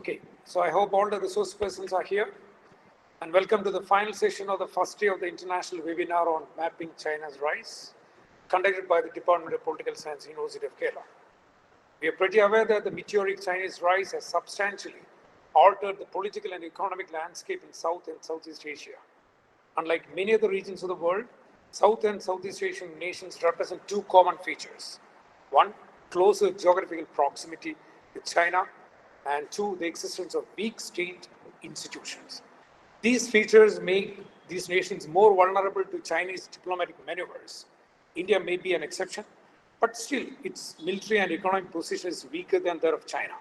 Okay, so I hope all the resource persons are here, and welcome to the final session of the first day of the international webinar on mapping China's rise, conducted by the Department of Political Science, University of Kerala. We are pretty aware that the meteoric Chinese rise has substantially altered the political and economic landscape in South and Southeast Asia. Unlike many other regions of the world, South and Southeast Asian nations represent two common features. One, closer geographical proximity with China, and two, the existence of weak state institutions. These features make these nations more vulnerable to Chinese diplomatic maneuvers. India may be an exception, but still its military and economic position is weaker than that of China.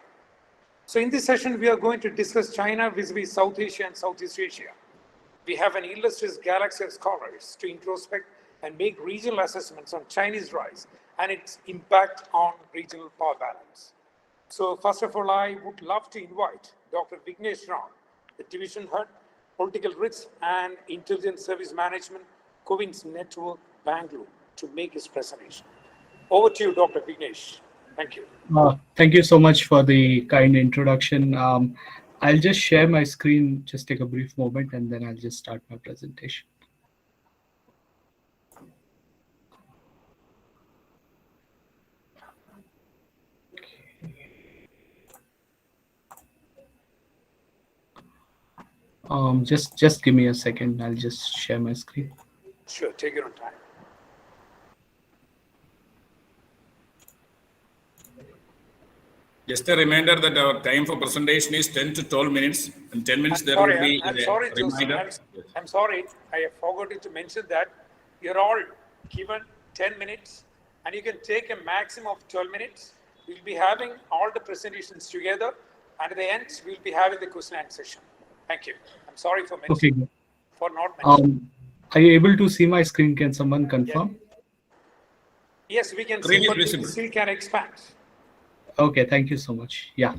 So in this session, we are going to discuss China vis-a-vis South Asia and Southeast Asia. We have an illustrious galaxy of scholars to introspect and make regional assessments on Chinese rise and its impact on regional power balance. So first of all, I would love to invite Dr. Vignesh Ram, the Division Head, Political Risk and Intelligence Service Management, Covins Network, Bangalore, to make his presentation. Over to you, Dr. Vignesh. Thank you. Thank you so much for the kind introduction. I'll just share my screen, just take a brief moment, and then I'll just start my presentation. Just give me a second. I'll just share my screen. Sure, take your own time. Just a reminder that our time for presentation is 10 to 12 minutes. In 10 minutes, there will be I'm sorry, a reminder. I'm sorry, I forgot to mention that you're all given 10 minutes and you can take a maximum of 12 minutes. We'll be having all the presentations together, and at the end, we'll be having the question and answer session. Thank you. I'm sorry for mentioning. Okay. For not mentioning. Are you able to see my screen? Can someone confirm? Yes, we can Screen see, is but we visible. still can expand. Okay, thank you so much. Yeah.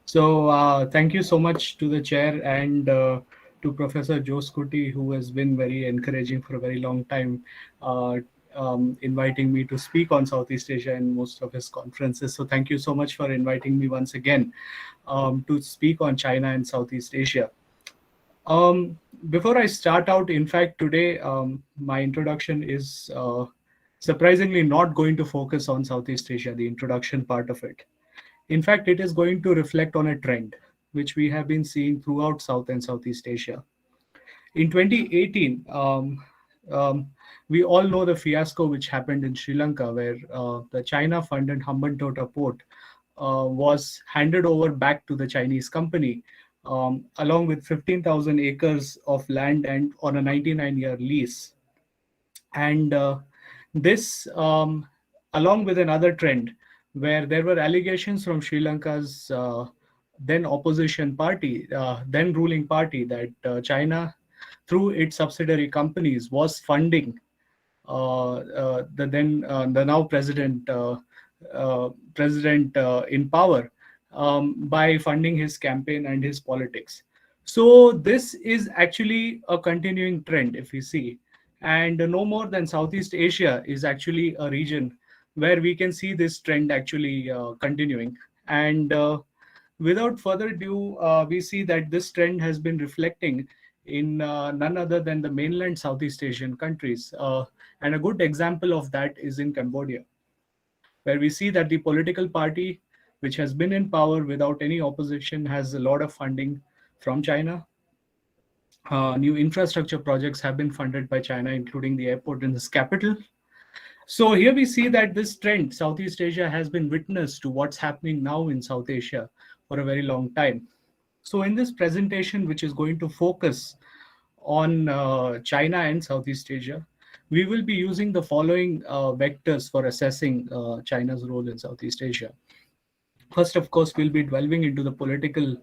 So thank you so much to the chair and to Professor Josukutty, who has been very encouraging for a very long time, inviting me to speak on Southeast Asia in most of his conferences. So thank you so much for inviting me once again to speak on China and Southeast Asia. Before I start out, in fact, today my introduction is surprisingly not going to focus on Southeast Asia, the introduction part of it. In fact, it is going to reflect on a trend which we have been seeing throughout South and Southeast Asia. In 2018, we all know the fiasco which happened in Sri Lanka, where the China-funded Hambantota port was handed over back to the Chinese company, along with 15,000 acres of land and on a 99-year lease. And this, along with another trend, where there were allegations from Sri Lanka's then opposition party, then ruling party, that China, through its subsidiary companies, was funding the now president in power by funding his campaign and his politics. So this is actually a continuing trend, if we see, and no more than Southeast Asia is actually a region where we can see this trend actually continuing. And without further ado, we see that this trend has been reflecting in none other than the mainland Southeast Asian countries. And a good example of that is in Cambodia, where we see that the political party, which has been in power without any opposition, has a lot of funding from China. New infrastructure projects have been funded by China, including the airport in this capital. So here we see that this trend, Southeast Asia, has been witness to what's happening now in South Asia for a very long time. So in this presentation, which is going to focus on China and Southeast Asia, we will be using the following vectors for assessing China's role in Southeast Asia. First, of course, we'll be delving into the political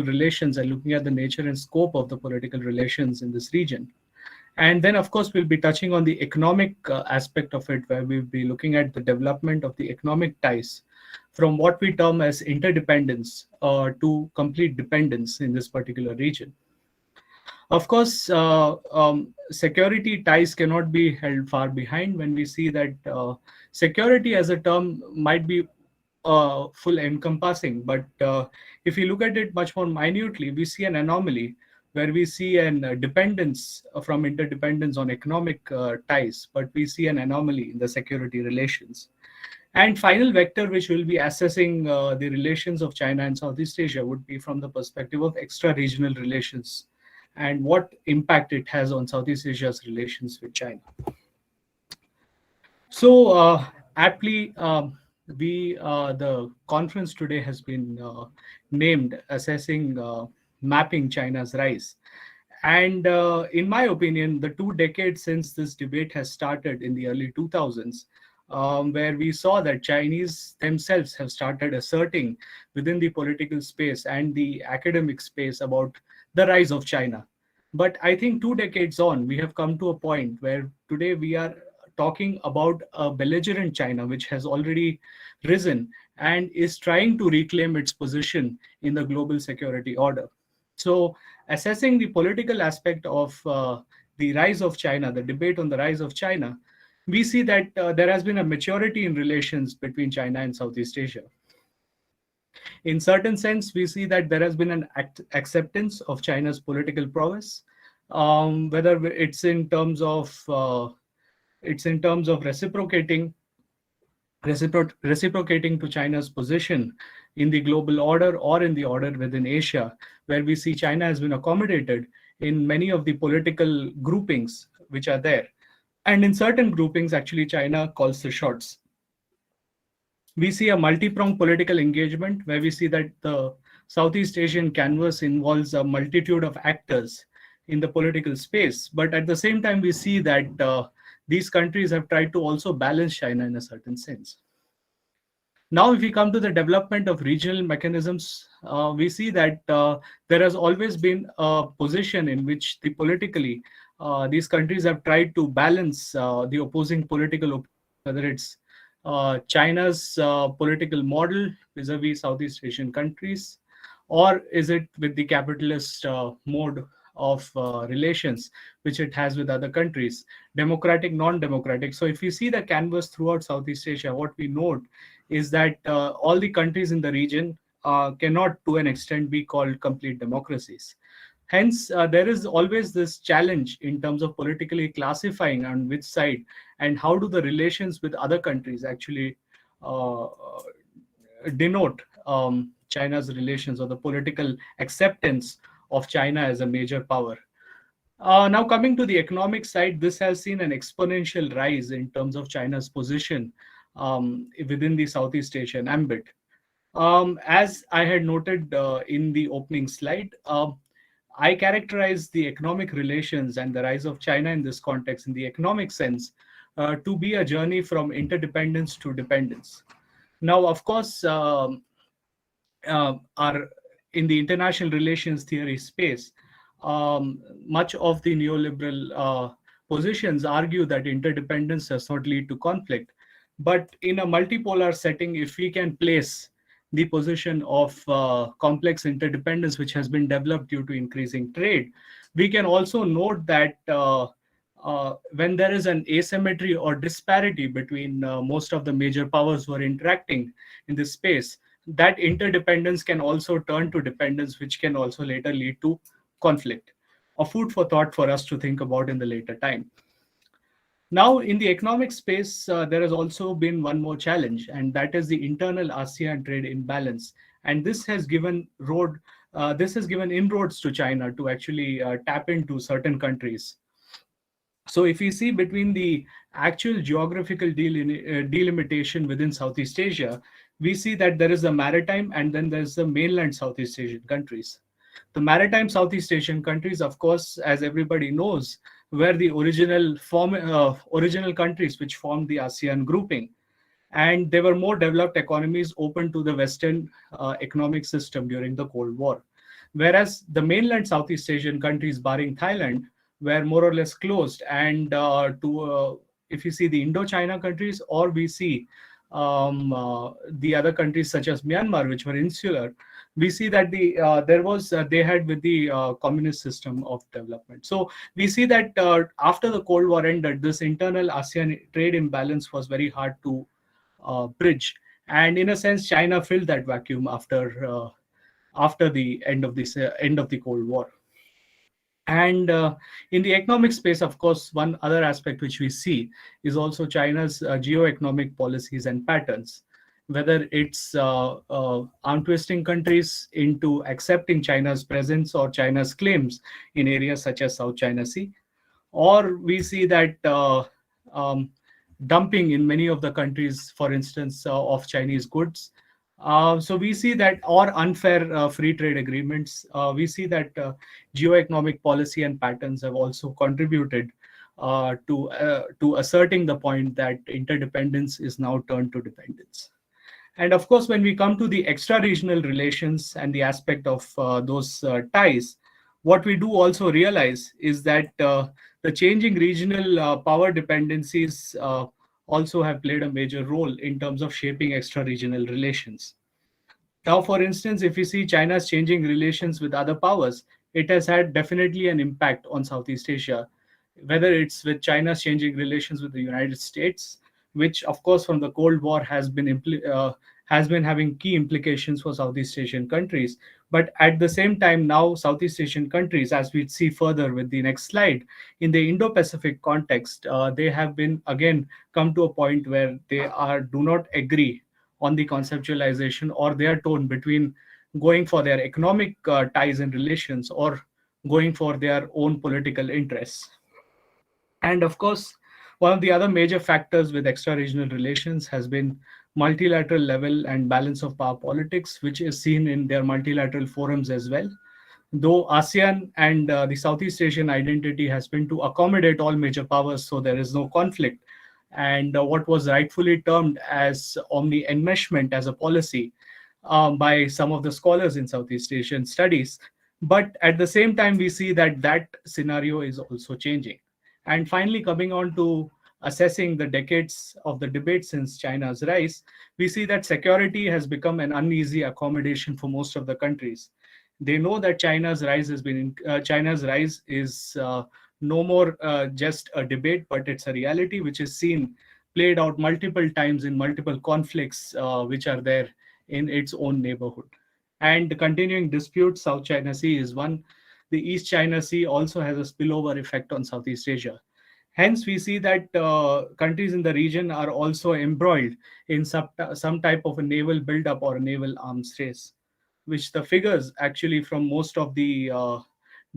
relations and looking at the nature and scope of the political relations in this region. And then, of course, we'll be touching on the economic aspect of it, where we'll be looking at the development of the economic ties from what we term as interdependence to complete dependence in this particular region. Of course, security ties cannot be held far behind when we see that security as a term might be full encompassing, but if you look at it much more minutely, we see an anomaly where we see an dependence from interdependence on economic ties, but we see an anomaly in the security relations. And final vector which will be assessing the relations of China and Southeast Asia would be from the perspective of extra-regional relations and what impact it has on Southeast Asia's relations with China. So aptly, the conference today has been named assessing mapping China's rise. And in my opinion, the 2 decades since this debate has started in the early 2000s, where we saw that Chinese themselves have started asserting within the political space and the academic space about the rise of China. But I think 2 decades on, we have come to a point where today we are talking about a belligerent China, which has already risen and is trying to reclaim its position in the global security order. So, assessing the political aspect of the rise of China, the debate on the rise of China, we see that there has been a maturity in relations between China and Southeast Asia. In certain sense, we see that there has been an acceptance of China's political prowess, whether it's in terms of reciprocating to China's position in the global order or in the order within Asia, where we see China has been accommodated in many of the political groupings which are there. And in certain groupings, actually, China calls the shots. We see a multi-pronged political engagement where we see that the Southeast Asian canvas involves a multitude of actors in the political space. But at the same time, we see that these countries have tried to also balance China in a certain sense. Now, if we come to the development of regional mechanisms, we see that there has always been a position in which politically these countries have tried to balance the opposing political opinions, whether it's China's political model vis-a-vis Southeast Asian countries, or is it with the capitalist mode of relations which it has with other countries, democratic, non-democratic. So if we see the canvas throughout Southeast Asia, what we note is that all the countries in the region cannot to an extent be called complete democracies. Hence, there is always this challenge in terms of politically classifying on which side and how do the relations with other countries actually denote China's relations or the political acceptance of China as a major power. Now, coming to the economic side, this has seen an exponential rise in terms of China's position within the Southeast Asian ambit. As I had noted in the opening slide, I characterize the economic relations and the rise of China in this context, in the economic sense, to be a journey from interdependence to dependence. Now, of course, are in the international relations theory space, much of the neoliberal positions argue that interdependence does not lead to conflict. But in a multipolar setting, if we can place the position of complex interdependence, which has been developed due to increasing trade, we can also note that when there is an asymmetry or disparity between most of the major powers who are interacting in this space, that interdependence can also turn to dependence, which can also later lead to conflict. A food for thought for us to think about in the later time. Now, in the economic space, there has also been one more challenge, and that is the internal ASEAN trade imbalance. And this has given inroads to China to actually tap into certain countries. So if we see between the actual geographical delimitation within Southeast Asia, we see that there is the maritime and then there's the mainland Southeast Asian countries. The maritime Southeast Asian countries, of course, as everybody knows, were the original countries which formed the ASEAN grouping. And they were more developed economies open to the Western economic system during the Cold War. Whereas the mainland Southeast Asian countries, barring Thailand, were more or less closed. And if you see the Indochina countries, or we see the other countries such as Myanmar, which were insular, we see that they had with the communist system of development. So we see that after the Cold War ended, this internal ASEAN trade imbalance was very hard to bridge. And in a sense, China filled that vacuum after the end of the Cold War. And in the economic space, of course, one other aspect which we see is also China's geo-economic policies and patterns, whether it's arm twisting countries into accepting China's presence or China's claims in areas such as South China Sea, or we see that um, dumping in many of the countries, for instance, of Chinese goods. So we see that, or unfair free trade agreements, we see that geo-economic policy and patterns have also contributed to asserting the point that interdependence is now turned to dependence. And of course, when we come to the extra-regional relations and the aspect of those ties, what we do also realize is that the changing regional power dependencies also have played a major role in terms of shaping extra-regional relations. Now, for instance, if you see China's changing relations with other powers, it has had definitely an impact on Southeast Asia, whether it's with China's changing relations with the United States, which, of course, from the Cold War has been having key implications for Southeast Asian countries. But at the same time, now Southeast Asian countries, as we see further with the next slide, in the Indo-Pacific context, they have been again come to a point where they do not agree on the conceptualization or their tone between going for their economic ties and relations or going for their own political interests. And of course, one of the other major factors with extra-regional relations has been multilateral level and balance of power politics, which is seen in their multilateral forums as well. Though ASEAN and the Southeast Asian identity has been to accommodate all major powers so there is no conflict, and what was rightfully termed as omni-enmeshment as a policy by some of the scholars in Southeast Asian studies. But at the same time, we see that that scenario is also changing. And finally, coming on to assessing the decades of the debate since China's rise, we see that security has become an uneasy accommodation for most of the countries. They know that China's rise is no more just a debate, but it's a reality which is seen played out multiple times in multiple conflicts which are there in its own neighborhood. And the continuing dispute, South China Sea is one. The East China Sea also has a spillover effect on Southeast Asia. Hence, we see that countries in the region are also embroiled in some type of a naval buildup or a naval arms race, which the figures actually from most of the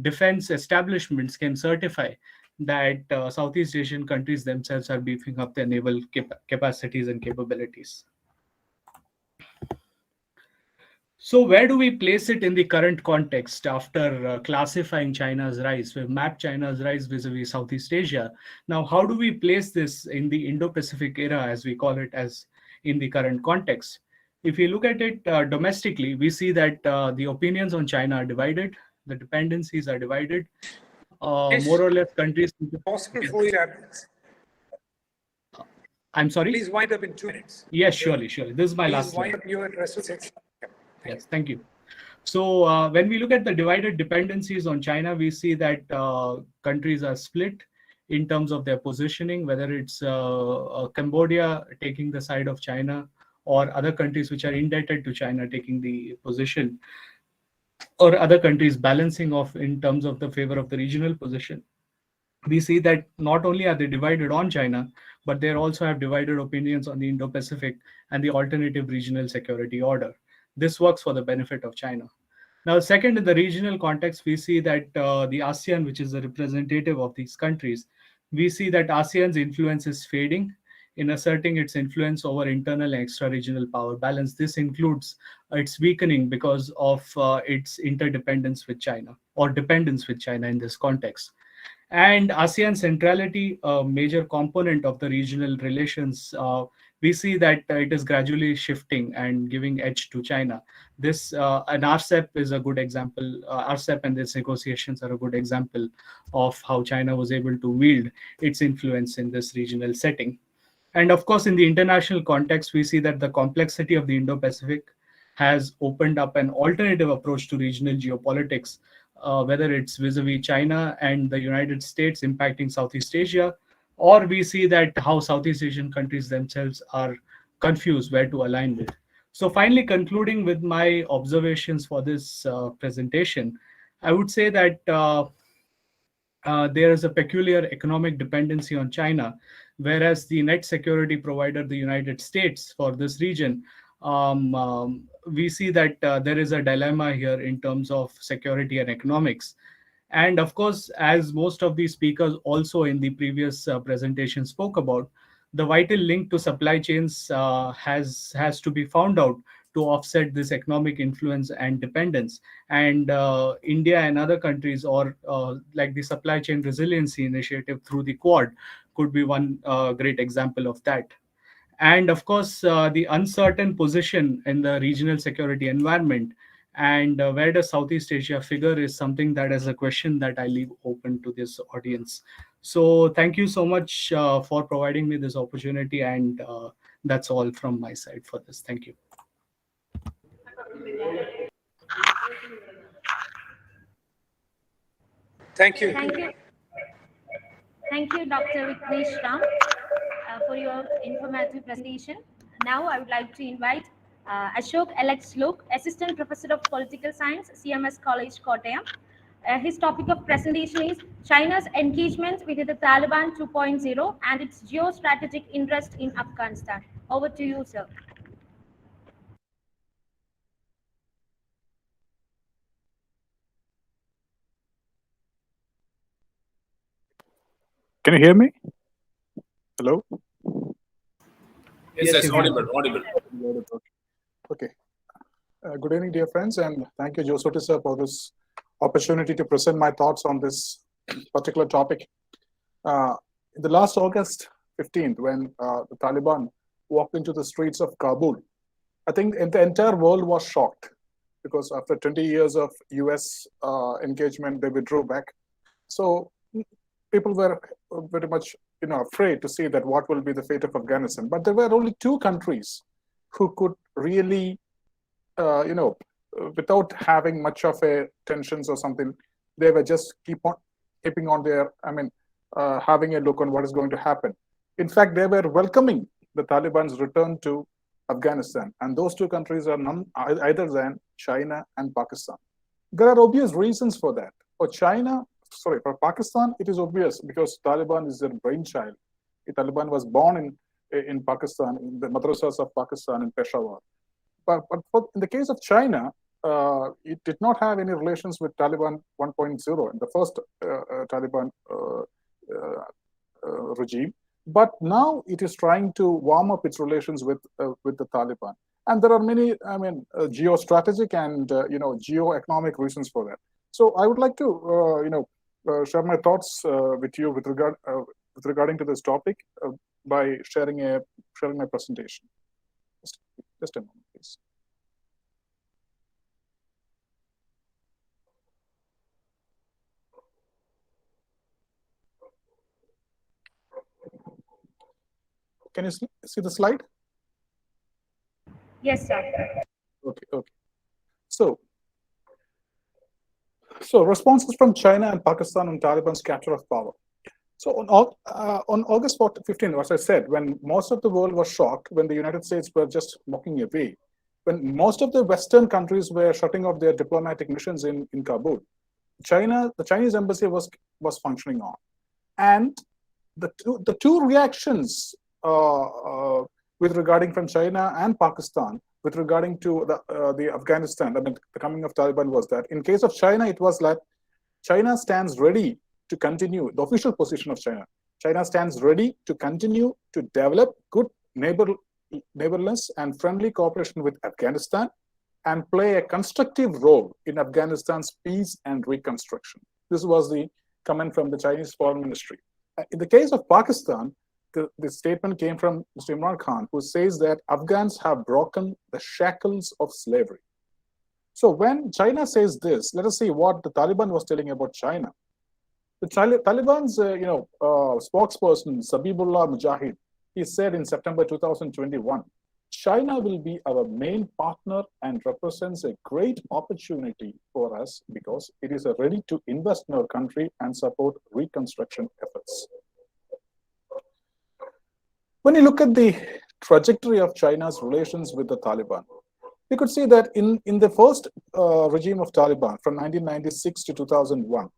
defense establishments can certify that Southeast Asian countries themselves are beefing up their naval capacities and capabilities. So where do we place it in the current context after classifying China's rise? We've mapped China's rise vis-a-vis Southeast Asia. Now, how do we place this in the Indo-Pacific era, as we call it, as in the current context? If you look at it domestically, we see that the opinions on China are divided, the dependencies are divided. More or less countries... Possible for you to add this? I'm sorry? Please wind up in 2 minutes. Yes, surely. This is my last slide. Please wind up your rest of the section. Yes, thank you. So when we look at the divided dependencies on China, we see that countries are split in terms of their positioning, whether it's Cambodia taking the side of China or other countries which are indebted to China taking the position, or other countries balancing off in terms of the favor of the regional position. We see that not only are they divided on China, but they also have divided opinions on the Indo-Pacific and the alternative regional security order. This works for the benefit of China. Now, second, in the regional context, we see that the ASEAN, which is a representative of these countries, we see that ASEAN's influence is fading in asserting its influence over internal and extra-regional power balance. This includes its weakening because of its interdependence with China, or dependence with China in this context. And ASEAN centrality, a major component of the regional relations, we see that it is gradually shifting and giving edge to China. This and RCEP is a good example. RCEP and its negotiations are a good example of how China was able to wield its influence in this regional setting. And of course, in the international context, we see that the complexity of the Indo-Pacific has opened up an alternative approach to regional geopolitics, whether it's vis-a-vis China and the United States impacting Southeast Asia, or we see that how Southeast Asian countries themselves are confused where to align with. So finally, concluding with my observations for this presentation, I would say that there is a peculiar economic dependency on China, whereas the net security provider, the United States, for this region, we see that there is a dilemma here in terms of security and economics. And of course, as most of the speakers also in the previous presentation spoke about, the vital link to supply chains has to be found out to offset this economic influence and dependence. And India and other countries, or like the supply chain resiliency initiative through the Quad, could be one great example of that. And of course, the uncertain position in the regional security environment, and where does Southeast Asia figure, is something that is a question that I leave open to this audience. So thank you so much for providing me this opportunity, and that's all from my side for this. Thank you. Thank you. Thank you. Thank you, Dr. Vignesh Ram, for your informative presentation. Now, I would like to invite Ashok Alex Luke, Assistant Professor of Political Science, CMS College, Kottayam. His topic of presentation is China's engagement with the Taliban 2.0 and its geostrategic interest in Afghanistan. Over to you, sir. Can you hear me? Hello? Yes, audible. Okay. Good evening, dear friends, and thank you, Josukutty sir, for this opportunity to present my thoughts on this particular topic. In the last August 15th, when the Taliban walked into the streets of Kabul, I think the entire world was shocked, because after 20 years of US engagement, they withdrew back. So people were very much afraid to see that what will be the fate of Afghanistan. But there were only two countries who could really, without having much of a tensions or something, they were just keeping on their, having a look on what is going to happen. In fact, they were welcoming the Taliban's return to Afghanistan. And those two countries are none other than China and Pakistan. There are obvious reasons for that. For Pakistan, it is obvious because Taliban is their brainchild. The Taliban was born in Pakistan, in the madrasas of Pakistan in Peshawar. But in the case of China, it did not have any relations with Taliban 1.0 in the first Taliban regime. But now it is trying to warm up its relations with the Taliban. And there are many, geostrategic and geo-economic reasons for that. So I would like to, share my thoughts with you regarding to this topic by sharing my presentation. Just a moment, please. Can you see the slide? Yes, sir. Okay. So responses from China and Pakistan on Taliban's capture of power. So on August 15th, as I said, when most of the world was shocked, when the United States were just walking away, when most of the Western countries were shutting off their diplomatic missions in Kabul, the Chinese embassy was functioning on. And the two reactions with regarding from China and Pakistan with regarding to the Afghanistan, the coming of Taliban, was that in case of China, it was that China stands ready to continue, the official position of China stands ready to continue to develop good neighborliness and friendly cooperation with Afghanistan and play a constructive role in Afghanistan's peace and reconstruction. This was the comment from the Chinese Foreign Ministry. In the case of Pakistan, the statement came from Mr. Imran Khan, who says that Afghans have broken the shackles of slavery. So when China says this, let us see what the Taliban was telling about China. The Taliban's spokesperson, Zabihullah Mujahid, he said in September 2021, China will be our main partner and represents a great opportunity for us because it is ready to invest in our country and support reconstruction efforts. When you look at the trajectory of China's relations with the Taliban. We could see that in the first regime of Taliban from 1996 to 2001,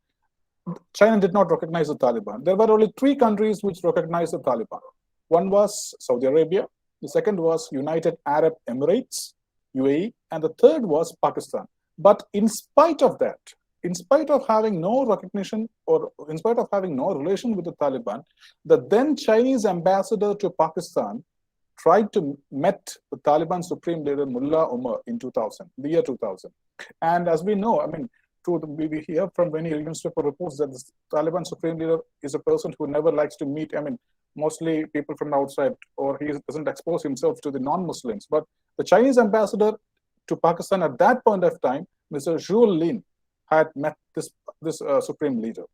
China did not recognize the Taliban. There were only 3 countries which recognized the Taliban. One was Saudi Arabia, the second was United Arab Emirates, UAE, and the third was Pakistan. But in spite of that, in spite of having no recognition or in spite of having no relation with the Taliban, the then Chinese ambassador to Pakistan tried to meet the Taliban Supreme Leader Mullah Omar in 2000, the year 2000. And as we know, I mean, we hear from many newspaper reports that the Taliban Supreme Leader is a person who never likes to meet, I mean, mostly people from outside, or he doesn't expose himself to the non-Muslims. But the Chinese ambassador to Pakistan at that point of time, Mr. Zhu Lin, had met this Supreme Leader.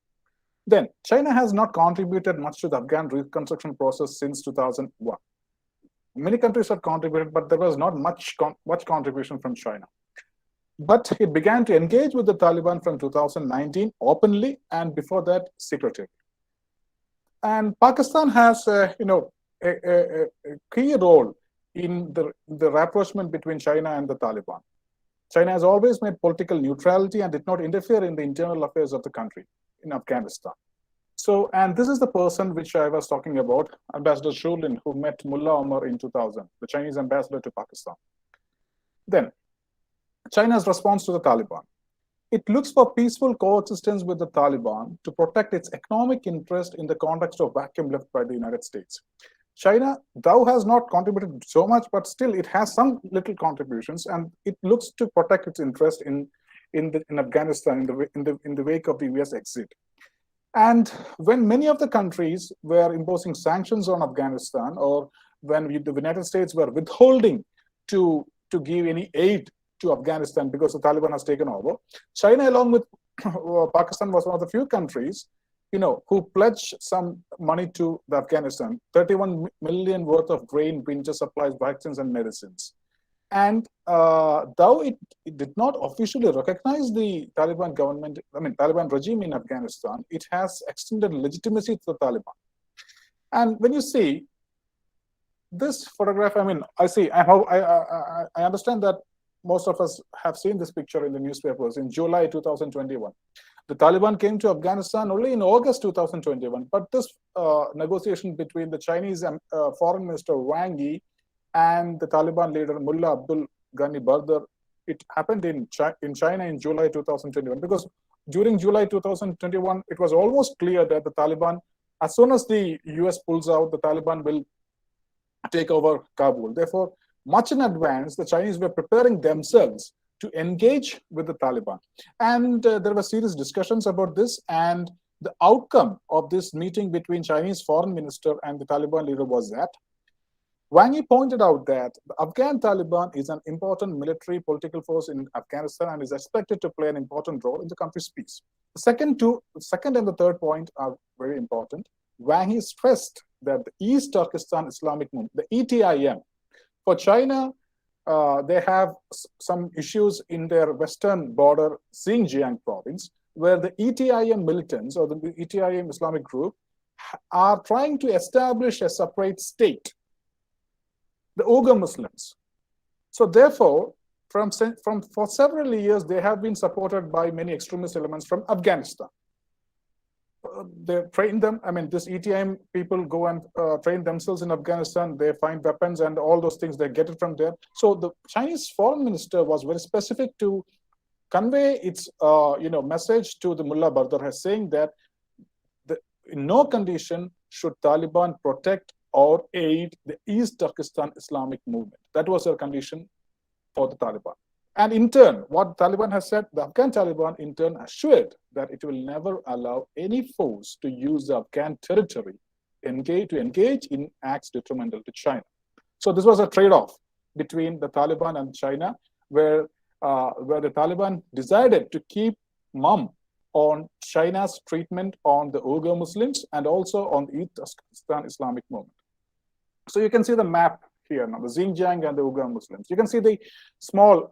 Then, China has not contributed much to the Afghan reconstruction process since 2001. Many countries have contributed, but there was not much contribution from China. But it began to engage with the Taliban from 2019 openly, and before that, secretly. And Pakistan has, a key role in the rapprochement between China and the Taliban. China has always made political neutrality and did not interfere in the internal affairs of the country in Afghanistan. So, and this is the person which I was talking about, Ambassador Zhu Lin, who met Mullah Omar in 2000, the Chinese ambassador to Pakistan. Then, China's response to the Taliban. It looks for peaceful coexistence with the Taliban to protect its economic interest in the context of vacuum left by the United States. China, though, has not contributed so much, but still it has some little contributions, and it looks to protect its interest in Afghanistan in the wake of the US exit. And when many of the countries were imposing sanctions on Afghanistan, or when the United States were withholding to give any aid to Afghanistan because the Taliban has taken over, China, along with Pakistan, was one of the few countries, who pledged some money to the Afghanistan, 31 million worth of grain, winter supplies, vaccines, and medicines. And though it did not officially recognize the Taliban government, Taliban regime in Afghanistan, it has extended legitimacy to the Taliban. And when you see this photograph, I understand that most of us have seen this picture in the newspapers in July 2021. The Taliban came to Afghanistan only in August 2021, but this negotiation between the Chinese Foreign Minister Wang Yi and the Taliban leader Mullah Abdul Ghani Bardar, it happened in China in July 2021, because during July 2021, it was almost clear that the Taliban, as soon as the US pulls out, the Taliban will take over Kabul. Therefore, much in advance, the Chinese were preparing themselves to engage with the Taliban. And there were serious discussions about this, and the outcome of this meeting between Chinese foreign minister and the Taliban leader was that Wang Yi pointed out that the Afghan Taliban is an important military political force in Afghanistan and is expected to play an important role in the country's peace. The second and the third point are very important. Wang Yi stressed that the East Turkestan Islamic Movement, the ETIM, for China, they have some issues in their western border Xinjiang province, where the ETIM militants, or the ETIM Islamic group, are trying to establish a separate state, the Uyghur Muslims. So therefore, for several years, they have been supported by many extremist elements from Afghanistan. They train them, this ETIM people go and train themselves in Afghanistan, they find weapons and all those things, they get it from there. So the Chinese foreign minister was very specific to convey its message to the Mullah Bardar, as saying that in no condition should Taliban protect or aid the East Turkestan Islamic movement. That was their condition for the Taliban. And in turn, what Taliban has said, the Afghan Taliban in turn assured that it will never allow any force to use the Afghan territory to engage in acts detrimental to China. So this was a trade-off between the Taliban and China, where the Taliban decided to keep mum on China's treatment on the Uyghur Muslims and also on the East Turkestan Islamic movement. So you can see the map here now, the Xinjiang and the Uyghur Muslims. You can see the small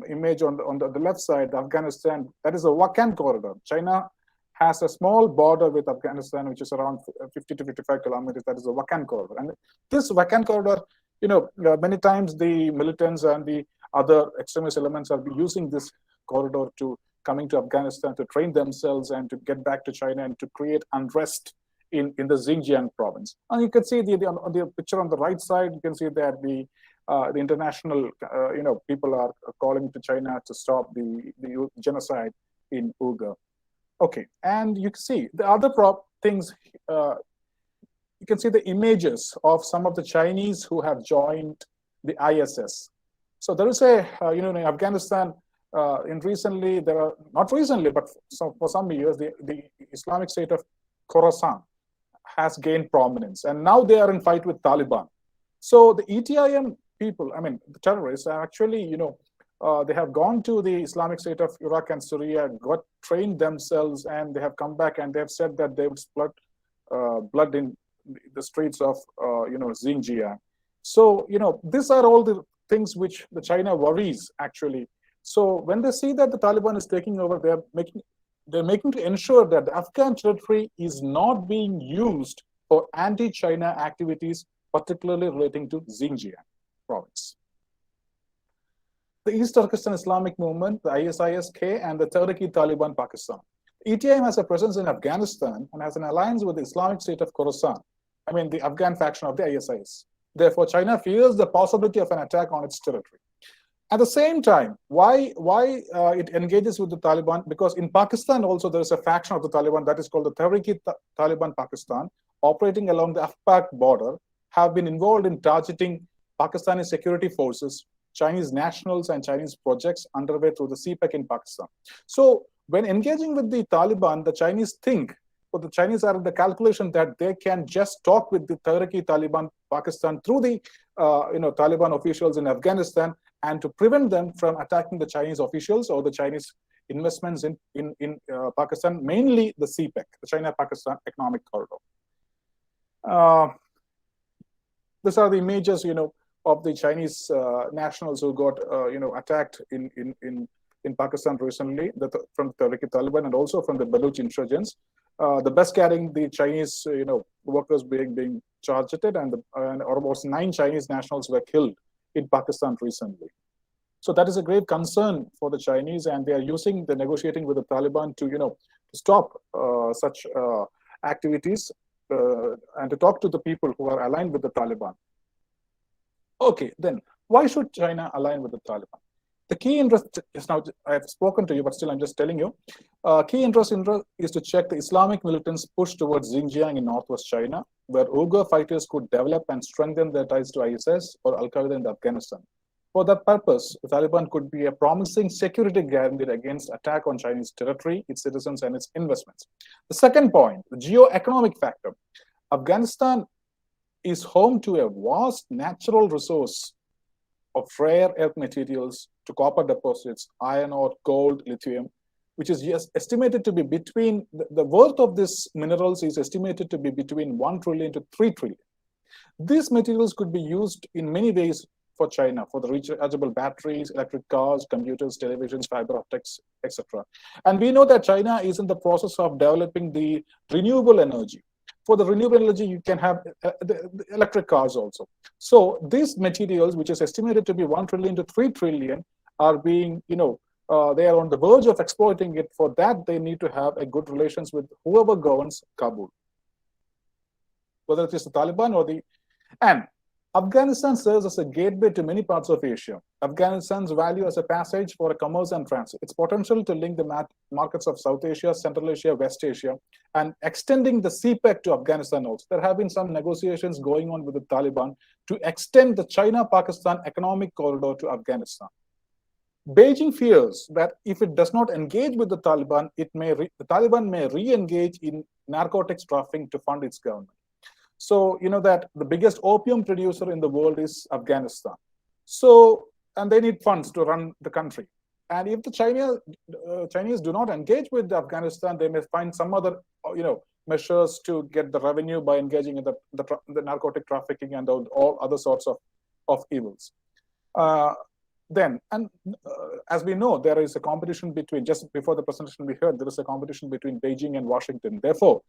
image on the left side, Afghanistan. That is a Wakhan corridor. China has a small border with Afghanistan, which is around 50 to 55 kilometers. That is a Wakhan corridor. And this Wakhan corridor many times the militants and the other extremist elements are using this corridor to coming to Afghanistan to train themselves and to get back to China and to create unrest in the Xinjiang province. And you can see on the picture on the right side, you can see that the international, people are calling to China to stop the genocide in Uyghur. Okay, and you can see the other things. You can see the images of some of the Chinese who have joined the ISS. So there is in Afghanistan, recently, there are, not recently, but for some years, the Islamic State of Khorasan has gained prominence. And now they are in fight with Taliban. So the ETIM people, the terrorists are actually, they have gone to the Islamic State of Iraq and Syria, got trained themselves, and they have come back and they have said that they would split blood in the streets of, Xinjiang. So, these are all the things which the China worries, actually. So when they see that the Taliban is taking over, they're making to ensure that the Afghan territory is not being used for anti-China activities, particularly relating to Xinjiang province. The East Turkestan Islamic Movement, the ISIS-K, and the Tehrik-i-Taliban Pakistan. ETIM has a presence in Afghanistan and has an alliance with the Islamic State of Khorasan, the Afghan faction of the ISIS. Therefore, China fears the possibility of an attack on its territory. At the same time, why it engages with the Taliban? Because in Pakistan also there is a faction of the Taliban that is called the Tehrik-i-Taliban Pakistan, operating along the Afpak border, have been involved in targeting Pakistani security forces, Chinese nationals, and Chinese projects underway through the CPEC in Pakistan. So when engaging with the Taliban, the Chinese think, or the Chinese are in the calculation that they can just talk with the Tehrik-i-Taliban Pakistan through the Taliban officials in Afghanistan, and to prevent them from attacking the Chinese officials or the Chinese investments in Pakistan, mainly the CPEC, the China-Pakistan Economic Corridor. These are the images, of the Chinese nationals who got, attacked in Pakistan recently, from the Tehrik-i-Taliban and also from the Baluch insurgents. The bus carrying the Chinese, workers being targeted, and almost 9 Chinese nationals were killed in Pakistan recently. So that is a grave concern for the Chinese, and they are negotiating with the Taliban to, stop such activities and to talk to the people who are aligned with the Taliban. Okay, then why should China align with the Taliban? The key interest is now, I have spoken to you, but still I'm just telling you. Key interest is to check the Islamic militants' push towards Xinjiang in northwest China, where Uyghur fighters could develop and strengthen their ties to ISIS or Al-Qaeda in Afghanistan. For that purpose, the Taliban could be a promising security guarantee against attack on Chinese territory, its citizens, and its investments. The second point, the geo-economic factor. Afghanistan is home to a vast natural resource of rare earth materials, to copper deposits, iron ore, gold, lithium, which is estimated to be between, the worth of these minerals is estimated to be between 1 trillion to 3 trillion. These materials could be used in many ways for China, for the rechargeable batteries, electric cars, computers, televisions, fiber optics, etc. And we know that China is in the process of developing the renewable energy. For the renewable energy, you can have the electric cars also. So these materials, which is estimated to be 1 trillion to 3 trillion, are being, they are on the verge of exploiting it. For that, they need to have a good relations with whoever governs Kabul, whether it is the Taliban or and Afghanistan serves as a gateway to many parts of Asia. Afghanistan's value as a passage for commerce and transit. Its potential to link the markets of South Asia, Central Asia, West Asia, and extending the CPEC to Afghanistan also. There have been some negotiations going on with the Taliban to extend the China-Pakistan economic corridor to Afghanistan. Beijing fears that if it does not engage with the Taliban, the Taliban may re-engage in narcotics trafficking to fund its government. So, that the biggest opium producer in the world is Afghanistan. So, and they need funds to run the country. And if the Chinese do not engage with Afghanistan, they may find some other, measures to get the revenue by engaging in the narcotic trafficking and all other sorts of evils. As we know, there is a competition between, just before the presentation we heard, there is a competition between Beijing and Washington. Therefore,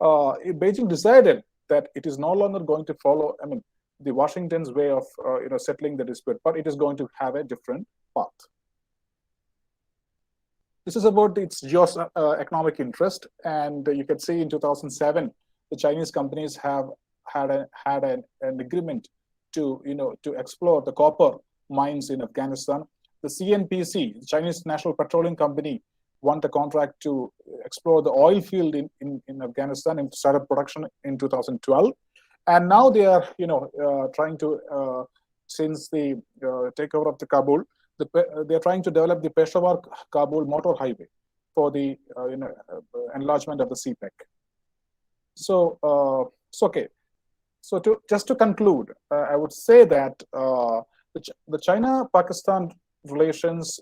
Beijing decided that it is no longer going to follow, the Washington's way of settling the dispute, but it is going to have a different path. This is about its geo-economic interest, and you can see in 2007, the Chinese companies have had an agreement to explore the copper mines in Afghanistan. The CNPC, the Chinese National Petroleum Company, won the contract to explore the oil field in Afghanistan and started production in 2012. And now they are trying to since the takeover of the Kabul, they're trying to develop the Peshawar-Kabul motor highway for the enlargement of the CPEC. So, okay. So just to conclude, I would say that the China-Pakistan relations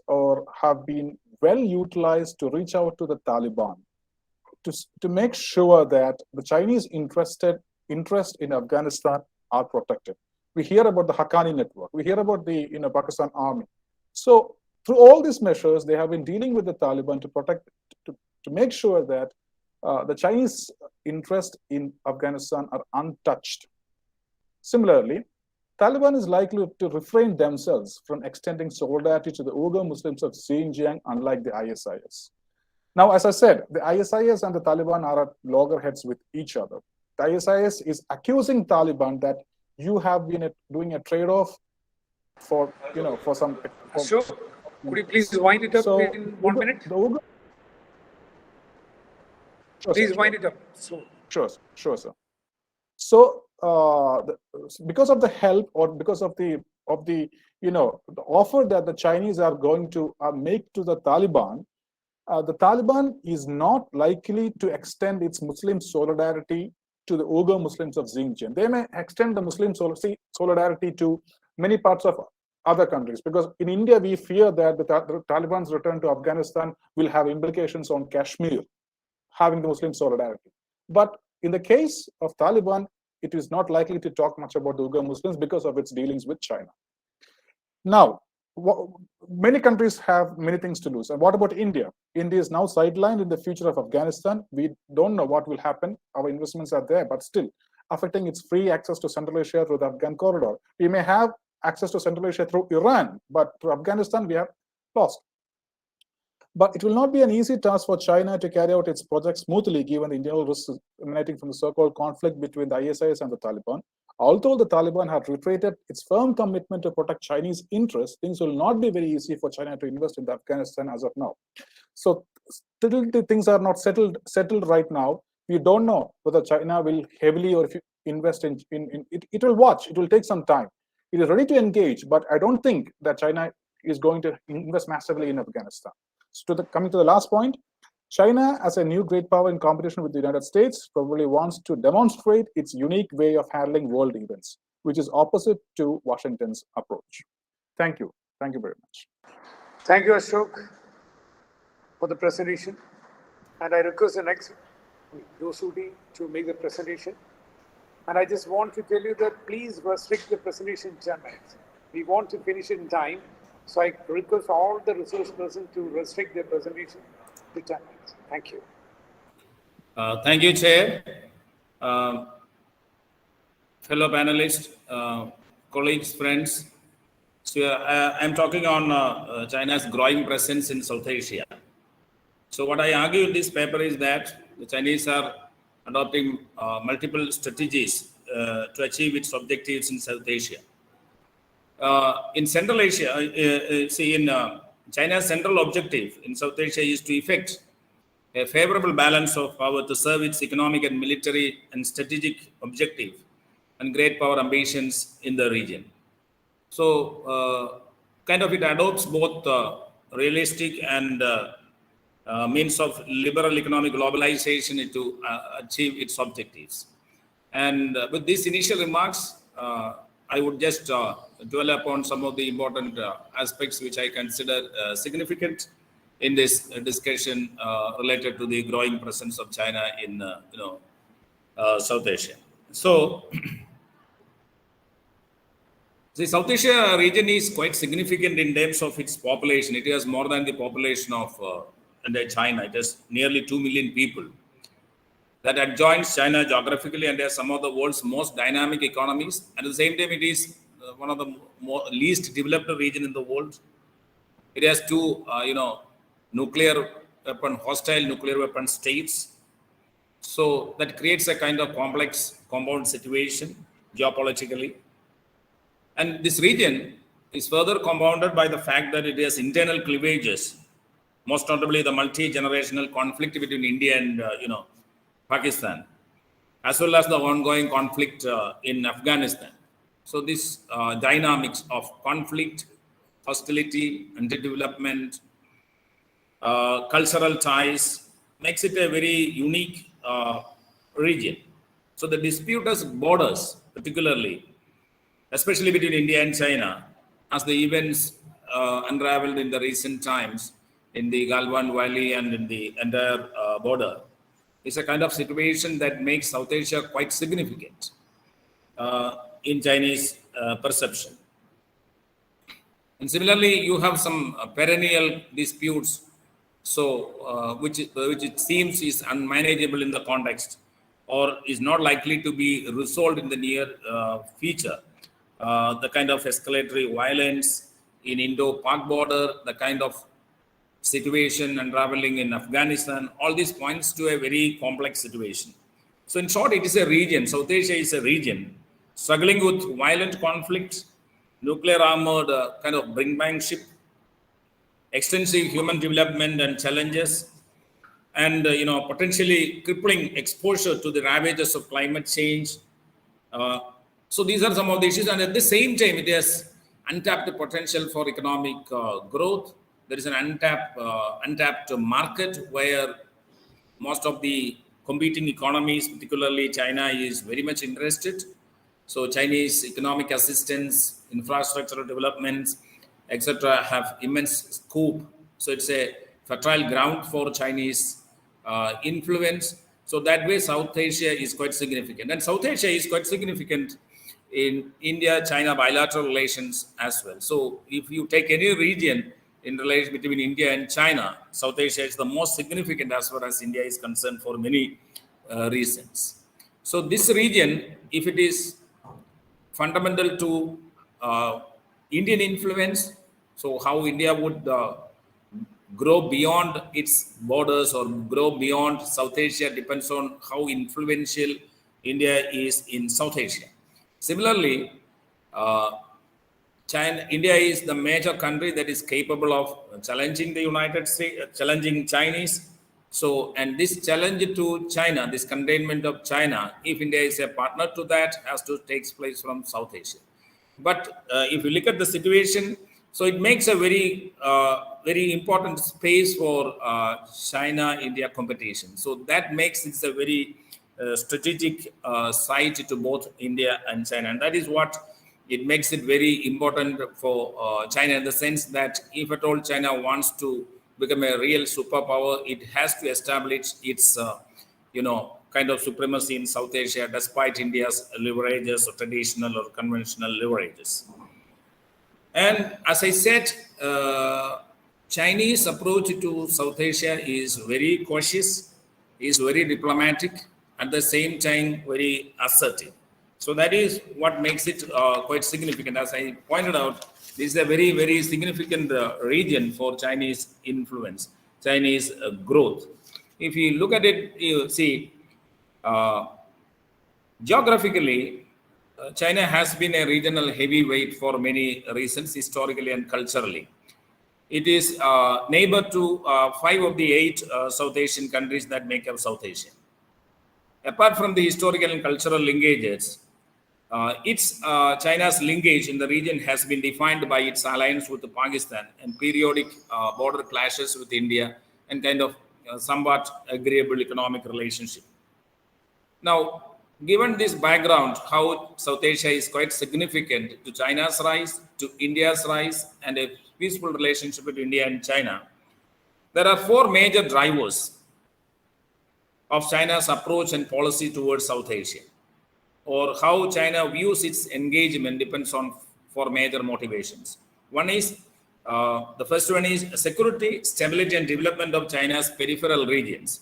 have been well utilized to reach out to the Taliban to make sure that the Chinese interest in Afghanistan are protected. We hear about the Haqqani network. We hear about the Pakistan army. So through all these measures, they have been dealing with the Taliban to protect, to make sure that the Chinese interest in Afghanistan are untouched. Similarly, Taliban is likely to refrain themselves from extending solidarity to the Uyghur Muslims of Xinjiang, unlike the ISIS. Now, as I said, the ISIS and the Taliban are at loggerheads with each other. The ISIS is accusing Taliban that you have been doing a trade-off for some. Sure. Could you please wind it up in 1 minute? Please wind it up. Sure, sir. So, because of the help or because of the offer that the Chinese are going to make to the Taliban is not likely to extend its Muslim solidarity to the Uyghur Muslims of Xinjiang. They may extend the Muslim solidarity to many parts of other countries, because in India we fear that the Taliban's return to Afghanistan will have implications on Kashmir, having the Muslim solidarity. But in the case of Taliban, it is not likely to talk much about the Uyghur Muslims because of its dealings with China. Now, many countries have many things to lose. And what about India? India is now sidelined in the future of Afghanistan. We don't know what will happen. Our investments are there, but still affecting its free access to Central Asia through the Afghan corridor. We may have access to Central Asia through Iran, but through Afghanistan, we have lost. But it will not be an easy task for China to carry out its project smoothly, given the internal risks emanating from the so-called conflict between the ISIS and the Taliban. Although the Taliban had reiterated its firm commitment to protect Chinese interests, things will not be very easy for China to invest in Afghanistan as of now. So still things are not settled right now. We don't know whether China will heavily or if you invest in it. It will watch. It will take some time. It is ready to engage, but I don't think that China is going to invest massively in Afghanistan. So coming to the last point, China, as a new great power in competition with the United States, probably wants to demonstrate its unique way of handling world events, which is opposite to Washington's approach. Thank you. Thank you very much. Thank you, Ashok, for the presentation. And I request the next Josukutty to make the presentation. And I just want to tell you that please restrict the presentation to 10 minutes. We want to finish it in time. So I request all the resource persons to restrict their presentation to 10 minutes. Thank you. Thank you, Chair. Fellow panelists, colleagues, friends. So I'm talking on China's growing presence in South Asia. So what I argue in this paper is that the Chinese are adopting multiple strategies to achieve its objectives in South Asia. In Central Asia, China's central objective in South Asia is to effect a favorable balance of power to serve its economic and military and strategic objective and great power ambitions in the region. So, it adopts both realistic and means of liberal economic globalization to achieve its objectives. And with these initial remarks, I would just dwell upon some of the important aspects which I consider significant in this discussion related to the growing presence of China in South Asia. So, the South Asia region is quite significant in terms of its population. It has more than the population of China. It has nearly 2 million people. that adjoins China geographically and has some of the world's most dynamic economies. At the same time, it is one of the least developed region in the world. It has two, hostile nuclear weapon states. So that creates a kind of complex compound situation geopolitically. And this region is further compounded by the fact that it has internal cleavages, most notably the multi-generational conflict between India and, Pakistan, as well as the ongoing conflict in Afghanistan. So this dynamics of conflict, hostility, underdevelopment, cultural ties makes it a very unique region. So the disputous borders, particularly, especially between India and China, as the events unraveled in the recent times in the Galwan Valley and in the entire border, is a kind of situation that makes South Asia quite significant in Chinese perception. And similarly, you have some perennial disputes, so which it seems is unmanageable in the context or is not likely to be resolved in the near future. The kind of escalatory violence in Indo-Pak border, the kind of situation unraveling in Afghanistan, all these points to a very complex situation. So in short, it is a region. South Asia is a region struggling with violent conflict, nuclear armored kind of brinkmanship, extensive human development and challenges, and potentially crippling exposure to the ravages of climate change. So these are some of the issues, and at the same time, it has untapped potential for economic growth. There is an untapped market where most of the competing economies, particularly China, is very much interested. So Chinese economic assistance, infrastructural developments, etc., have immense scope. So it's a fertile ground for Chinese influence. So that way, South Asia is quite significant. And South Asia is quite significant in India-China bilateral relations as well. So if you take any region in relation between India and China, South Asia is the most significant as far as India is concerned for many reasons. So this region, if it is fundamental to Indian influence, so how India would grow beyond its borders or grow beyond South Asia depends on how influential India is in South Asia. Similarly, India is the major country that is capable of challenging the United States, challenging Chinese. So, and this challenge to China, this containment of China, if India is a partner to that, has to take place from South Asia. But if you look at the situation, so it makes a very, very important space for China-India competition. So that makes it a very strategic site to both India and China. And that is what it makes it very important for China, in the sense that if at all China wants to become a real superpower, it has to establish its, kind of supremacy in South Asia, despite India's leverages or traditional or conventional leverages. And as I said, Chinese approach to South Asia is very cautious, is very diplomatic, at the same time very assertive. So that is what makes it quite significant. As I pointed out, this is a very, very significant region for Chinese influence, Chinese growth. If you look at it, you see, geographically, China has been a regional heavyweight for many reasons, historically and culturally. It is neighbor to 5 of the 8 South Asian countries that make up South Asia. Apart from the historical and cultural linkages, China's linkage in the region has been defined by its alliance with Pakistan and periodic border clashes with India and kind of somewhat agreeable economic relationship. Now, given this background, how South Asia is quite significant to China's rise, to India's rise, and a peaceful relationship between India and China, there are 4 major drivers of China's approach and policy towards South Asia, or how China views its engagement depends on 4 major motivations. One is, the first one is security, stability, and development of China's peripheral regions.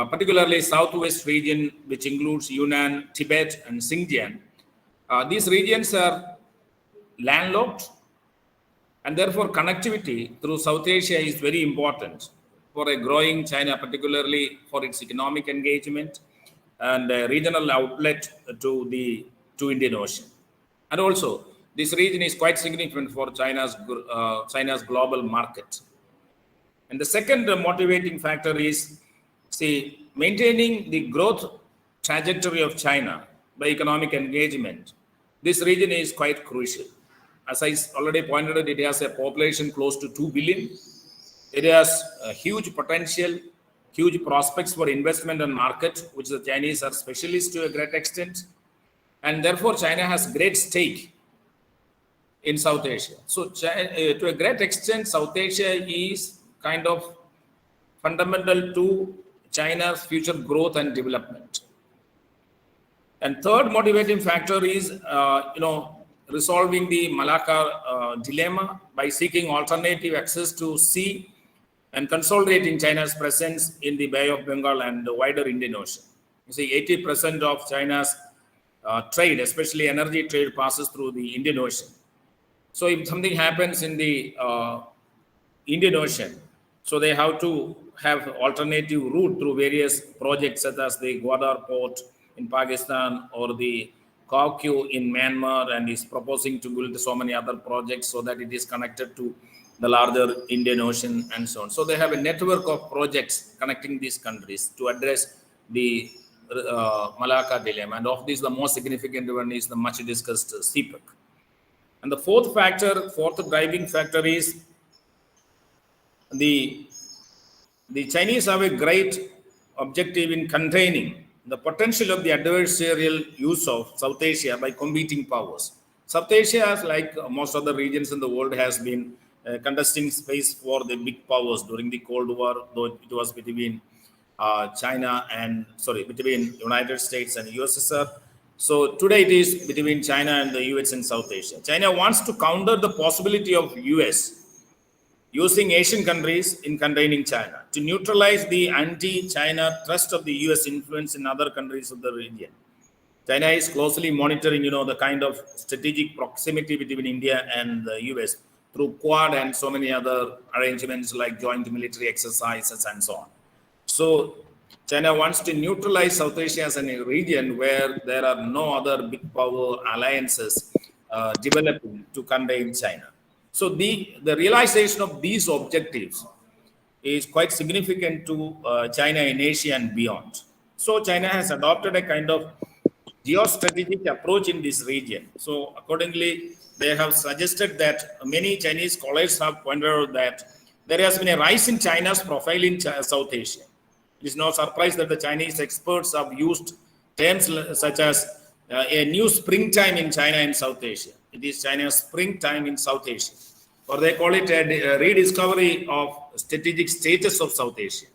particularly southwest region, which includes Yunnan, Tibet, and Xinjiang. These regions are landlocked, and therefore connectivity through South Asia is very important for a growing China, particularly for its economic engagement and a regional outlet to Indian Ocean. And also, this region is quite significant for China's global market. And the second motivating factor is, see, maintaining the growth trajectory of China by economic engagement. This region is quite crucial. As I already pointed out, it has a population close to 2 billion. It has a huge potential, huge prospects for investment and market, which the Chinese are specialists to a great extent. And therefore, China has great stake in South Asia. So to a great extent, South Asia is kind of fundamental to China's future growth and development. And third motivating factor is, resolving the Malacca dilemma by seeking alternative access to sea and consolidating China's presence in the Bay of Bengal and the wider Indian Ocean. You see, 80% of China's trade, especially energy trade, passes through the Indian Ocean. So if something happens in the Indian Ocean, so they have to have alternative route through various projects such as the Gwadar port in Pakistan or the Kawkyu in Myanmar, and is proposing to build so many other projects so that it is connected to the larger Indian Ocean and so on. So they have a network of projects connecting these countries to address the Malacca dilemma. And of these, the most significant one is the much discussed CPEC. And the fourth driving factor is the Chinese have a great objective in containing the potential of the adversarial use of South Asia by competing powers. South Asia, as like most other regions in the world, has been contesting space for the big powers during the Cold War, though it was between between United States and USSR. So today it is between China and the US in South Asia. China wants to counter the possibility of US using Asian countries in containing China to neutralize the anti-China thrust of the US influence in other countries of the region. China is closely monitoring, the kind of strategic proximity between India and the US through Quad and so many other arrangements like joint military exercises and so on. So China wants to neutralize South Asia as a region where there are no other big power alliances developing to contain China. So the realization of these objectives is quite significant to China in Asia and beyond. So China has adopted a kind of geostrategic approach in this region. So accordingly, they have suggested that many Chinese scholars have pointed out that there has been a rise in China's profile in South Asia. It is no surprise that the Chinese experts have used terms such as a new springtime in China and South Asia. It is China's springtime in South Asia, or they call it a rediscovery of strategic status of South Asia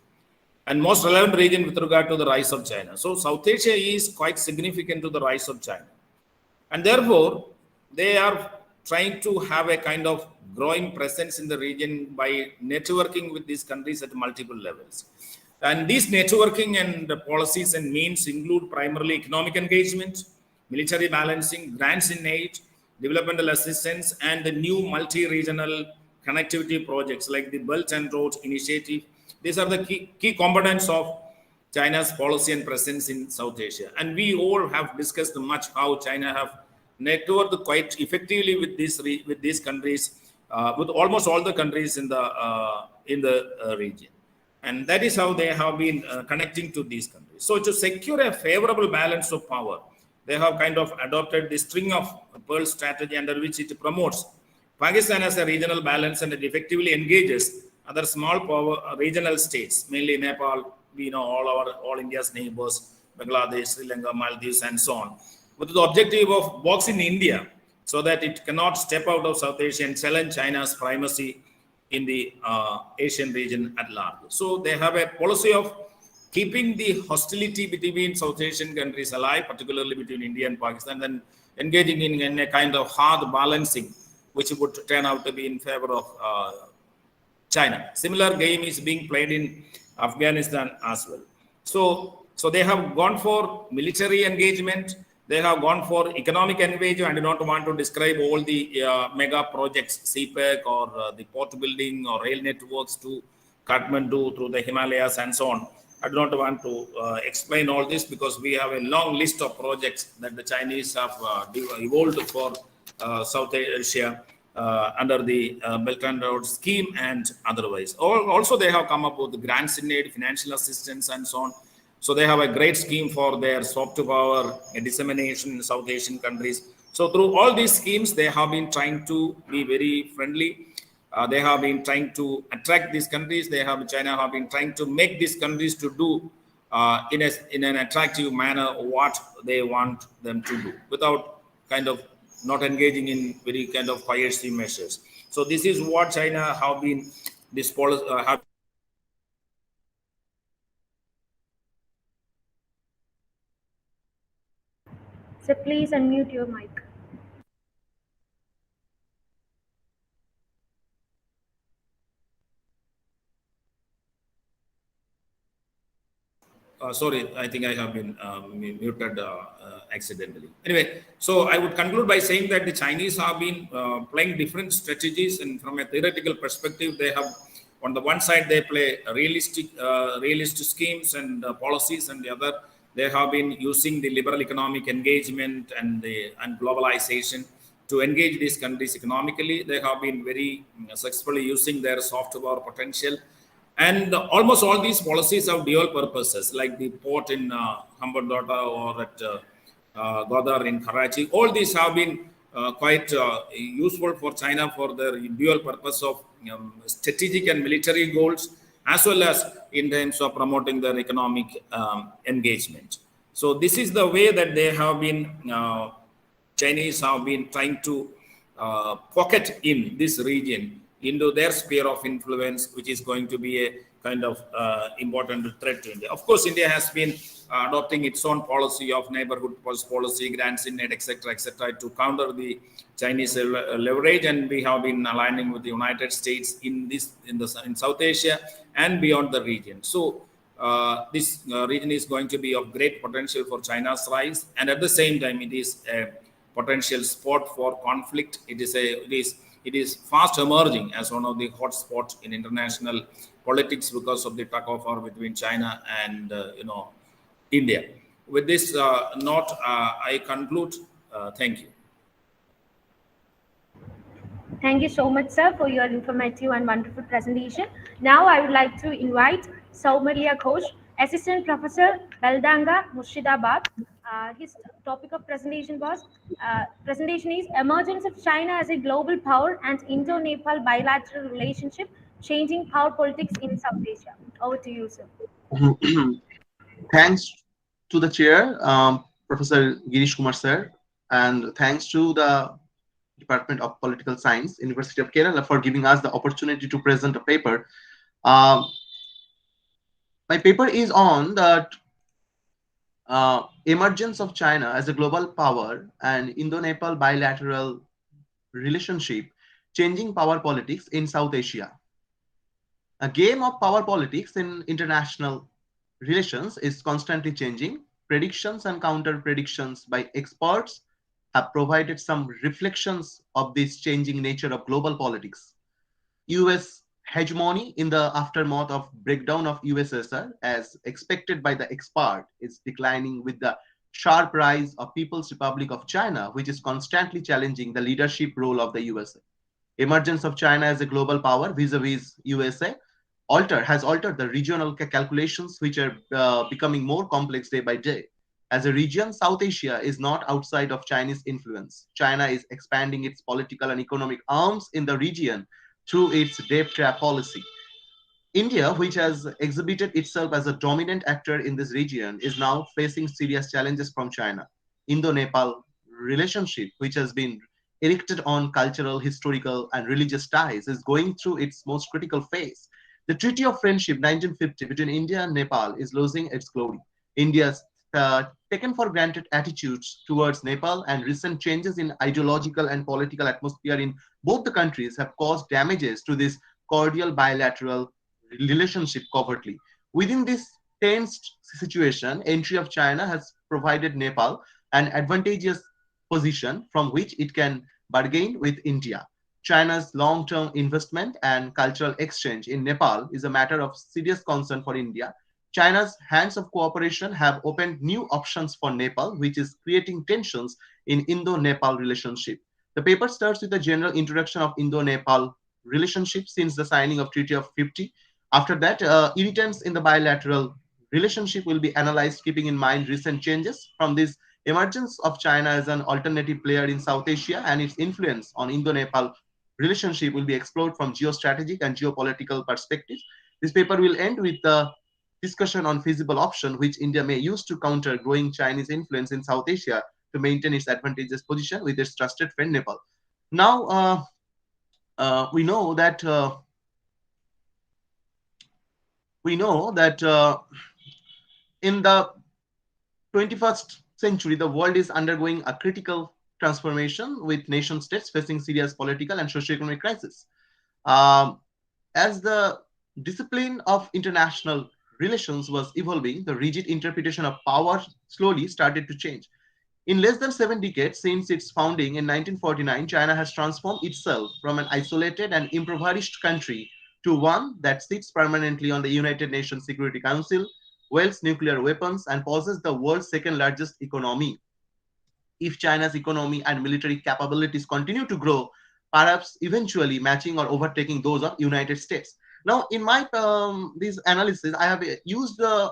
and most relevant region with regard to the rise of China. So South Asia is quite significant to the rise of China. And therefore, they are trying to have a kind of growing presence in the region by networking with these countries at multiple levels. And these networking and policies and means include primarily economic engagement, military balancing, grants in aid, developmental assistance, and the new multi-regional connectivity projects like the Belt and Road Initiative. These are the key components of China's policy and presence in South Asia. And we all have discussed much how China have networked quite effectively with these countries, with almost all the countries in the region. And that is how they have been connecting to these countries. So to secure a favorable balance of power, they have kind of adopted the string of pearls strategy under which it promotes Pakistan as a regional balance, and it effectively engages other small power regional states, mainly Nepal, we know all India's neighbors, Bangladesh, Sri Lanka, Maldives, and so on, with the objective of boxing India so that it cannot step out of South Asia and challenge China's primacy in the Asian region at large. So they have a policy of keeping the hostility between South Asian countries alive, particularly between India and Pakistan, and engaging in a kind of hard balancing, which would turn out to be in favor of China. Similar game is being played in Afghanistan as well. So they have gone for military engagement. They have gone for economic engagement. I do not want to describe all the mega projects, CPEC or the port building or rail networks to Kathmandu through the Himalayas and so on. I do not want to explain all this because we have a long list of projects that the Chinese have evolved for South Asia under the Belt and Road scheme and otherwise. Also, they have come up with grants in aid, financial assistance, and so on. So they have a great scheme for their soft power dissemination in South Asian countries. So through all these schemes, they have been trying to be very friendly. They have been trying to attract these countries. China have been trying to make these countries to do in an attractive manner what they want them to do without kind of not engaging in very kind of coercive measures. So this is what China have been this policy. So please unmute your mic. Sorry, I think I have been muted accidentally. Anyway, so I would conclude by saying that the Chinese have been playing different strategies, and from a theoretical perspective, they have, on the one side, they play realist schemes and policies, and the other, they have been using the liberal economic engagement and globalization to engage these countries economically. They have been very successfully using their soft power potential. And almost all these policies have dual purposes, like the port in Hambantota or at Godar in Karachi. All these have been quite useful for China for their dual purpose of strategic and military goals, as well as in terms of promoting their economic engagement. So this is the way that they have been, Chinese have been trying to pocket in this region into their sphere of influence, which is going to be a kind of important threat to India. Of course, India has been adopting its own policy of neighborhood policy, grants in aid, etc., to counter the Chinese leverage, and we have been aligning with the United States in South Asia and beyond the region. So this region is going to be of great potential for China's rise, and at the same time, it is a potential spot for conflict. It is fast emerging as one of the hot spots in international politics because of the tug of war between China and India. With this note, I conclude. Thank you. Thank you so much, sir, for your informative and wonderful presentation. Now I would like to invite Saumalia Ghosh, Assistant Professor, Beldanga, Murshidabad. His topic of presentation is Emergence of China as a Global Power and Indo-Nepal Bilateral Relationship, Changing Power Politics in South Asia. Over to you, sir. Thanks to the chair, Professor Girish Kumar sir, and thanks to the Department of Political Science, University of Kerala, for giving us the opportunity to present a paper. My paper is on the emergence of China as a global power and Indo-Nepal bilateral relationship, changing power politics in South Asia. A game of power politics in international relations is constantly changing. Predictions and counter-predictions by experts have provided some reflections of this changing nature of global politics. US hegemony in the aftermath of breakdown of USSR, as expected by the expert, is declining with the sharp rise of People's Republic of China, which is constantly challenging the leadership role of the USA. Emergence of China as a global power vis-a-vis USA has altered the regional calculations, which are becoming more complex day by day. As a region, South Asia is not outside of Chinese influence. China is expanding its political and economic arms in the region through its debt trap policy. India, which has exhibited itself as a dominant actor in this region, is now facing serious challenges from China. Indo-Nepal relationship, which has been erected on cultural, historical, and religious ties, is going through its most critical phase. The Treaty of Friendship 1950 between India and Nepal is losing its glory. India's taken for granted attitudes towards Nepal and recent changes in ideological and political atmosphere in both the countries have caused damages to this cordial bilateral relationship covertly. Within this tensed situation, entry of China has provided Nepal an advantageous position from which it can bargain with India. China's long-term investment and cultural exchange in Nepal is a matter of serious concern for India. China's hands of cooperation have opened new options for Nepal, which is creating tensions in Indo-Nepal relationship. The paper starts with a general introduction of Indo-Nepal relationship since the signing of Treaty of 50. After that, irritants in the bilateral relationship will be analyzed, keeping in mind recent changes from this emergence of China as an alternative player in South Asia and its influence on Indo-Nepal relationship will be explored from geostrategic and geopolitical perspectives. This paper will end with the discussion on feasible option which India may use to counter growing Chinese influence in South Asia to maintain its advantageous position with its trusted friend Nepal. Now, we know that in the 21st century, the world is undergoing a critical transformation with nation states facing serious political and socio-economic crisis. As the discipline of international relations was evolving, the rigid interpretation of power slowly started to change. In less than 7 decades since its founding in 1949, China has transformed itself from an isolated and impoverished country to one that sits permanently on the United Nations Security Council, wields nuclear weapons, and possesses the world's second largest economy. If China's economy and military capabilities continue to grow, perhaps eventually matching or overtaking those of United States. Now, in my this analysis, I have used the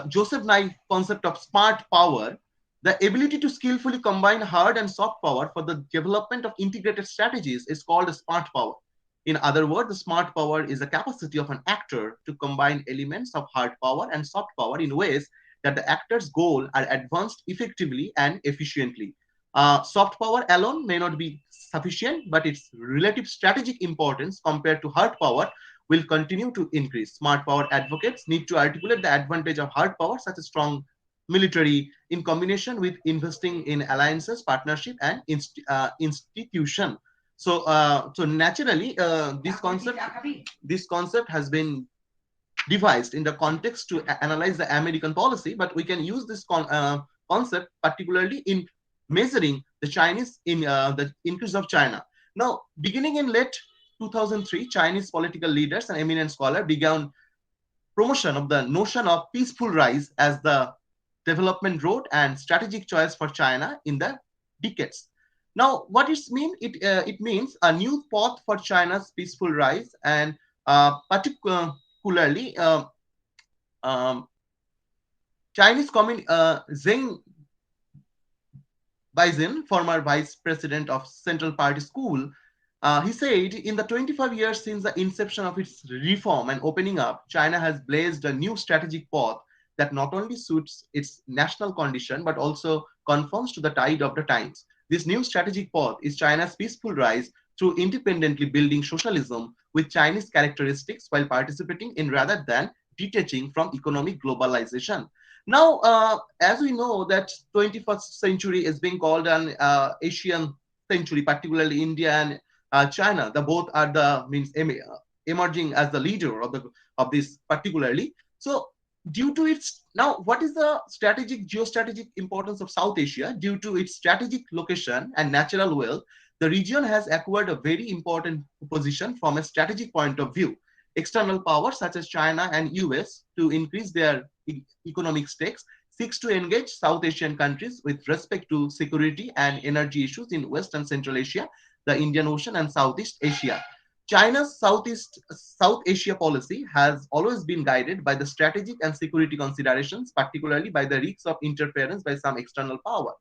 Joseph Nye concept of smart power, the ability to skillfully combine hard and soft power for the development of integrated strategies is called a smart power. In other words, the smart power is the capacity of an actor to combine elements of hard power and soft power in ways that the actor's goals are advanced effectively and efficiently. Soft power alone may not be sufficient, but its relative strategic importance compared to hard power will continue to increase. Smart power advocates need to articulate the advantage of hard power, such as strong military, in combination with investing in alliances, partnership, and institution. So naturally, this concept has been devised in the context to analyze the American policy, but we can use this concept particularly in measuring the Chinese in the increase of China. Now, beginning in late 2003, Chinese political leaders and eminent scholars began promotion of the notion of peaceful rise as the development road and strategic choice for China in the decades. Now, what it means? It means a new path for China's peaceful rise, and particularly Chinese Zheng Baizhen, former vice president of Central Party School, he said, in the 25 years since the inception of its reform and opening up, China has blazed a new strategic path that not only suits its national condition, but also conforms to the tide of the times. This new strategic path is China's peaceful rise through independently building socialism with Chinese characteristics while participating in rather than detaching from economic globalization. Now, as we know that 21st century is being called an Asian century, particularly India and China. The both are emerging as the leader of this particularly. So due to its, now what is the geostrategic importance of South Asia? Due to its strategic location and natural wealth, the region has acquired a very important position from a strategic point of view. External powers such as China and US, to increase their economic stakes, seeks to engage South Asian countries with respect to security and energy issues in West and Central Asia, the Indian Ocean, and Southeast Asia. China's South Asia policy has always been guided by the strategic and security considerations, particularly by the risks of interference by some external power.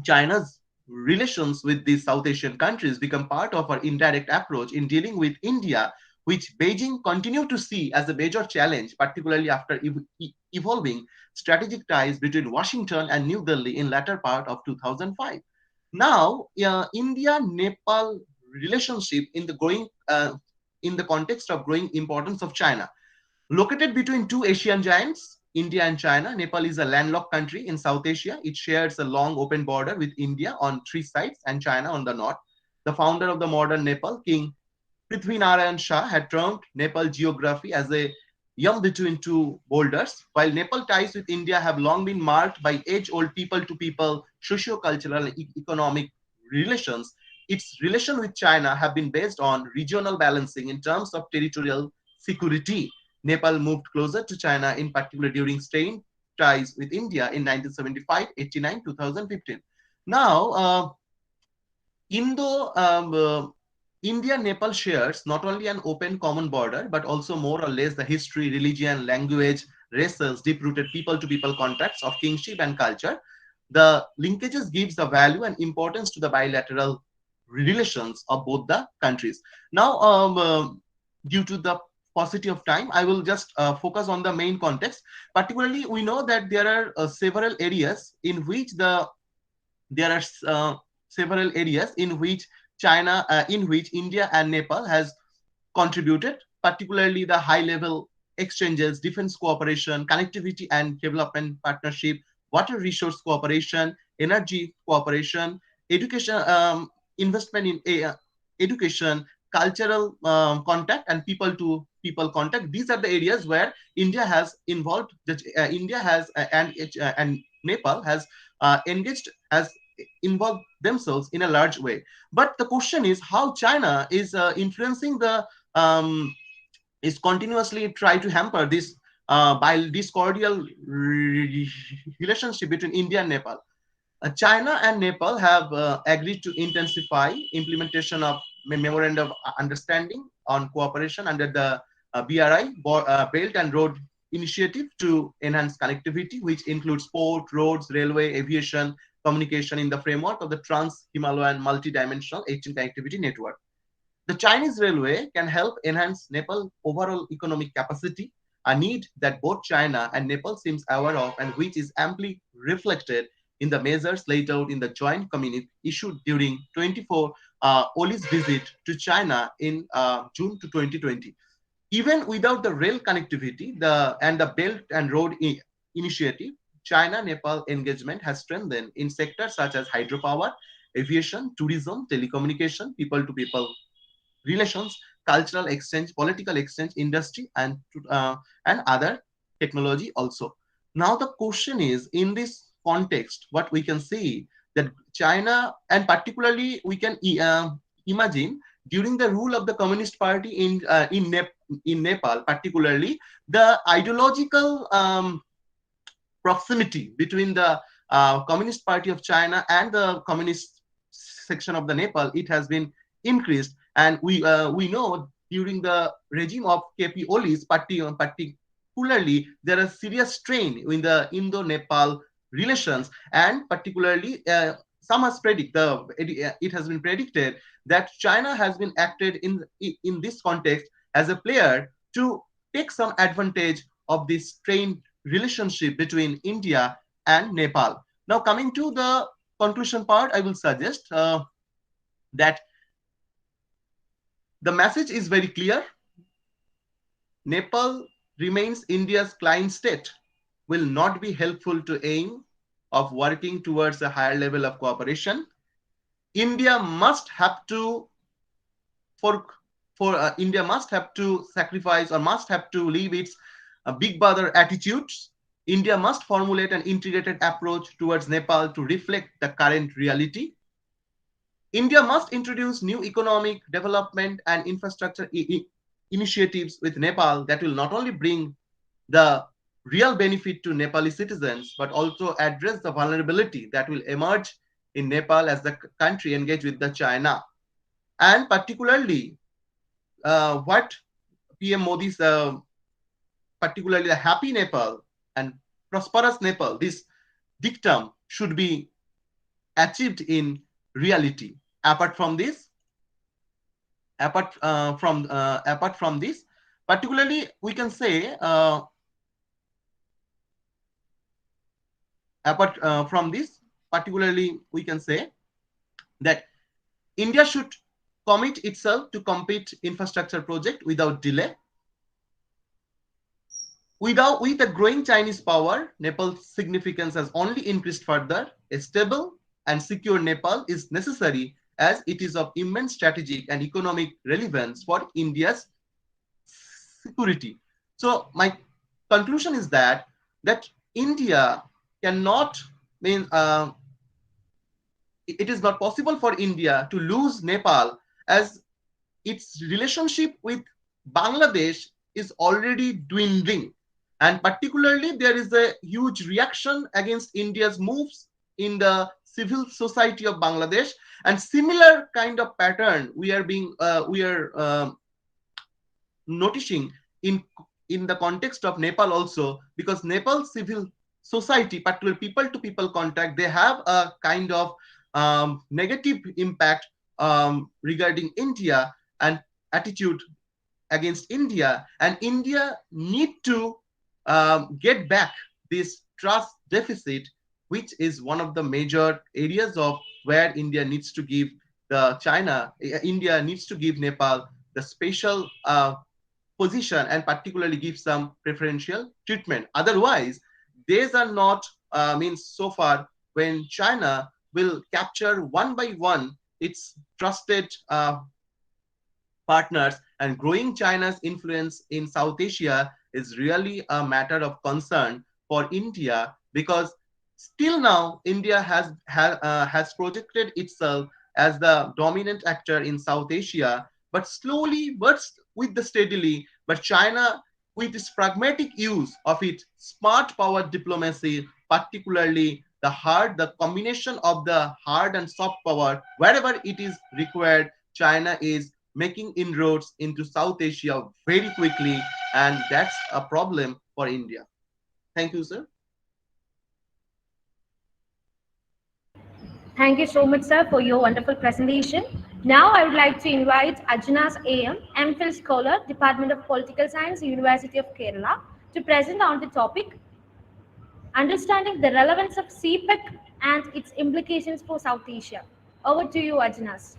China's relations with these South Asian countries become part of our indirect approach in dealing with India, which Beijing continue to see as a major challenge, particularly after evolving strategic ties between Washington and New Delhi in latter part of 2005. Now, India-Nepal relationship in the context of growing importance of China. Located between two Asian giants, India and China, Nepal is a landlocked country in South Asia. It shares a long open border with India on 3 sides and China on the north. The founder of the modern Nepal, King Prithvinarayan Shah, had termed Nepal geography as a yum between two boulders. While Nepal ties with India have long been marked by age-old people-to-people, socio-cultural and economic relations, its relation with China have been based on regional balancing in terms of territorial security. Nepal moved closer to China, in particular during strained ties with India in 1975, 89, 2015. Now, India-Nepal shares not only an open common border, but also more or less the history, religion, language, races, deep-rooted people-to-people contacts of kingship and culture. The linkages gives the value and importance to the bilateral relations of both the countries. Now, due to the paucity of time, I will just focus on the main context. Particularly, we know that there are several areas in which in which India and Nepal has contributed, particularly the high-level exchanges, defense cooperation, connectivity and development partnership, water resource cooperation, energy cooperation, education, investment in education, cultural contact, and people-to-people contact. These are the areas where India has involved. India has and Nepal has engaged, has involved themselves in a large way. But the question is how China is influencing the is continuously try to hamper this this cordial relationship between India and Nepal. China and Nepal have agreed to intensify implementation of memorandum of understanding on cooperation under the BRI, Belt and Road Initiative, to enhance connectivity, which includes port, roads, railway, aviation, communication in the framework of the Trans-Himalayan Multi-Dimensional 18 Connectivity Network. The Chinese railway can help enhance Nepal's overall economic capacity, a need that both China and Nepal seems aware of, and which is amply reflected in the measures laid out in the joint communique issued during 24 Oli's visit to China in June to 2020. Even without the rail connectivity and the Belt and Road Initiative, China-Nepal engagement has strengthened in sectors such as hydropower, aviation, tourism, telecommunication, people-to-people relations, cultural exchange, political exchange, industry, and other technology also. Now the question is, in this context, what we can see that China, and particularly we can imagine during the rule of the Communist Party in Nepal, particularly the ideological proximity between the Communist Party of China and the communist section of the Nepal, it has been increased. And we know during the regime of KP Oli's party, particularly there is serious strain in the Indo-Nepal relations, and particularly some has it has been predicted that China has been acted in this context as a player to take some advantage of this strained relationship between India and Nepal. Now, coming to the conclusion part, I will suggest that the message is very clear. Nepal remains India's client state, will not be helpful to aim of working towards a higher level of cooperation. India must have to India must have to sacrifice, or must have to leave its big brother attitudes. India must formulate an integrated approach towards Nepal to reflect the current reality. India must introduce new economic development and infrastructure initiatives with Nepal that will not only bring the real benefit to Nepali citizens, but also address the vulnerability that will emerge in Nepal as the country engage with the China. And particularly what PM Modi's, particularly the happy Nepal and prosperous Nepal, this dictum should be achieved in reality. Apart from this, particularly we can say that India should commit itself to complete infrastructure project without delay. With the growing Chinese power, Nepal's significance has only increased further. A stable and secure Nepal is necessary, as it is of immense strategic and economic relevance for India's security. So my conclusion is that India cannot mean it is not possible for India to lose Nepal, as its relationship with Bangladesh is already dwindling. And particularly, there is a huge reaction against India's moves in the civil society of Bangladesh, and similar kind of pattern we are noticing in the context of Nepal also, because Nepal civil society, particularly people-to-people contact, they have a kind of negative impact regarding India and attitude against India, and India need to get back this trust deficit, which is one of the major areas of where India needs to give India needs to give Nepal the special position and particularly give some preferential treatment. Otherwise, these are not means so far when China will capture one by one its trusted partners, and growing China's influence in South Asia is really a matter of concern for India, because still now India has projected itself as the dominant actor in South Asia, but slowly, but with the steadily, but China, with its pragmatic use of its smart power diplomacy, particularly the combination of the hard and soft power, wherever it is required, China is making inroads into South Asia very quickly, and that's a problem for India. Thank you, sir. Thank you so much, sir, for your wonderful presentation. Now I would like to invite Ajnas AM, MPhil Scholar, Department of Political Science, University of Kerala, to present on the topic, Understanding the Relevance of CPEC and its Implications for South Asia. Over to you, Ajnas.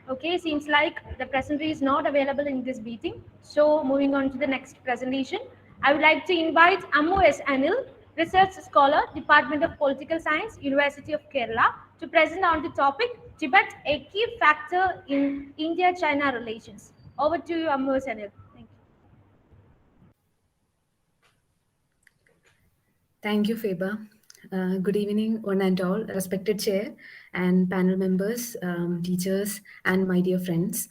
Okay, seems like the presenter is not available in this meeting. So moving on to the next presentation, I would like to invite Ammu S. Anil, Research Scholar, Department of Political Science, University of Kerala, to present on the topic, Tibet, a key factor in India-China relations. Over to you, Ammu S. Anil. Thank you. Thank you, Feba. Good evening, one and all, respected chair and panel members, teachers, and my dear friends.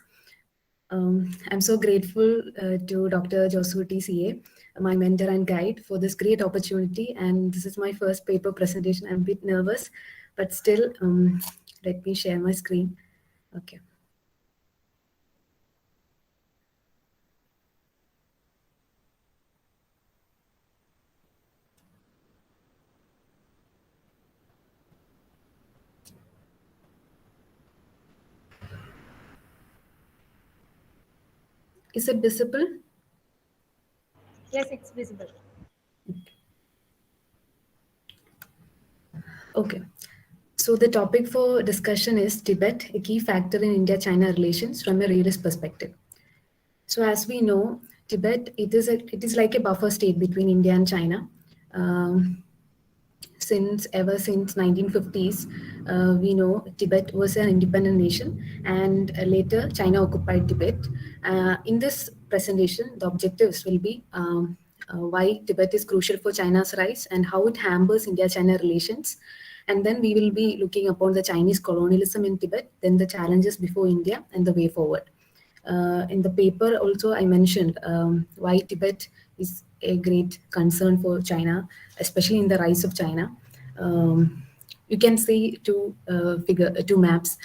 I'm so grateful to Dr. Josukutty CA, my mentor and guide, for this great opportunity. And this is my first paper presentation. I'm a bit nervous, but still, let me share my screen. Okay. Is it visible? Yes, it's visible. Okay. So the topic for discussion is Tibet, a key factor in India-China relations from a realist perspective. So as we know, Tibet, it is like a buffer state between India and China. Ever since 1950s, we know Tibet was an independent nation, and later China occupied Tibet. In this presentation, the objectives will be why Tibet is crucial for China's rise and how it hampers India-China relations. And then we will be looking upon the Chinese colonialism in Tibet, then the challenges before India and the way forward. In the paper also I mentioned why Tibet is a great concern for China, especially in the rise of China. You can see two maps,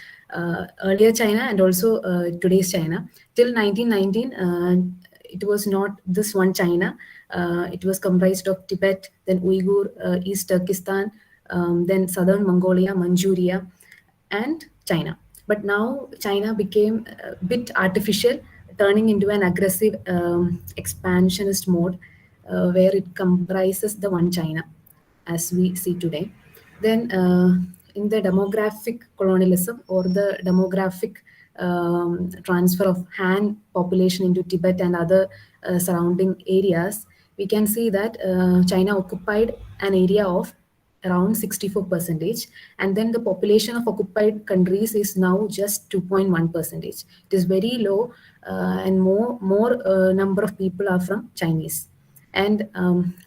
earlier China and also today's China. Till 1919, it was not this one China. It was comprised of Tibet, then Uyghur, East Turkestan, then Southern Mongolia, Manchuria, and China. But now China became a bit artificial, turning into an aggressive expansionist mode where it comprises the one China, as we see today. Then in the demographic colonialism or the demographic transfer of Han population into Tibet and other surrounding areas, we can see that China occupied an area of around 64%, and then the population of occupied countries is now just 2.1%. It is very low, and more number of people are from Chinese. And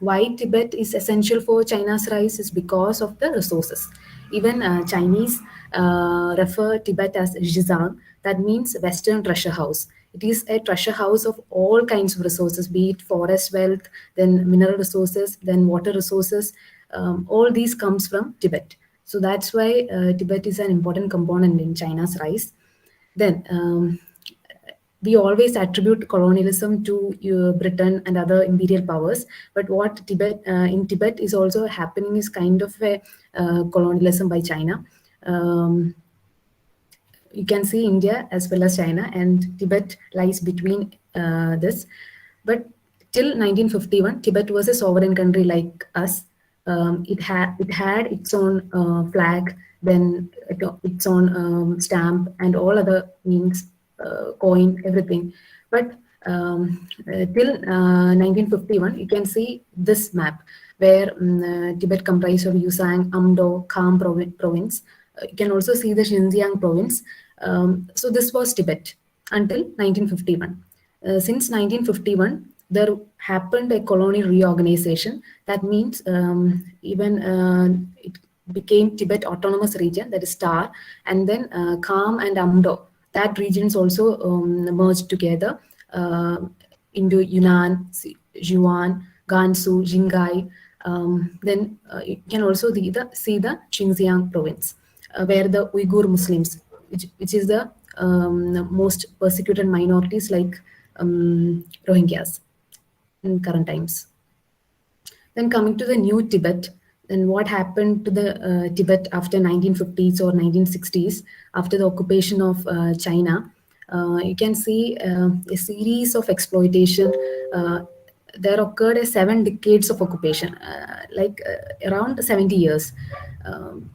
why Tibet is essential for China's rise is because of the resources. Even Chinese refer Tibet as Xizang, that means Western treasure house. It is a treasure house of all kinds of resources, be it forest wealth, then mineral resources, then water resources. All these comes from Tibet. So that's why Tibet is an important component in China's rise. Then we always attribute colonialism to Britain and other imperial powers, but what Tibet in Tibet is also happening is kind of a colonialism by China. You can see India as well as China, and Tibet lies between this. But till 1951, Tibet was a sovereign country like us. It had its own flag, then its own stamp, and all other means, coin, everything. But till 1951, you can see this map where Tibet comprised of Yusang, Amdo, Kham province. You can also see the Xinjiang province. So this was Tibet until 1951. Since 1951, there happened a colonial reorganization. That means even it became Tibet Autonomous Region, that is TAR, and then Kham and Amdo. That regions also merged together into Yunnan, Sichuan, Gansu, Qinghai. Then you can also see the Xinjiang province, where the Uyghur Muslims, which is the most persecuted minorities like Rohingyas in current times. Then coming to the new Tibet, then what happened to the Tibet after 1950s or 1960s, after the occupation of China? You can see a series of exploitation. There occurred 7 decades of occupation, around 70 years.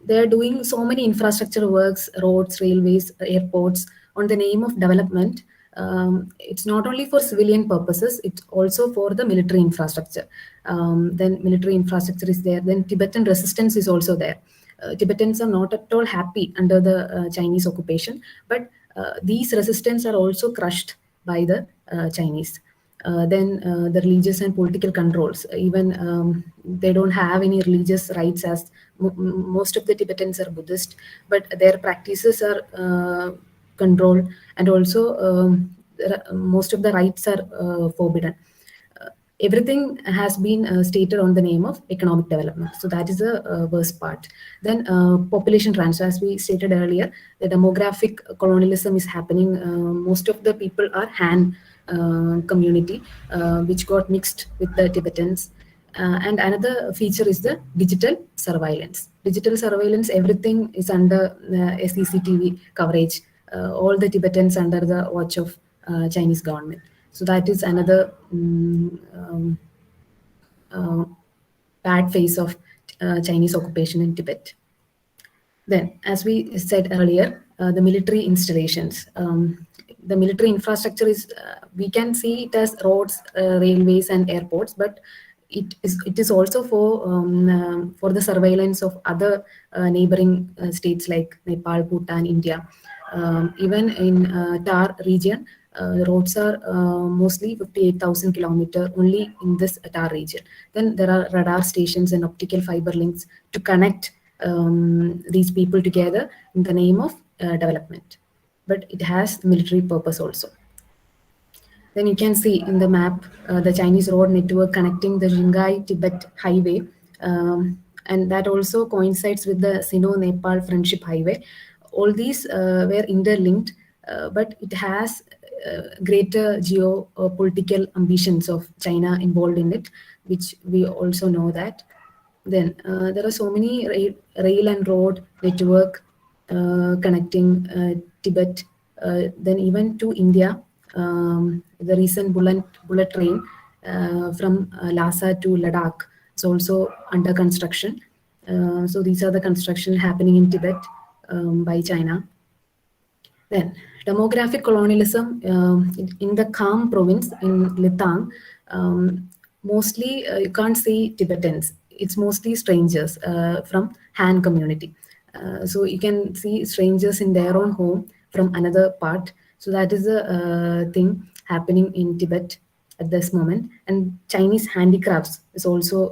They're doing so many infrastructure works, roads, railways, airports, on the name of development. It's not only for civilian purposes, it's also for the military infrastructure. Then military infrastructure is there. Then Tibetan resistance is also there. Tibetans are not at all happy under the Chinese occupation, but these resistance are also crushed by the Chinese. Then the religious and political controls, even they don't have any religious rights, as most of the Tibetans are Buddhist, but their practices are controlled, and also most of the rights are forbidden. Everything has been stated on the name of economic development. So that is the worst part. Then population transfer, as we stated earlier, the demographic colonialism is happening. Most of the people are Han community, which got mixed with the Tibetans. And another feature is the digital surveillance. Digital surveillance, everything is under a CCTV coverage. All the Tibetans under the watch of Chinese government. So that is another bad phase of Chinese occupation in Tibet. Then, as we said earlier, the military installations. The military infrastructure is, we can see it as roads, railways, and airports, but it is also for the surveillance of other neighboring states like Nepal, Bhutan, India. Even in TAR region, the roads are mostly 58,000 kilometers only in this TAR region. Then there are radar stations and optical fiber links to connect these people together in the name of development. But it has military purpose also. Then you can see in the map the Chinese road network connecting the Shanghai-Tibet highway, and that also coincides with the Sino-Nepal Friendship Highway. All these were interlinked, but it has greater geopolitical ambitions of China involved in it, which we also know that. Then there are so many rail and road network connecting Tibet, then even to India. The recent bullet train from Lhasa to Ladakh is also under construction. So these are the construction happening in Tibet by China. Then demographic colonialism in the Kham province in Litang. Mostly you can't see Tibetans. it's mostly strangers from Han community. So you can see strangers in their own home from another part. So that is a thing happening in Tibet at this moment. And Chinese handicrafts is also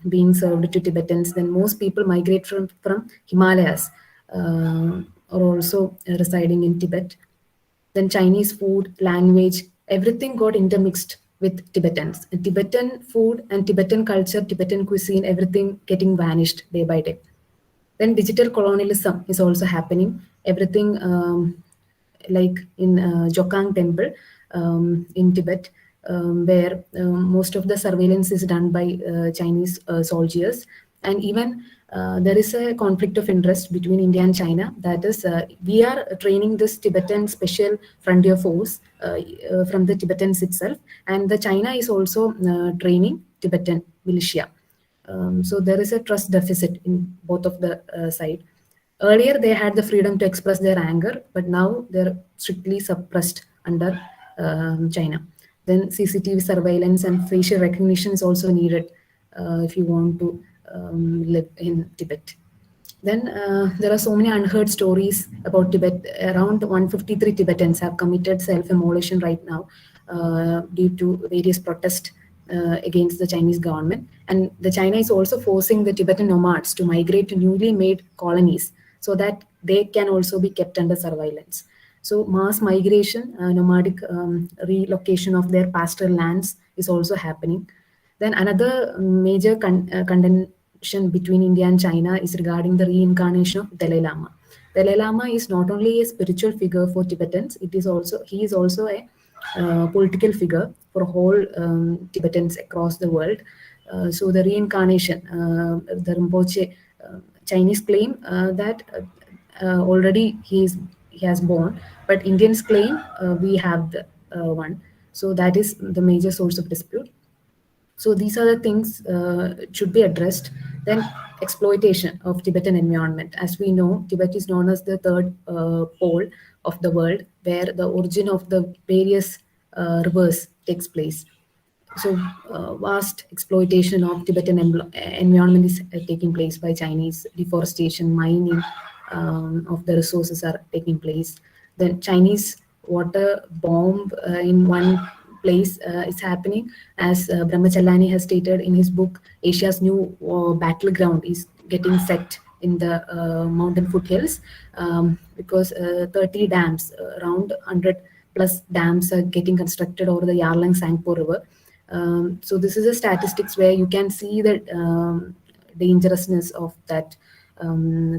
being served to Tibetans. Then most people migrate from Himalayas are also residing in Tibet. Then Chinese food, language, everything got intermixed with Tibetans. And Tibetan food and Tibetan culture, Tibetan cuisine, everything getting vanished day by day. Then digital colonialism is also happening. Everything like in Jokang temple in Tibet, where most of the surveillance is done by Chinese soldiers. And even there is a conflict of interest between India and China. That is, we are training this Tibetan Special Frontier Force from the Tibetans itself, and the China is also training Tibetan militia. So there is a trust deficit in both of the side. Earlier, they had the freedom to express their anger, but now they're strictly suppressed under China. Then CCTV surveillance and facial recognition is also needed if you want to live in Tibet. Then there are so many unheard stories about Tibet. Around 153 Tibetans have committed self-immolation right now due to various protests against the Chinese government. And the China is also forcing the Tibetan nomads to migrate to newly made colonies so that they can also be kept under surveillance. So mass migration, nomadic relocation of their pastoral lands is also happening. Then another major contention between India and China is regarding the reincarnation of Dalai Lama. Dalai Lama is not only a spiritual figure for Tibetans, he is also a political figure for whole Tibetans across the world. So the reincarnation, the Rinpoche Chinese claim that already he has born, but Indians claim we have the one. So that is the major source of dispute. So these are the things should be addressed. Then exploitation of Tibetan environment. As we know, Tibet is known as the third pole of the world, where the origin of the various rivers takes place. So vast exploitation of Tibetan environment is taking place by Chinese. Deforestation, mining of the resources are taking place. Then Chinese water bomb in one place is happening, as Brahmachalani has stated in his book. Asia's new battleground is getting set in the mountain foothills because 30 dams, around 100 plus dams are getting constructed over the Yarlang Sangpo River. So this is a statistics where you can see the dangerousness of that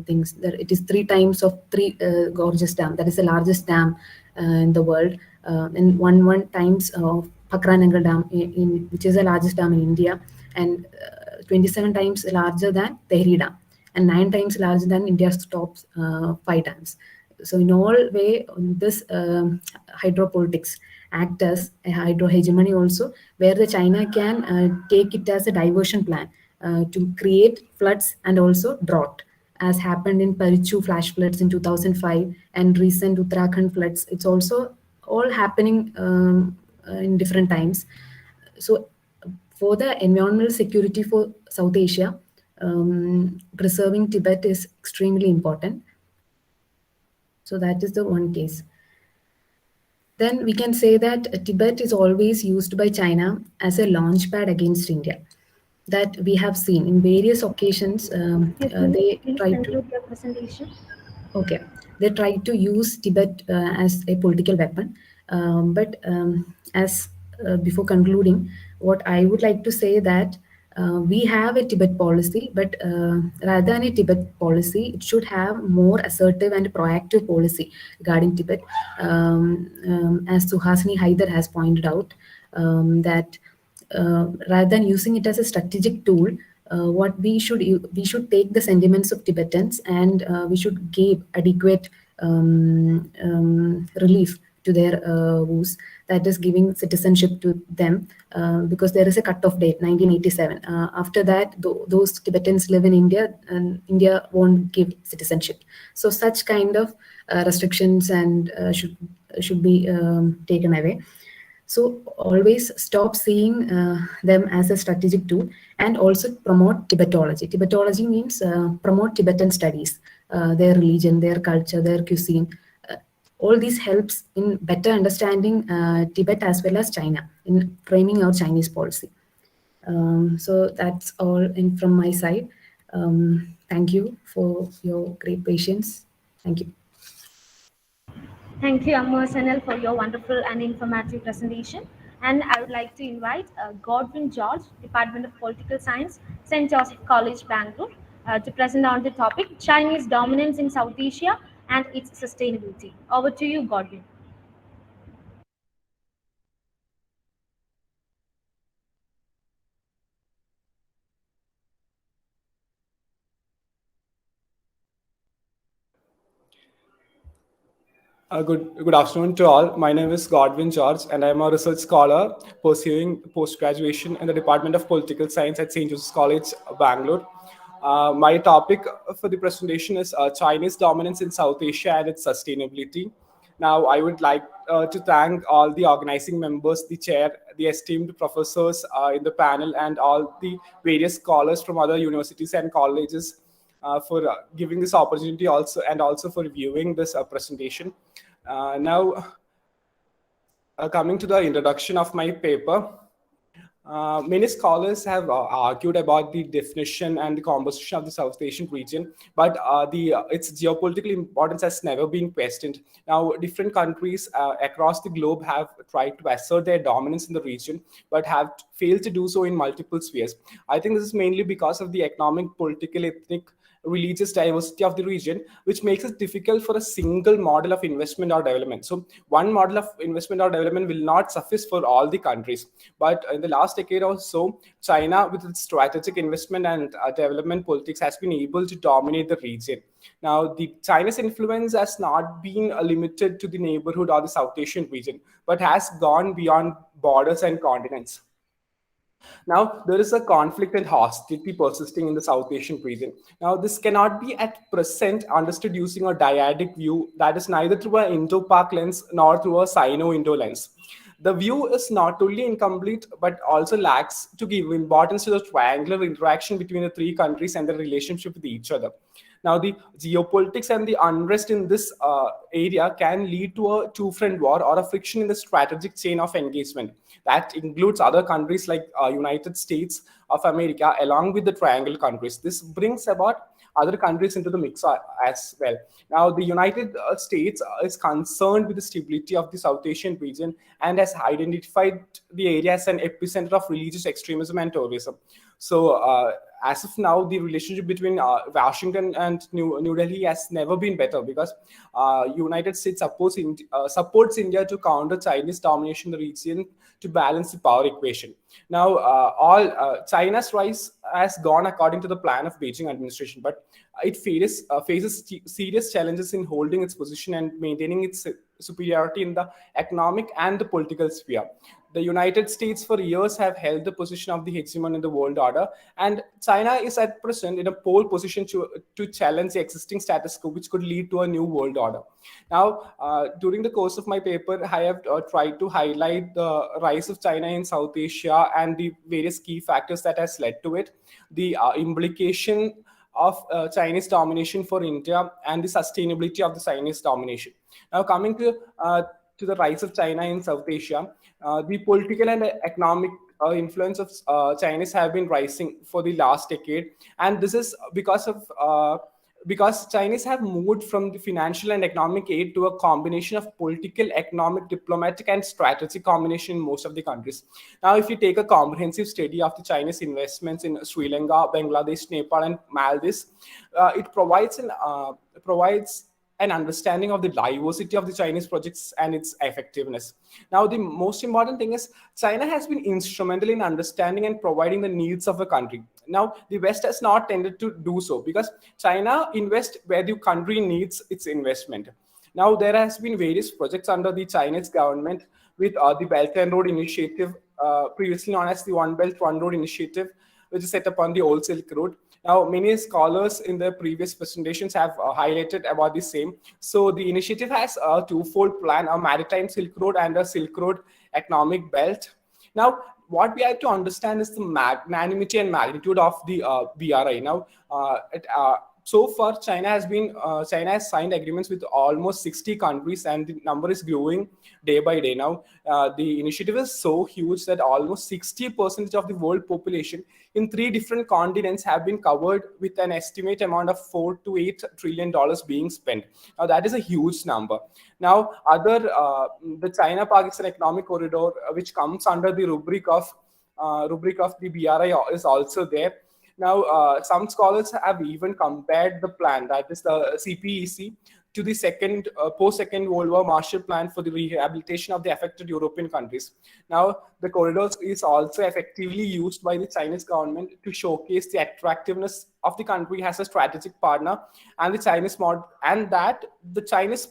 things. That it is 3 times of gorgeous dam. That is the largest dam in the world, and one times of Pakranangal Dam, which is the largest dam in India, and 27 times larger than Tehri Dam, and 9 times larger than India's top 5 dams. So in all way, this hydropolitics act as a hydro hegemony also, where the China can take it as a diversion plan to create floods and also drought, as happened in Parichu flash floods in 2005 and recent Uttarakhand floods. It's also all happening in different times. So for the environmental security for South Asia, preserving Tibet is extremely important. So that is the one case. Then we can say that Tibet is always used by China as a launchpad against India. That we have seen in various occasions. They try to your presentation. Okay, they try to use Tibet as a political weapon. But as before concluding, what I would like to say that we have a Tibet policy, but rather than a Tibet policy, it should have more assertive and proactive policy regarding Tibet. As Suhasini Haidar has pointed out, that rather than using it as a strategic tool, what we should take the sentiments of Tibetans and we should give adequate relief to their woes. That is giving citizenship to them, because there is a cut-off date, 1987. After that, those Tibetans live in India, and India won't give citizenship. So such kind of restrictions and should be taken away. So always stop seeing them as a strategic tool, and also promote Tibetology. Tibetology means promote Tibetan studies, their religion, their culture, their cuisine. All this helps in better understanding Tibet as well as China in framing our Chinese policy. So that's all from my side. Thank you for your great patience. Thank you. Thank you, Amar Sanal, for your wonderful and informative presentation. And I would like to invite Godwin George, Department of Political Science, St. Joseph College, Bangalore, to present on the topic Chinese dominance in South Asia and its sustainability. Over to you, Godwin. Good afternoon to all. My name is Godwin George, and I'm a research scholar pursuing post-graduation in the Department of Political Science at St. Joseph's College, Bangalore. My topic for the presentation is Chinese dominance in South Asia and its sustainability. Now, I would like to thank all the organizing members, the chair, the esteemed professors in the panel, and all the various scholars from other universities and colleges for giving this opportunity also, and also for viewing this presentation. Now, coming to the introduction of my paper, many scholars have argued about the definition and the composition of the South Asian region, but its geopolitical importance has never been questioned. Now, different countries across the globe have tried to assert their dominance in the region, but have failed to do so in multiple spheres. I think this is mainly because of the economic, political, ethnic, religious diversity of the region, which makes it difficult for a single model of investment or development. So one model of investment or development will not suffice for all the countries. But in the last decade or so, China, with its strategic investment and development politics, has been able to dominate the region. Now, the China's influence has not been limited to the neighborhood or the South Asian region, but has gone beyond borders and continents. Now, there is a conflict and hostility persisting in the South Asian region. Now, this cannot be at present understood using a dyadic view, that is neither through an Indo-Pak lens nor through a Sino-Indo lens. The view is not only incomplete, but also lacks to give importance to the triangular interaction between the three countries and their relationship with each other. Now, the geopolitics and the unrest in this area can lead to a two-front war or a friction in the strategic chain of engagement. That includes other countries like United States of America, along with the triangle countries. This brings about other countries into the mix as well. Now, the United States is concerned with the stability of the South Asian region and has identified the area as an epicenter of religious extremism and terrorism. So, as of now, the relationship between Washington and New Delhi has never been better, because United States supports India to counter Chinese domination in the region to balance the power equation. Now, China's rise has gone according to the plan of Beijing administration, but it faces serious challenges in holding its position and maintaining its superiority in the economic and the political sphere. The United States for years have held the position of the hegemon in the world order, and China is at present in a pole position to challenge the existing status quo, which could lead to a new world order. Now, during the course of my paper, I have tried to highlight the rise of China in South Asia and the various key factors that has led to it, the implication of Chinese domination for India, and the sustainability of the Chinese domination. Now, coming to the rise of China in South Asia, the political and economic influence of Chinese have been rising for the last decade, and this is because Chinese have moved from the financial and economic aid to a combination of political, economic, diplomatic, and strategic combination in most of the countries. Now, if you take a comprehensive study of the Chinese investments in Sri Lanka, Bangladesh, Nepal, and Maldives, it provides an understanding of the diversity of the Chinese projects and its effectiveness. Now, the most important thing is China has been instrumental in understanding and providing the needs of a country. Now, the West has not tended to do so, because China invests where the country needs its investment. Now, there has been various projects under the Chinese government, with the Belt and Road Initiative, previously known as the One Belt, One Road Initiative, which is set up on the Old Silk Road. Now, many scholars in the previous presentations have highlighted about the same. So the initiative has a twofold plan, a maritime Silk Road and a Silk Road economic belt. Now, what we have to understand is the magnanimity and magnitude of the BRI. Now, so far, China has signed agreements with almost 60 countries, and the number is growing day by day. Now, the initiative is so huge that almost 60% of the world population in 3 different continents have been covered, with an estimate amount of $4 to $8 trillion being spent. Now, that is a huge number. Now, the China-Pakistan Economic Corridor, which comes under the rubric of the BRI, is also there. Now, some scholars have even compared the plan, that is the CPEC, to the post-Second World War Marshall Plan for the rehabilitation of the affected European countries. Now, the corridors is also effectively used by the Chinese government to showcase the attractiveness of the country as a strategic partner, and the Chinese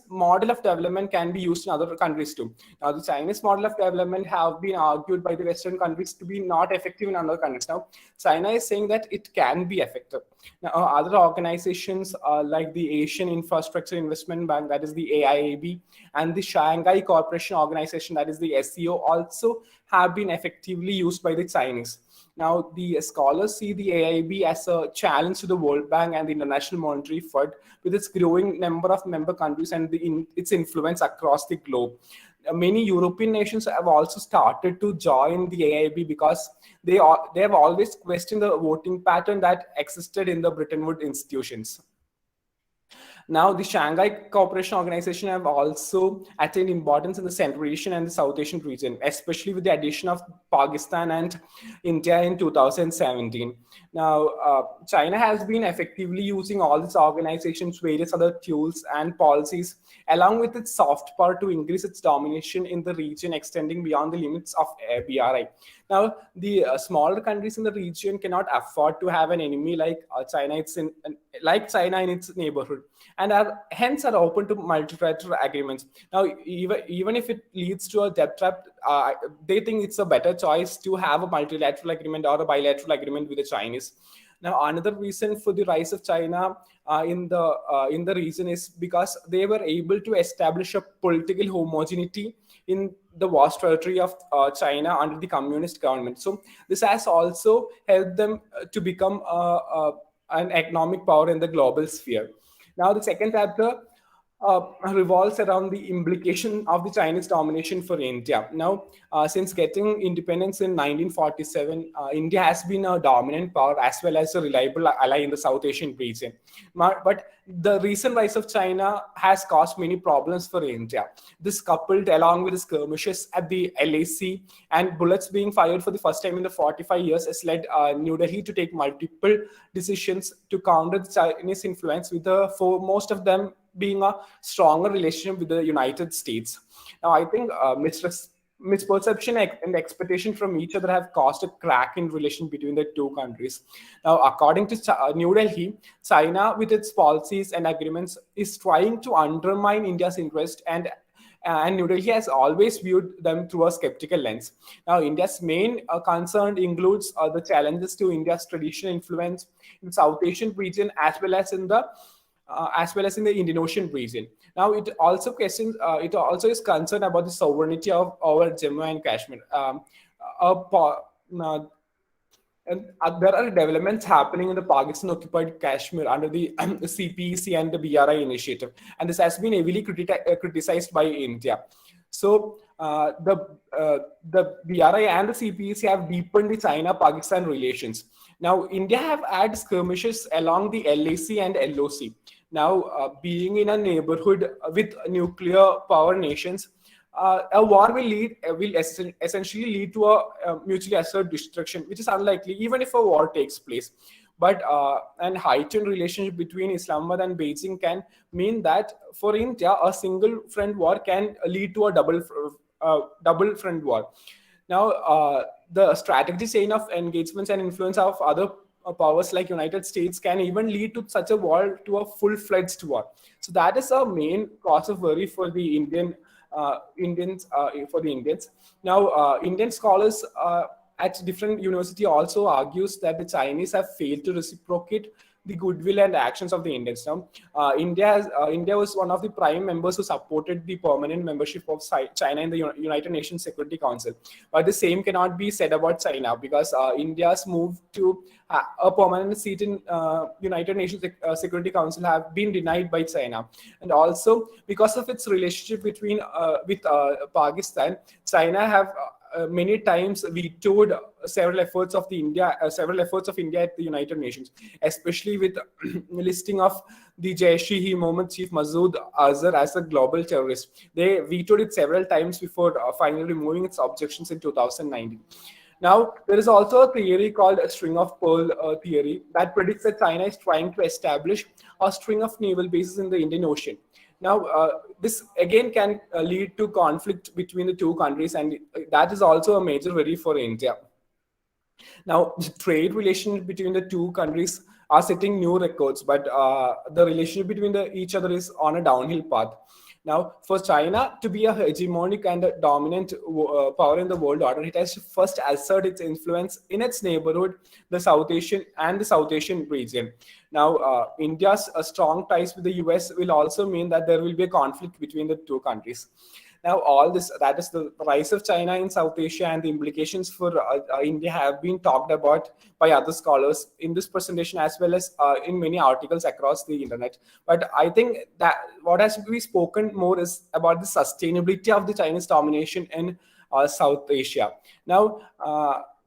model of development can be used in other countries too. Now, the Chinese model of development have been argued by the Western countries to be not effective in other countries. Now, China is saying that it can be effective. Now, other organizations like the Asian Infrastructure Investment Bank, that is the AIIB, and the Shanghai Cooperation Organization, that is the SCO, also have been effectively used by the Chinese. Now, the scholars see the AIB as a challenge to the World Bank and the International Monetary Fund, with its growing number of member countries and its influence across the globe. Many European nations have also started to join the AIB because they have always questioned the voting pattern that existed in the Bretton Woods institutions. Now, the Shanghai Cooperation Organization have also attained importance in the Central Asian and the South Asian region, especially with the addition of Pakistan and India in 2017. Now, China has been effectively using all these organizations, various other tools and policies, along with its soft power, to increase its domination in the region, extending beyond the limits of BRI. Now, the smaller countries in the region cannot afford to have an enemy like China. China in its neighborhood, and hence are open to multilateral agreements. Now, even if it leads to a debt trap, they think it's a better choice to have a multilateral agreement or a bilateral agreement with the Chinese. Now, another reason for the rise of China in the region is because they were able to establish a political homogeneity in the vast territory of China under the communist government. So this has also helped them to become an economic power in the global sphere. Now, the second chapter revolves around the implication of the Chinese domination for India. Now, since getting independence in 1947, India has been a dominant power as well as a reliable ally in the South Asian region. But the recent rise of China has caused many problems for India. This, coupled along with the skirmishes at the LAC and bullets being fired for the first time in the 45 years, has led New Delhi to take multiple decisions to counter the Chinese influence, with most of them being a stronger relationship with the United States. Now, I think misperception and expectation from each other have caused a crack in relation between the two countries. Now, according to New Delhi, China, with its policies and agreements, is trying to undermine India's interest, and New Delhi has always viewed them through a skeptical lens. Now, India's main concern includes the challenges to India's traditional influence in the South Asian region, as well as in the Indian Ocean region. Now, it also is concerned about the sovereignty of our Jammu and Kashmir. And there are developments happening in the Pakistan-occupied Kashmir under the CPEC and the BRI initiative, and this has been heavily criticized by India. So the BRI and the CPEC have deepened the China-Pakistan relations. Now, India have had skirmishes along the LAC and LOC. Now, being in a neighborhood with nuclear power nations, a war will essentially lead to a mutually assured destruction, which is unlikely even if a war takes place. But an heightened relationship between Islamabad and Beijing can mean that for India, a single front war can lead to a double front war. Now, the strategic chain of engagements and influence of other powers like United States can even lead to such a war to a full-fledged war. So that is a main cause of worry for the Indians. Now, Indian scholars at different university also argues that the Chinese have failed to reciprocate the goodwill and actions of the Indians. Now, India was one of the prime members who supported the permanent membership of China in the United Nations Security Council. But the same cannot be said about China, because India's move to a permanent seat in United Nations Security Council have been denied by China. And also because of its relationship with Pakistan, China have many times vetoed several efforts of India at the United Nations, especially with listing of the Jaish-e-Mohammed chief Masood Azhar as a global terrorist. They vetoed it several times before finally removing its objections in 2019. Now, there is also a theory called a string of pearl theory that predicts that China is trying to establish a string of naval bases in the Indian Ocean. Now, this again can lead to conflict between the two countries, and that is also a major worry for India. Now, the trade relations between the two countries are setting new records, but the relationship between each other is on a downhill path. Now, for China to be a hegemonic and a dominant power in the world order, it has to first assert its influence in its neighborhood, the South Asian region. Now, India's strong ties with the US will also mean that there will be a conflict between the two countries. Now, all this, that is the rise of China in South Asia and the implications for India, have been talked about by other scholars in this presentation, as well as in many articles across the internet. But I think that what has to be spoken more is about the sustainability of the Chinese domination in South Asia. Now,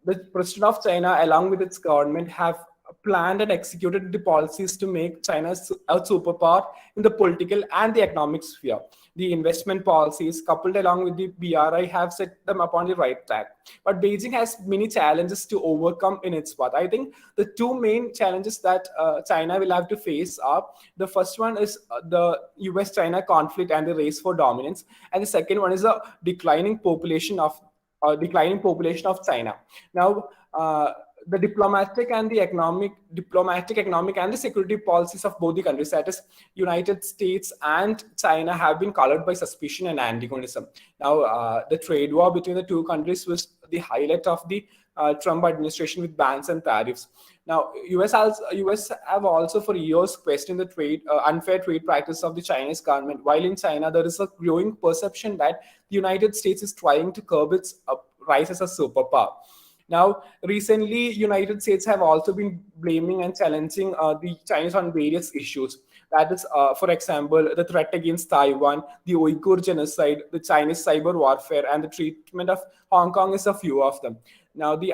the president of China, along with its government, have planned and executed the policies to make China a superpower in the political and the economic sphere. The investment policies, coupled along with the BRI, have set them upon the right track. But Beijing has many challenges to overcome in its path. I think the two main challenges that China will have to face are, the first one is the US-China conflict and the race for dominance, and the second one is a declining population of China. Now, the diplomatic, economic, and the security policies of both the countries, that is United States and China, have been colored by suspicion and antagonism. Now, the trade war between the two countries was the highlight of the Trump administration, with bans and tariffs. Now, US have also for years questioned the unfair trade practice of the Chinese government, while in China there is a growing perception that the United States is trying to curb its rise as a superpower. Now, recently, United States have also been blaming and challenging the Chinese on various issues. That is, for example, the threat against Taiwan, the Uyghur genocide, the Chinese cyber warfare, and the treatment of Hong Kong is a few of them. Now, the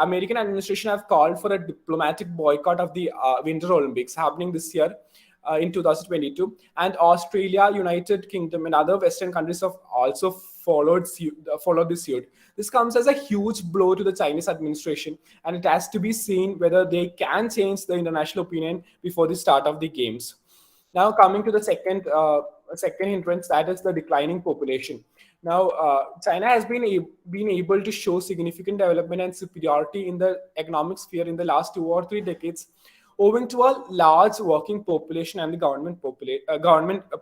American administration have called for a diplomatic boycott of the Winter Olympics happening this year in 2022, and Australia, United Kingdom, and other Western countries have also followed this suit. This comes as a huge blow to the Chinese administration, and it has to be seen whether they can change the international opinion before the start of the games. Now, coming to the second hindrance, that is the declining population. Now, China has been able to show significant development and superiority in the economic sphere in the last 2 or 3 decades, owing to a large working population and the government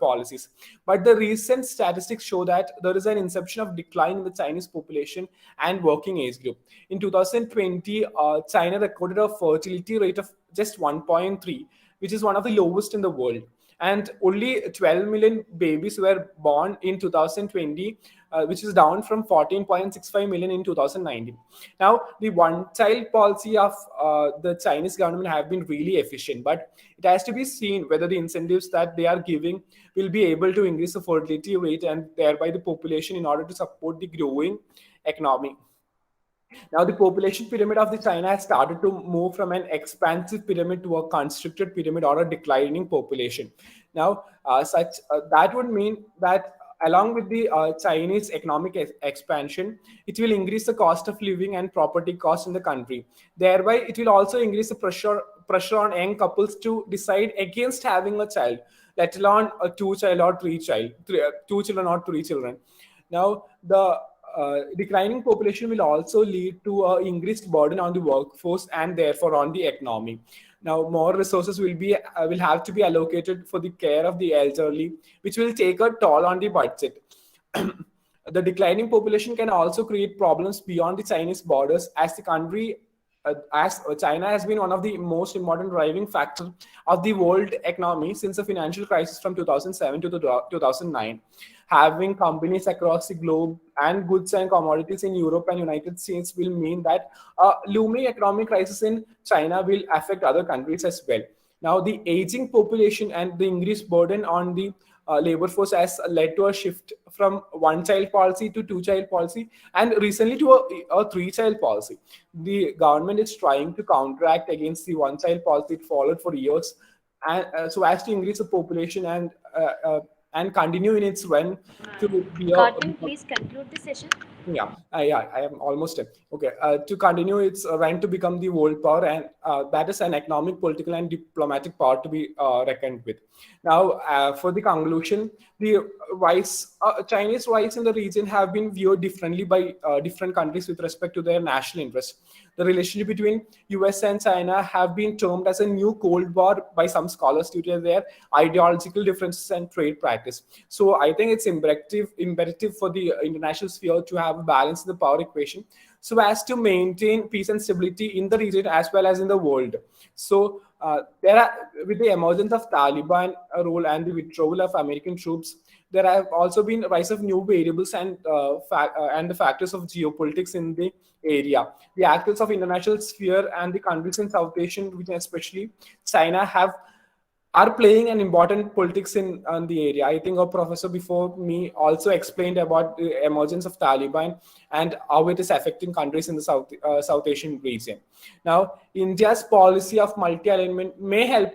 policies. But the recent statistics show that there is an inception of decline in the Chinese population and working age group. In 2020, China recorded a fertility rate of just 1.3, which is one of the lowest in the world. And only 12 million babies were born in 2020, which is down from 14.65 million in 2019. Now, the one-child policy of the Chinese government have been really efficient, but it has to be seen whether the incentives that they are giving will be able to increase the fertility rate and thereby the population in order to support the growing economy. Now, the population pyramid of the China has started to move from an expansive pyramid to a constricted pyramid or a declining population. Now, that would mean that along with the Chinese economic expansion, it will increase the cost of living and property costs in the country. Thereby, it will also increase the pressure on young couples to decide against having a child, let alone a 2 children or 3 children. Now, the declining population will also lead to an increased burden on the workforce and therefore on the economy. Now, more resources will have to be allocated for the care of the elderly, which will take a toll on the budget. The declining population can also create problems beyond the Chinese borders, as the country, as China has been one of the most important driving factors of the world economy since the financial crisis from 2007 to 2009. Having companies across the globe and goods and commodities in Europe and United States will mean that a looming economic crisis in China will affect other countries as well. Now, the aging population and the increased burden on the labor force has led to a shift from one-child policy to two-child policy, and recently to a three-child policy. The government is trying to counteract against the one-child policy it followed for years, and so as to increase the population and continue in its run to be a Godwin, please conclude the session. yeah, I am almost done. Okay, to continue its run to become the world power, and that is an economic, political, and diplomatic power to be reckoned with. Now, for the conclusion, the Chinese rights in the region have been viewed differently by different countries with respect to their national interests. The relationship between US and China have been termed as a new Cold War by some scholars due to their ideological differences and trade practice. So I think it's imperative for the international sphere to have a balance in the power equation so as to maintain peace and stability in the region as well as in the world. So with the emergence of Taliban rule and the withdrawal of American troops, there have also been a rise of new variables and the factors of geopolitics in the area. The actors of international sphere and the countries in South Asian region, especially China, are playing an important politics in the area. I think a professor before me also explained about the emergence of Taliban and how it is affecting countries in the South Asian region. Now, India's policy of multi-alignment may help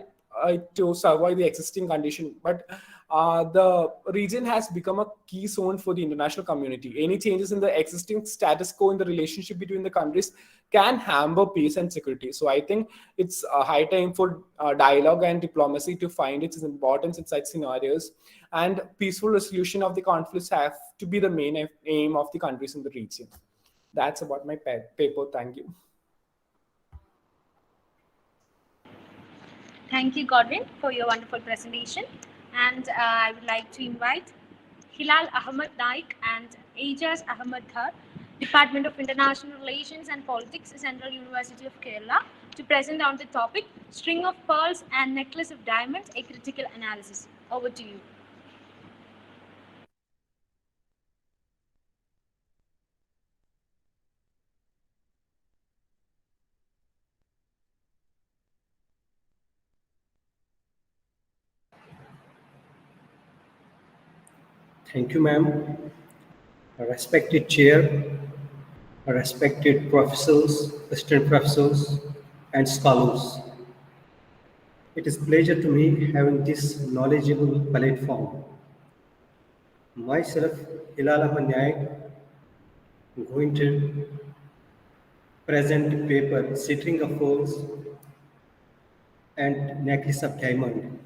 to survive the existing condition, but the region has become a key zone for the international community. Any changes in the existing status quo in the relationship between the countries can hamper peace and security. So I think it's a high time for dialogue and diplomacy to find its importance in such scenarios, and peaceful resolution of the conflicts have to be the main aim of the countries in the region. That's about my paper. Thank you. Thank you, Godwin, for your wonderful presentation. And I would like to invite Hilal Ahmed Naik and Ajaz Ahmed Dhar, Department of International Relations and Politics, Central University of Kerala, to present on the topic, String of Pearls and Necklace of Diamonds, a Critical Analysis. Over to you. Thank you, ma'am. A respected chair, a respected professors, assistant professors, and scholars. It is a pleasure to me having this knowledgeable platform. Myself, Hilal Ahmed Naik, going to present the paper String of Pearls and Necklace of Diamond,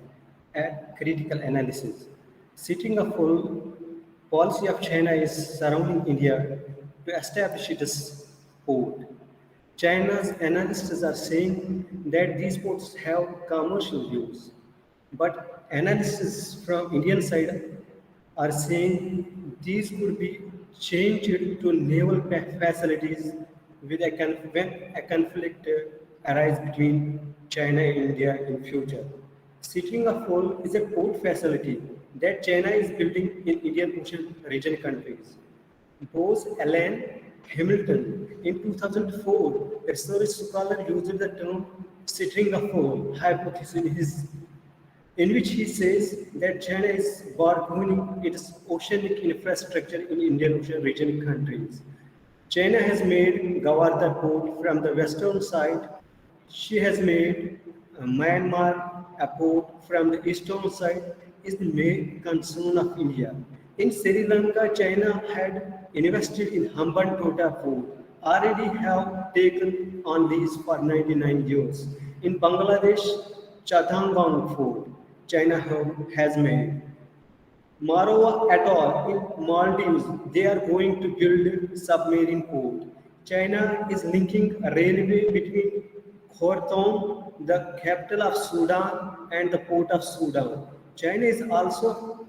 a critical analysis. String of Pearls policy of China is surrounding India to establish its port. China's analysts are saying that these ports have commercial use, but analysts from Indian side are saying these could be changed to naval facilities when a conflict arises between China and India in future. String of Pearls is a port facility that China is building in Indian Ocean region countries. Bose Alan Hamilton in 2004, a research scholar used the term String of Pearls hypothesis in which he says that China is bargaining its oceanic infrastructure in Indian Ocean region countries. China has made Gawarda port from the western side. She has made Myanmar a port from the eastern side is the main concern of India. In Sri Lanka, China had invested in Hambantota port, already have taken on lease for 99 years. In Bangladesh, Chattangang port, China has made. Marawa Atoll in Maldives, they are going to build submarine port. China is linking a railway between Khartoum, the capital of Sudan, and the port of Sudan. China is also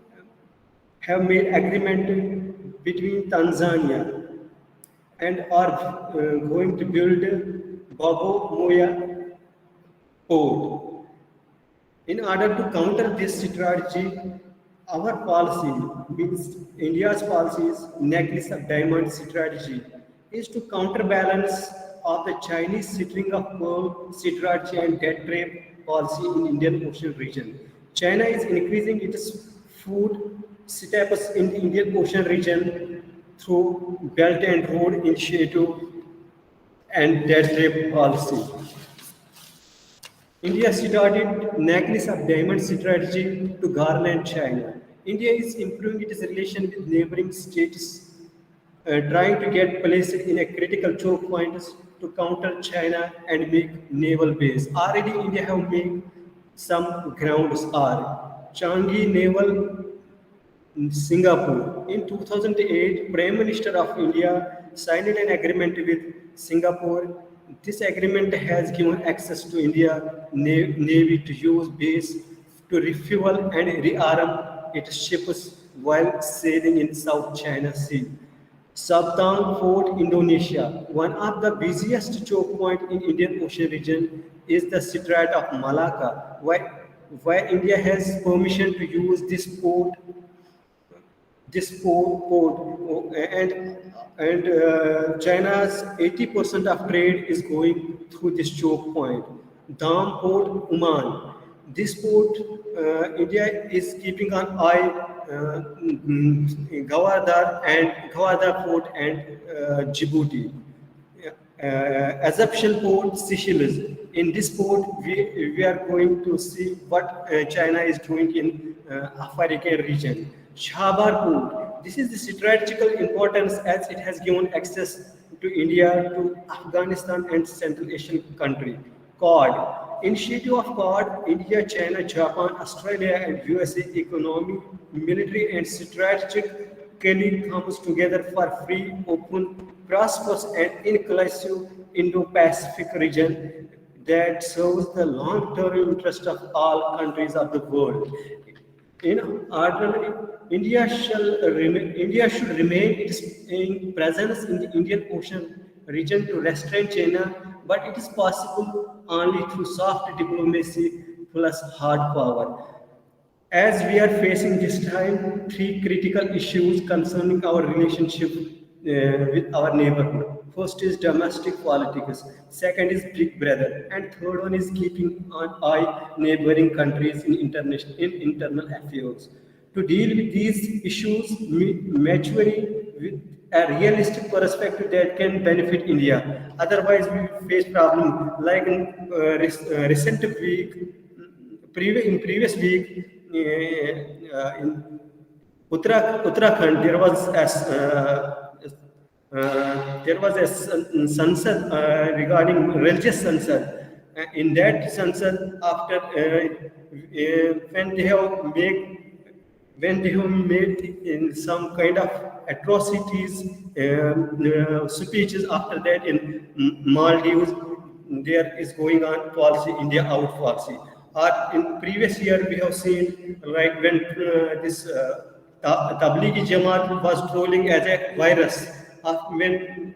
have made agreement between Tanzania and are going to build Bagamoyo port. In order to counter this strategy, our policy means India's policy is necklace of diamond strategy is to counterbalance of the Chinese string of pearl strategy and debt trap policy in Indian Ocean region. China is increasing its food status in the Indian Ocean region through Belt and Road Initiative and debt trap policy. India started necklace of diamond strategy to garland China. India is improving its relation with neighboring states, trying to get placed in a critical choke points to counter China and make naval base. Already India have made some grounds are Changi Naval in Singapore. In 2008, Prime Minister of India signed an agreement with Singapore. This agreement has given access to India Navy to use base to refuel and rearm its ships while sailing in South China Sea. Sabtang Port, Indonesia, one of the busiest choke points in Indian Ocean region, is the Strait of Malacca, where India has permission to use this port and China's 80% of trade is going through this choke point. Dam Port, Oman. This port, India is keeping an eye Gwadar Port and Djibouti. Assumption Port, Seychelles. In this port, we are going to see what China is doing in African region. Shabar Port. This is the strategical importance as it has given access to India, to Afghanistan and Central Asian country. Quad. Initiative of Quad, India, China, Japan, Australia and USA economic, military and strategically comes together for free, open, prosperous and inclusive Indo-Pacific region that serves the long-term interest of all countries of the world. In order, India should remain its presence in the Indian Ocean region to restrain China, but it is possible only through soft diplomacy plus hard power. As we are facing this time, three critical issues concerning our relationship with our neighborhood. First is domestic politics, second is Big Brother, and third one is keeping an eye neighboring countries in internal affairs. To deal with these issues maturely with a realistic perspective that can benefit India. Otherwise, we will face problem like in recent week, in previous week in Uttarakhand, there was a Sansad regarding religious Sansad. In that Sansad, after when they have made in some kind of atrocities, speeches after that in Maldives, there is going on policy, India out policy. Or in previous year, we have seen like when this Tablighi Jamaat was trolling as a virus. When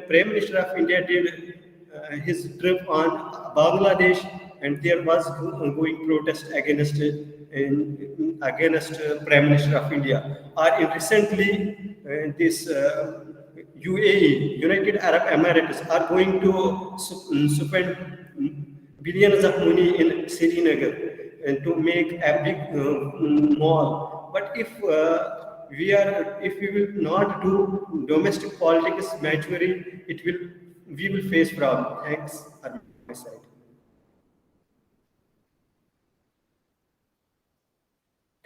Prime Minister of India did his trip on Bangladesh, and there was going protest against Prime Minister of India. Or recently, this UAE, United Arab Emirates, are going to spend billions of money in Srinagar and to make a big mall. But if we will not do domestic politics maturely, we will face problem. Thanks on my side.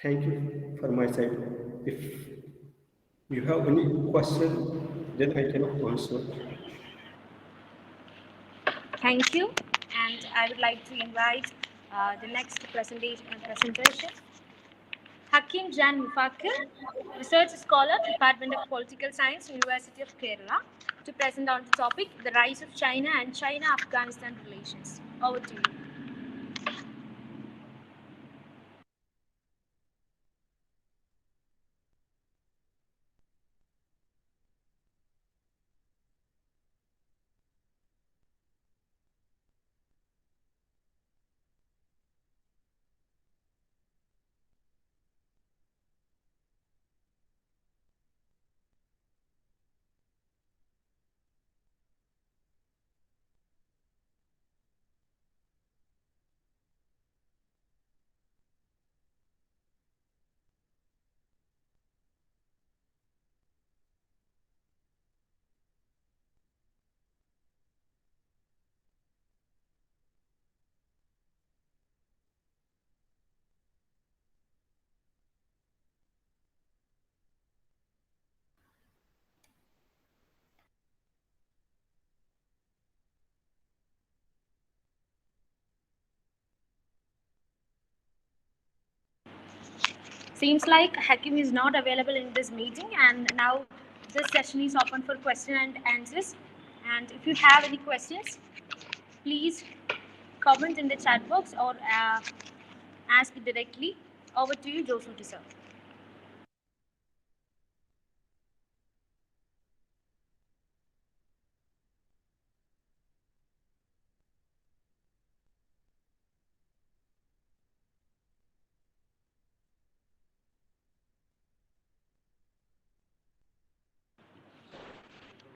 Thank you for my side. If you have any question, then I can answer. Thank you. And I would like to invite the next presentation. Hakim Jan Mufakir, Research Scholar, Department of Political Science, University of Kerala, to present on the topic, the rise of China and China-Afghanistan relations. Over to you. Seems like Hakim is not available in this meeting, and now this session is open for question and answers. And if you have any questions, please comment in the chat box or ask it directly. Over to you, Josukutty sir.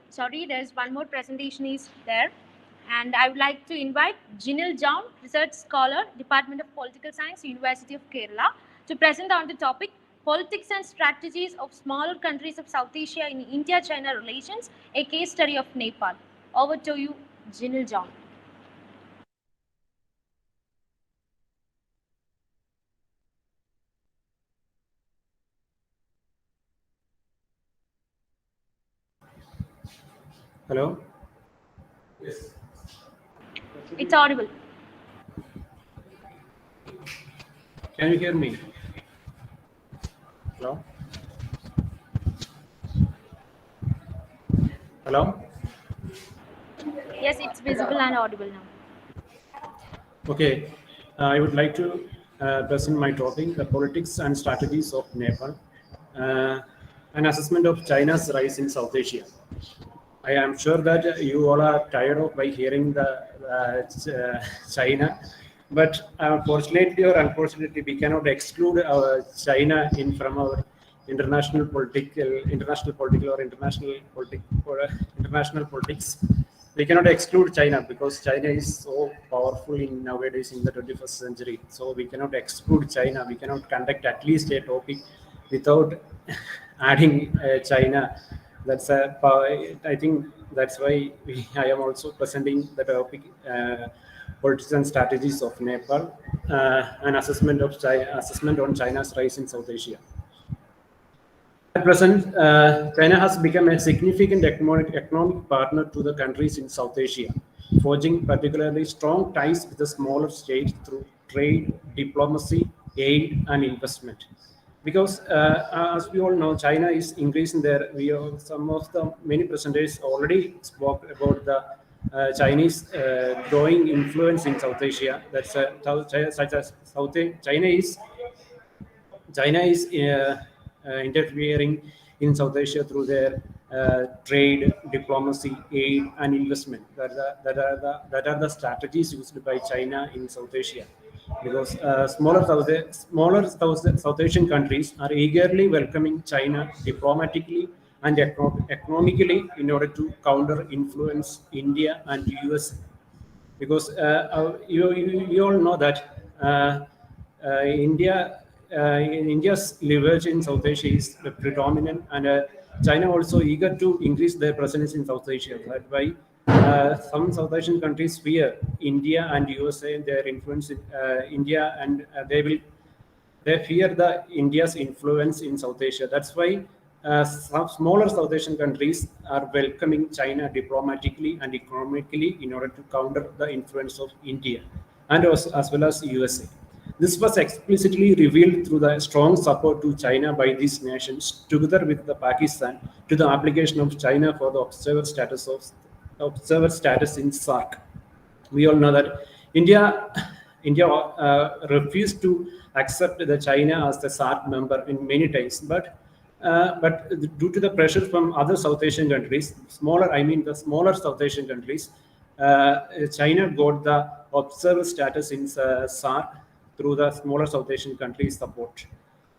Sorry, there's one more presentation is there. And I would like to invite Jinil John, Research Scholar, Department of Political Science, University of Kerala, to present on the topic, Politics and Strategies of Smaller Countries of South Asia in India-China Relations, a case study of Nepal. Over to you, Jinil John. Hello? Yes. It's audible. Can you hear me? Hello? Hello? Yes, it's visible and audible now. Okay. I would like to present my topic, the politics and strategies of Nepal, an assessment of China's rise in South Asia. I am sure that you all are tired of by hearing the China, but fortunately or unfortunately, we cannot exclude China from our international politics we cannot exclude China because China is so powerful in nowadays in the 21st century. So we cannot exclude China. We cannot conduct at least a topic without adding China. That's I think that's why I am also presenting the topic politics and strategies of Nepal, an assessment on China's rise in South Asia. At present, China has become a significant economic partner to the countries in South Asia, forging particularly strong ties with the smaller states through trade, diplomacy, aid, and investment. Because as we all know, China is increasing their. Some of the many presenters already spoke about the Chinese growing influence in South Asia. That's such as China is interfering in South Asia through their trade, diplomacy, aid, and investment. That are the strategies used by China in South Asia. Because smaller South Asian countries are eagerly welcoming China diplomatically and economically in order to counter influence India and US. Because you all know that India's leverage in South Asia is predominant, and China also eager to increase their presence in South Asia. That's why some South Asian countries fear India and USA, their influence in India, and they fear the India's influence in South Asia. That's why some smaller South Asian countries are welcoming China diplomatically and economically in order to counter the influence of India and as well as USA. This was explicitly revealed through the strong support to China by these nations, together with the Pakistan, to the application of China for the observer status in SAARC. We all know that India refused to accept the China as the SAARC member in many times, but due to the pressure from other South Asian countries, the smaller South Asian countries, China got the observer status in SAARC through the smaller South Asian countries' support.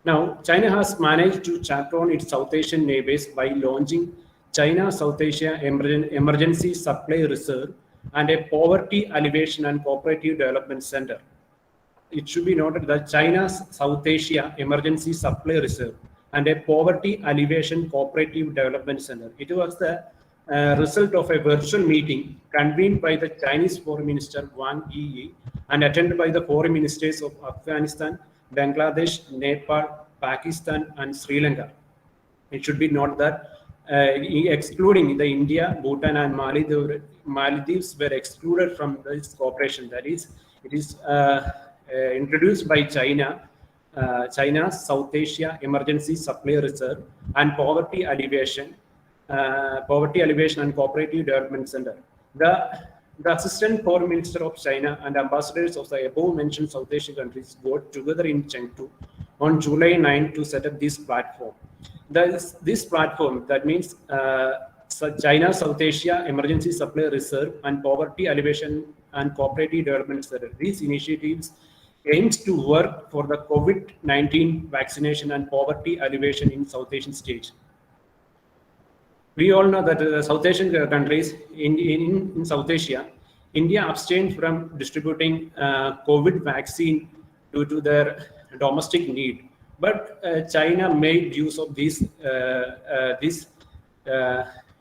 Now, China has managed to chaperone its South Asian neighbors by launching China South Asia Emergency Supply Reserve and a Poverty Alleviation and Cooperative Development Center. It should be noted that China's South Asia Emergency Supply Reserve and a Poverty Alleviation Cooperative Development Center. It was the result of a virtual meeting convened by the Chinese Foreign Minister Wang Yi and attended by the foreign ministers of Afghanistan, Bangladesh, Nepal, Pakistan, and Sri Lanka. It should be noted that excluding the India, Bhutan, and Maldives were excluded from this cooperation. That is, it is introduced by China China's South Asia Emergency Supply Reserve and Poverty Alleviation and Cooperative Development Center. The Assistant Foreign Minister of China and ambassadors of the above-mentioned South Asian countries got together in Chengdu on July 9 to set up this platform. This platform, that means China South Asia Emergency Supply Reserve and Poverty Alleviation and Cooperative Development Center. These initiatives aims to work for the COVID-19 vaccination and poverty alleviation in South Asian states. We all know that the South Asian countries in South Asia, India abstained from distributing COVID vaccine due to their domestic need. But China made use of this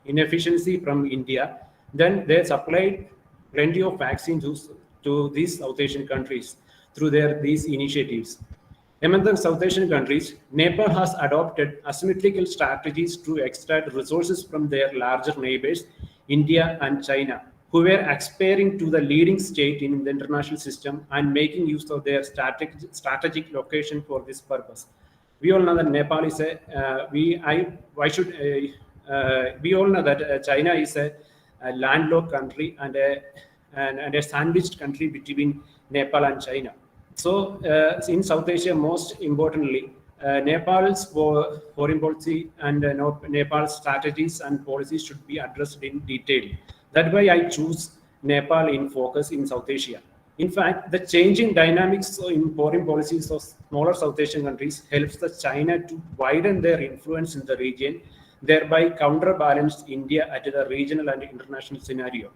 inefficiency from India. Then they supplied plenty of vaccines to these South Asian countries through these initiatives. Among the South Asian countries, Nepal has adopted asymmetrical strategies to extract resources from their larger neighbors, India and China, who were aspiring to the leading state in the international system and making use of their strategic location for this purpose. We all know that Nepal is we all know that China is a landlocked country and a sandwiched country between Nepal and China. So in South Asia, most importantly, Nepal's foreign policy and Nepal's strategies and policies should be addressed in detail. That's why I choose Nepal in focus in South Asia. In fact, the changing dynamics in foreign policies of smaller South Asian countries helps China to widen their influence in the region, thereby counterbalance India at the regional and international scenario.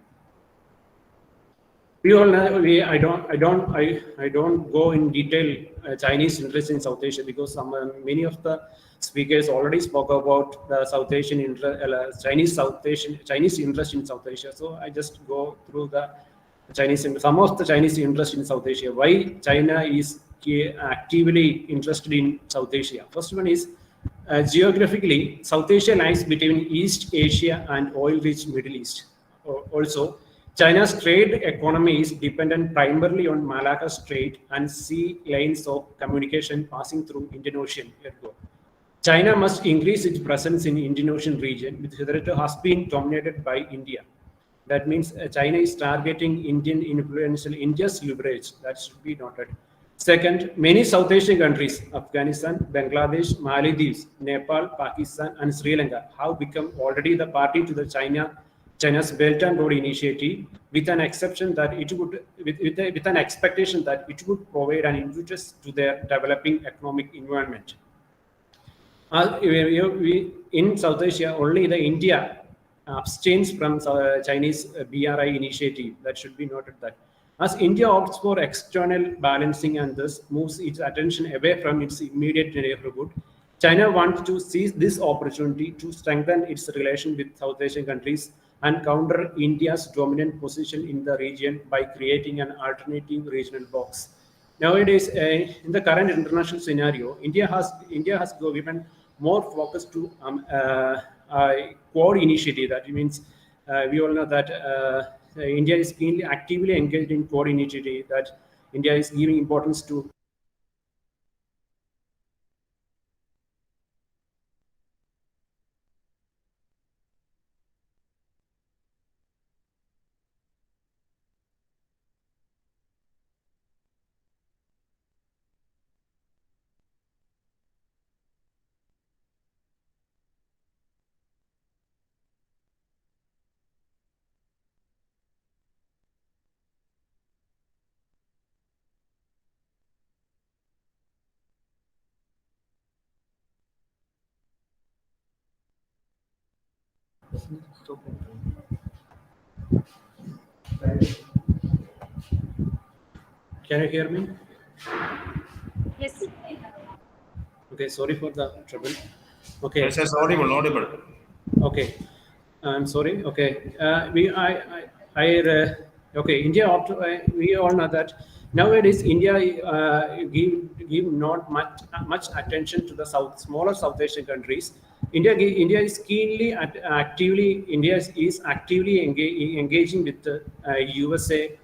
We all know I don't go in detail Chinese interest in South Asia because many of the speakers already spoke about the South Asian Chinese interest in South Asia. So I just go through some of the Chinese interest in South Asia. Why China is actively interested in South Asia? First one is geographically, South Asia lies between East Asia and oil-rich Middle East. Also, China's trade economy is dependent primarily on Malacca Strait and sea lanes of communication passing through Indian Ocean. China must increase its presence in Indian Ocean region, which hitherto has been dominated by India. That means China is targeting India's leverage. That should be noted. Second, many South Asian countries, Afghanistan, Bangladesh, Maldives, Nepal, Pakistan, and Sri Lanka, have become already the party to the China's Belt and Road Initiative, with an expectation that it would provide an impetus to their developing economic environment. In South Asia, only India abstains from Chinese BRI initiative. That should be noted that. As India opts for external balancing and thus moves its attention away from its immediate neighborhood, China wants to seize this opportunity to strengthen its relation with South Asian countries and counter India's dominant position in the region by creating an alternative regional box. Nowadays, in the current international scenario, India has given more focus to Quad initiative. That means we all know that India is actively engaged in Quad initiative. That India is giving importance to. Can you hear me? Yes. Okay, sorry for the trouble. Okay. Yes, yes, audible. Okay, I'm sorry. Okay, okay. India. We all know that nowadays India give not much attention to the smaller South Asian countries. India is actively engaging with USA,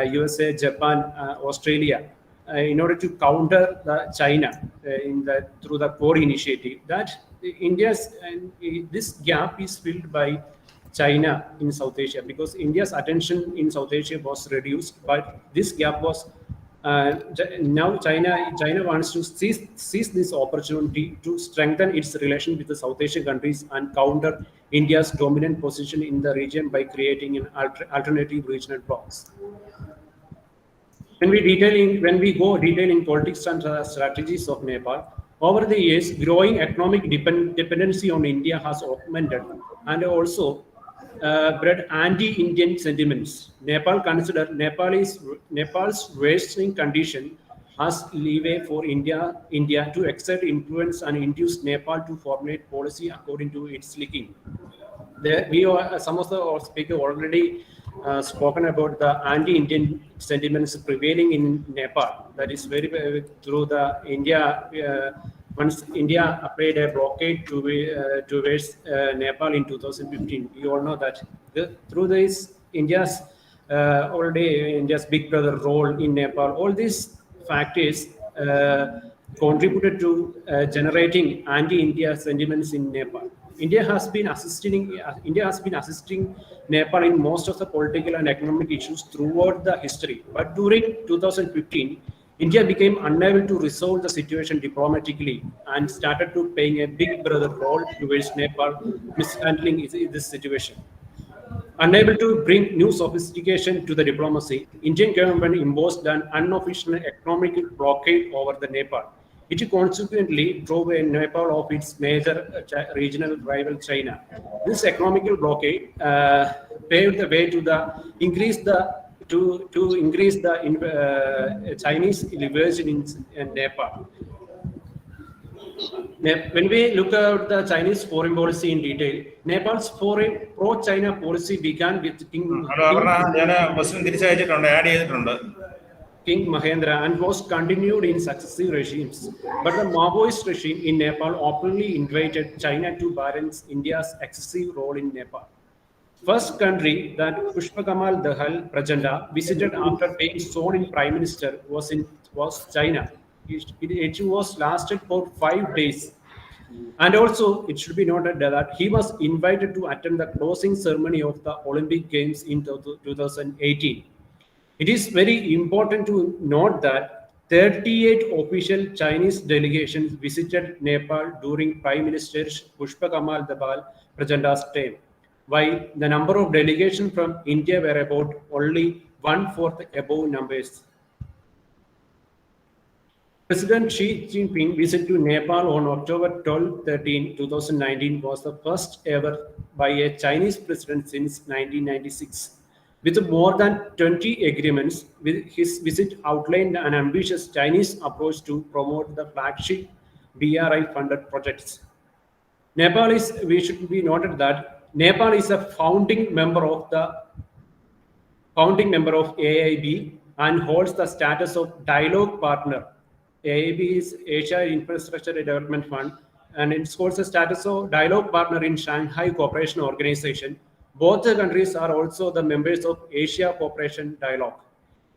USA, Japan, Australia, in order to counter the China through the Quad initiative, that this gap is filled by China in South Asia, because India's attention in South Asia was reduced, but this gap was now China wants to seize this opportunity to strengthen its relation with the South Asian countries and counter India's dominant position in the region by creating an alternative regional blocks. When we go detailing politics and strategies of Nepal, over the years, growing economic dependency on India has augmented and also bred anti-Indian sentiments. Nepal considered Nepal's worsening condition as leeway for India to exert influence and induce Nepal to formulate policy according to its liking. Some of the speakers already spoken about the anti-Indian sentiments prevailing in Nepal. That is very through the India. Once India applied a blockade towards Nepal in 2015, we all know that through this India's big brother role in Nepal, all these factors contributed to generating anti-India sentiments in Nepal. India has been assisting Nepal in most of the political and economic issues throughout the history. But during 2015, India became unable to resolve the situation diplomatically and started to playing a big brother role towards Nepal mishandling this situation. Unable to bring new sophistication to the diplomacy, Indian government imposed an unofficial economic blockade over the Nepal. It consequently drove Nepal off its major regional rival China. This economical blockade paved the way to increase the Chinese leverage in Nepal. When we look at the Chinese foreign policy in detail, Nepal's foreign pro-China policy began with King Mahendra and was continued in successive regimes. But the Maoist regime in Nepal openly invited China to balance India's excessive role in Nepal. First country that Pushpakamal Dahal Prachanda visited after being sworn in Prime Minister was China. It was lasted for 5 days. And also, it should be noted that he was invited to attend the closing ceremony of the Olympic Games in 2018. It is very important to note that 38 official Chinese delegations visited Nepal during Prime Minister Pushpakamal Dahal Prachanda's term, while the number of delegations from India were about only 1/4 above numbers. President Xi Jinping visit to Nepal on October 12-13, 2019 was the first ever by a Chinese president since 1996. With more than 20 agreements, his visit outlined an ambitious Chinese approach to promote the flagship BRI-funded projects. We should be noted that Nepal is a founding member of AIB and holds the status of dialogue partner. AIB is Asia Infrastructure Development Fund, and it holds the status of dialogue partner in Shanghai Cooperation Organization. Both the countries are also the members of Asia Cooperation Dialogue.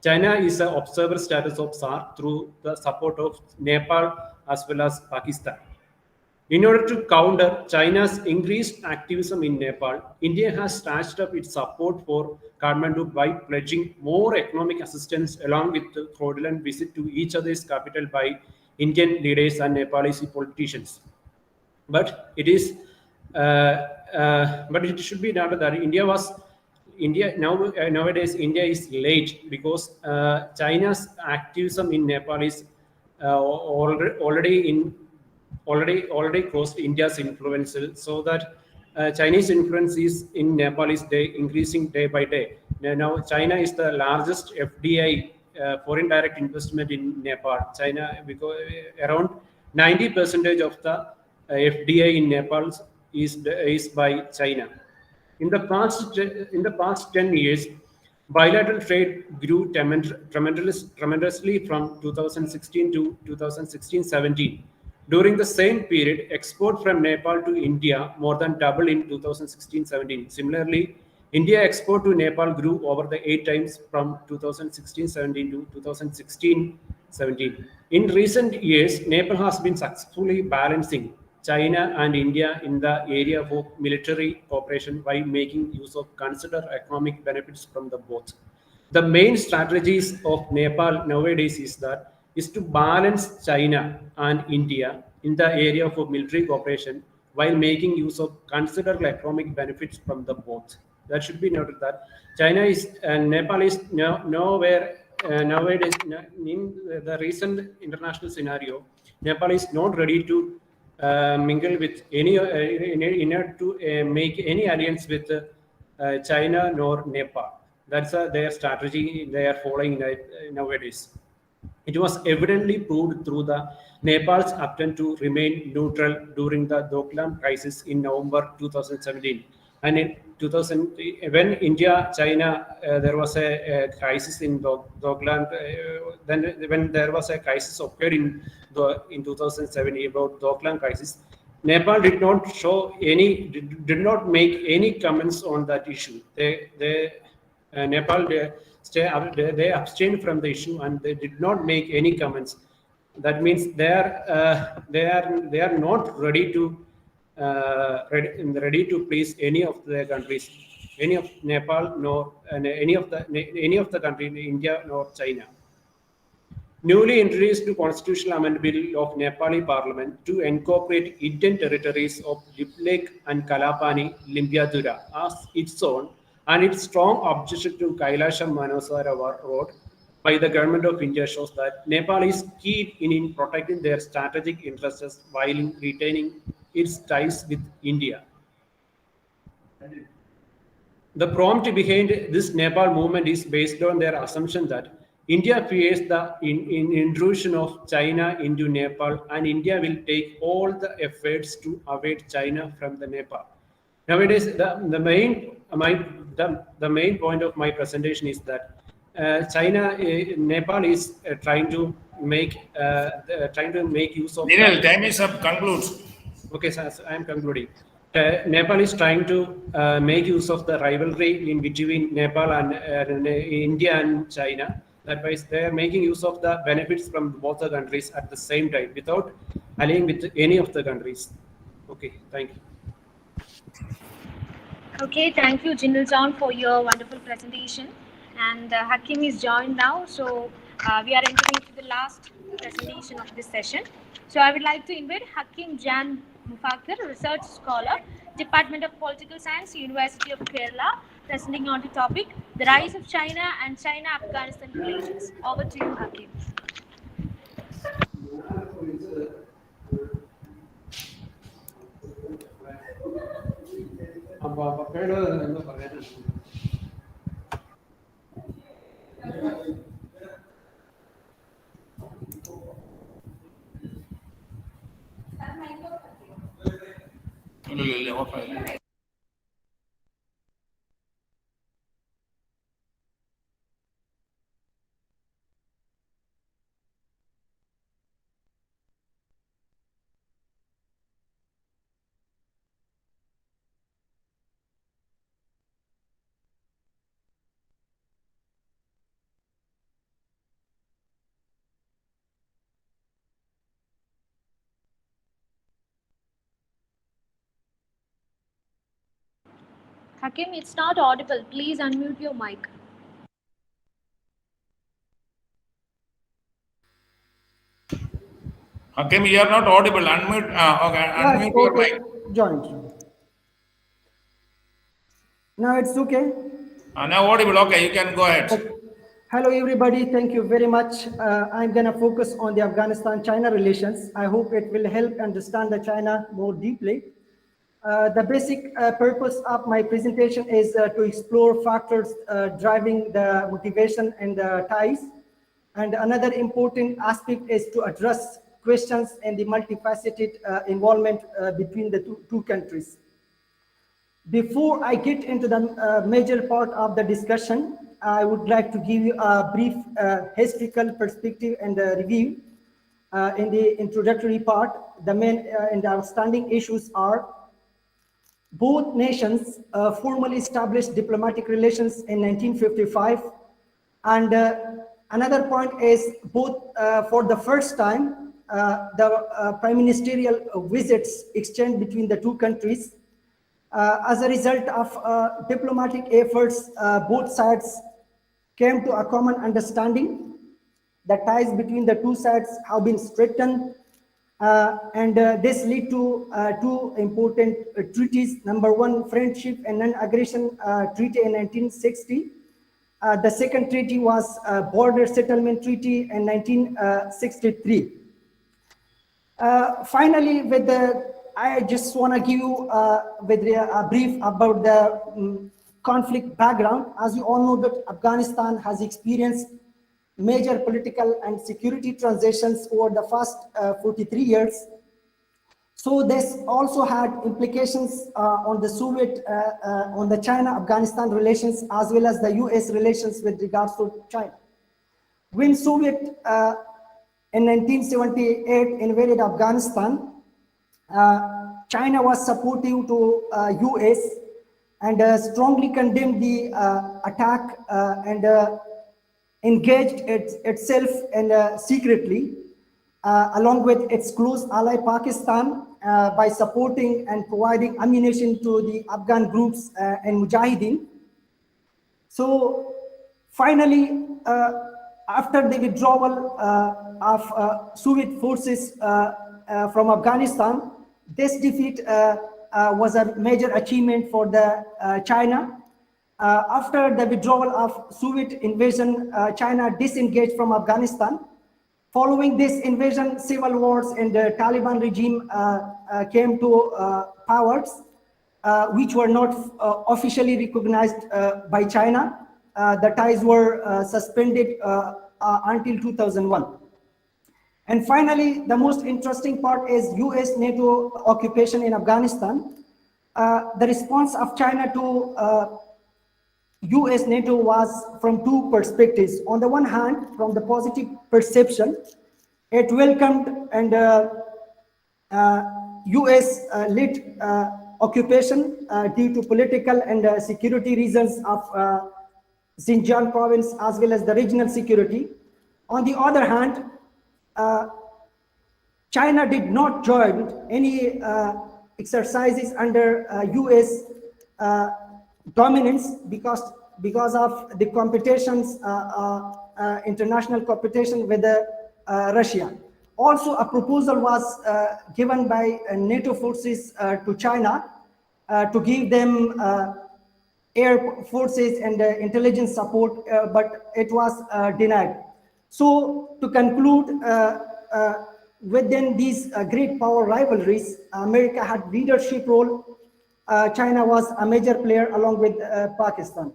China is an observer status of SAARC through the support of Nepal as well as Pakistan. In order to counter China's increased activism in Nepal, India has snatched up its support for Kathmandu by pledging more economic assistance along with the fraudulent visit to each other's capital by Indian leaders and Nepalese politicians. But it should be noted that nowadays India is late because China's activism in Nepal is already crossed India's influence, so that Chinese influence is in Nepal is increasing day by day. Now China is the largest FDI, foreign direct investment in Nepal. China, because around 90% of the FDI in Nepal is by China. In the past 10 years, bilateral trade grew tremendously from 2016 to 2016-17. During the same period, export from Nepal to India more than doubled in 2016-17. Similarly, India export to Nepal grew over the 8 times from 2016-17 to 2016-17. In recent years, Nepal has been successfully balancing China and India in the area of military cooperation by making use of considered economic benefits from the both. The main strategies of Nepal nowadays is to balance China and India in the area of military cooperation while making use of considerable economic benefits from the both. That should be noted that China is and Nepal is nowhere nowadays in the recent international scenario. Nepal is not ready to mingle with any in order to make any alliance with China nor Nepal. That's their strategy they are following nowadays. It was evidently proved through the Nepal's attempt to remain neutral during the Doklam crisis in November 2017. And in 2000, when India, China, there was a crisis in Doklam. Then when there was a crisis occurred in 2007 about Doklam crisis, Nepal did not show any, did not make any comments on that issue. Nepal they abstained from the issue and they did not make any comments. That means they are not ready to ready to please any of the countries, any of Nepal nor any of the country, India nor China. Newly introduced to constitutional amendment bill of Nepali parliament to incorporate Indian territories of Deep Lake and Kalapani, Limpiadura as its own, and its strong objection to Kailasha Manasarova Road by the government of India shows that Nepal is keen in protecting their strategic interests while retaining its ties with India. The prompt behind this Nepal movement is based on their assumption that India fears the intrusion of China into Nepal, and India will take all the efforts to avoid China from the Nepal. Nowadays, the main point of my presentation is that Nepal is trying to make use of. Time is up. Conclude. Okay, sir, I am concluding. Nepal is trying to make use of the rivalry in between Nepal and India and China. That way, they are making use of the benefits from both the countries at the same time without allying with any of the countries. Okay, thank you. Okay, thank you, Jindal John, for your wonderful presentation. And Hakim is joined now, so we are entering to the last presentation of this session. So I would like to invite Hakim Jan Mufakir, research scholar, Department of Political Science, University of Kerala, presenting on the topic, the rise of China and China-Afghanistan relations. Over to you, Hakim. Hakim, it's not audible. Please unmute your mic. Hakim, you are not audible. Unmute. Okay, unmute your mic. Joint. Now it's okay? Now audible. Okay, you can go ahead. Okay. Hello, everybody. Thank you very much. I'm going to focus on the Afghanistan-China relations. I hope it will help understand the China more deeply. The basic purpose of my presentation is to explore factors driving the motivation and the ties. And another important aspect is to address questions and the multifaceted involvement between the two countries. Before I get into the major part of the discussion, I would like to give you a brief historical perspective and review. In the introductory part, the main and outstanding issues are Both nations formally established diplomatic relations in 1955. And another point is both for the first time, the prime ministerial visits exchanged between the two countries. As a result of diplomatic efforts, both sides came to a common understanding. The ties between the two sides have been strengthened, and this led to two important treaties. Number one, Friendship and Non-Aggression Treaty in 1960. The second treaty was Border Settlement Treaty in 1963. Finally, I just want to give you with a brief about the conflict background. As you all know, that Afghanistan has experienced major political and security transitions over the past 43 years. So this also had implications on the on the China-Afghanistan relations, as well as the US relations with regards to China. When Soviet in 1978 invaded Afghanistan, China was supportive to US and strongly condemned the attack and engaged itself and secretly along with its close ally Pakistan by supporting and providing ammunition to the Afghan groups and Mujahideen. So finally, after the withdrawal of Soviet forces from Afghanistan, this defeat was a major achievement for the China. After the withdrawal of Soviet invasion, China disengaged from Afghanistan. Following this invasion, civil wars and the Taliban regime came to powers, which were not officially recognized by China. The ties were suspended until 2001. And finally, the most interesting part is US NATO occupation in Afghanistan. The response of China to US NATO was from two perspectives. On the one hand, from the positive perception, it welcomed and US led occupation due to political and security reasons of Xinjiang province as well as the regional security. On the other hand, China did not join any exercises under US dominance because of the competitions, international competition with Russia. Also, a proposal was given by NATO forces to China to give them air forces and intelligence support, but it was denied. So to conclude, within these great power rivalries, America had leadership role. China was a major player along with Pakistan.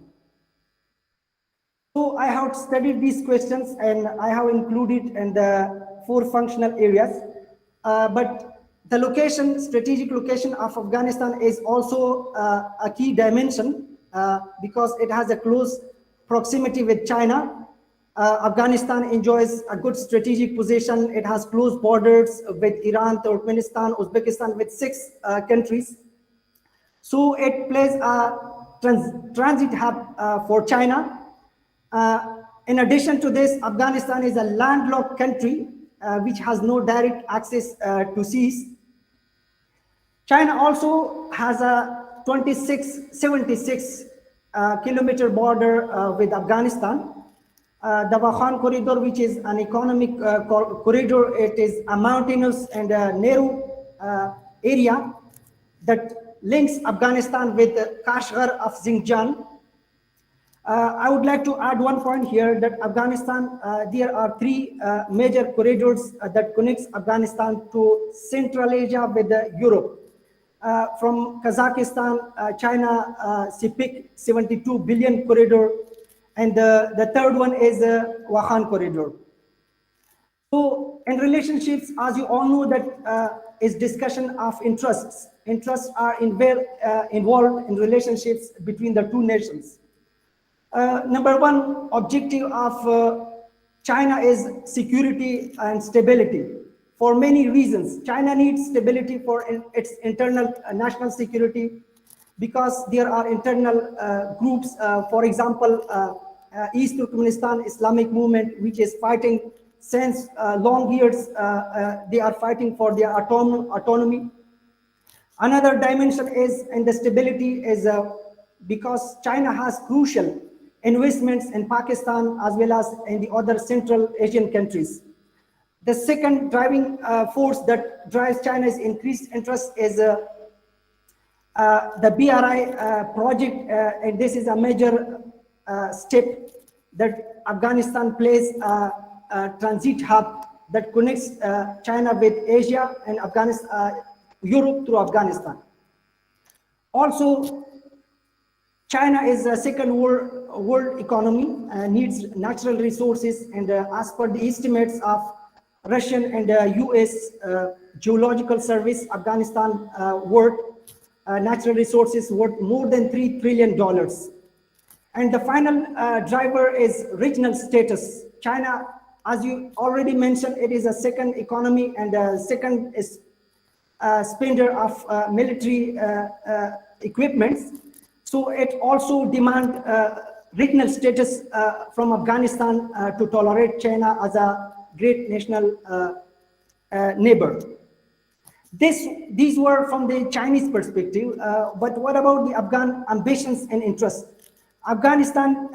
So I have studied these questions and I have included in the 4 functional areas. But the location, strategic location of Afghanistan is also a key dimension because it has a close proximity with China. Afghanistan enjoys a good strategic position. It has close borders with Iran, Turkmenistan, Uzbekistan, with 6 countries. So it plays a transit hub for China. In addition to this, Afghanistan is a landlocked country which has no direct access to seas. China also has a 76 kilometer border with Afghanistan. The Wakhan corridor, which is an economic corridor, it is a mountainous and narrow area that links Afghanistan with the Kashgar of Xinjiang. I would like to add one point here that Afghanistan, there are 3 major corridors that connects Afghanistan to Central Asia with Europe. From Kazakhstan, China, CPIC 72 billion corridor, and the third one is Wakhan corridor. So in relationships, as you all know, that is discussion of interests. Interests are involved in relationships between the 2 nations. Number 1 objective of China is security and stability. For many reasons, China needs stability for its internal national security. because there are internal groups, for example, East Turkmenistan Islamic movement, which is fighting since long years. They are fighting for their autonomy. Another dimension is in the stability is because China has crucial investments in Pakistan as well as in the other Central Asian countries. The second driving force that drives China's increased interest is the BRI project, and this is a major step that Afghanistan plays a transit hub that connects China with Asia and Afghanistan, Europe through Afghanistan. Also, China is a second world economy, needs natural resources, and as per the estimates of Russian and US Geological Service, Afghanistan worth natural resources worth more than $3 trillion. And the final driver is regional status. China, as you already mentioned, it is a second economy and second is spender of military equipments. So it also demands regional status from Afghanistan to tolerate China as a great national neighbor. These were from the Chinese perspective, but what about the Afghan ambitions and interests? Afghanistan,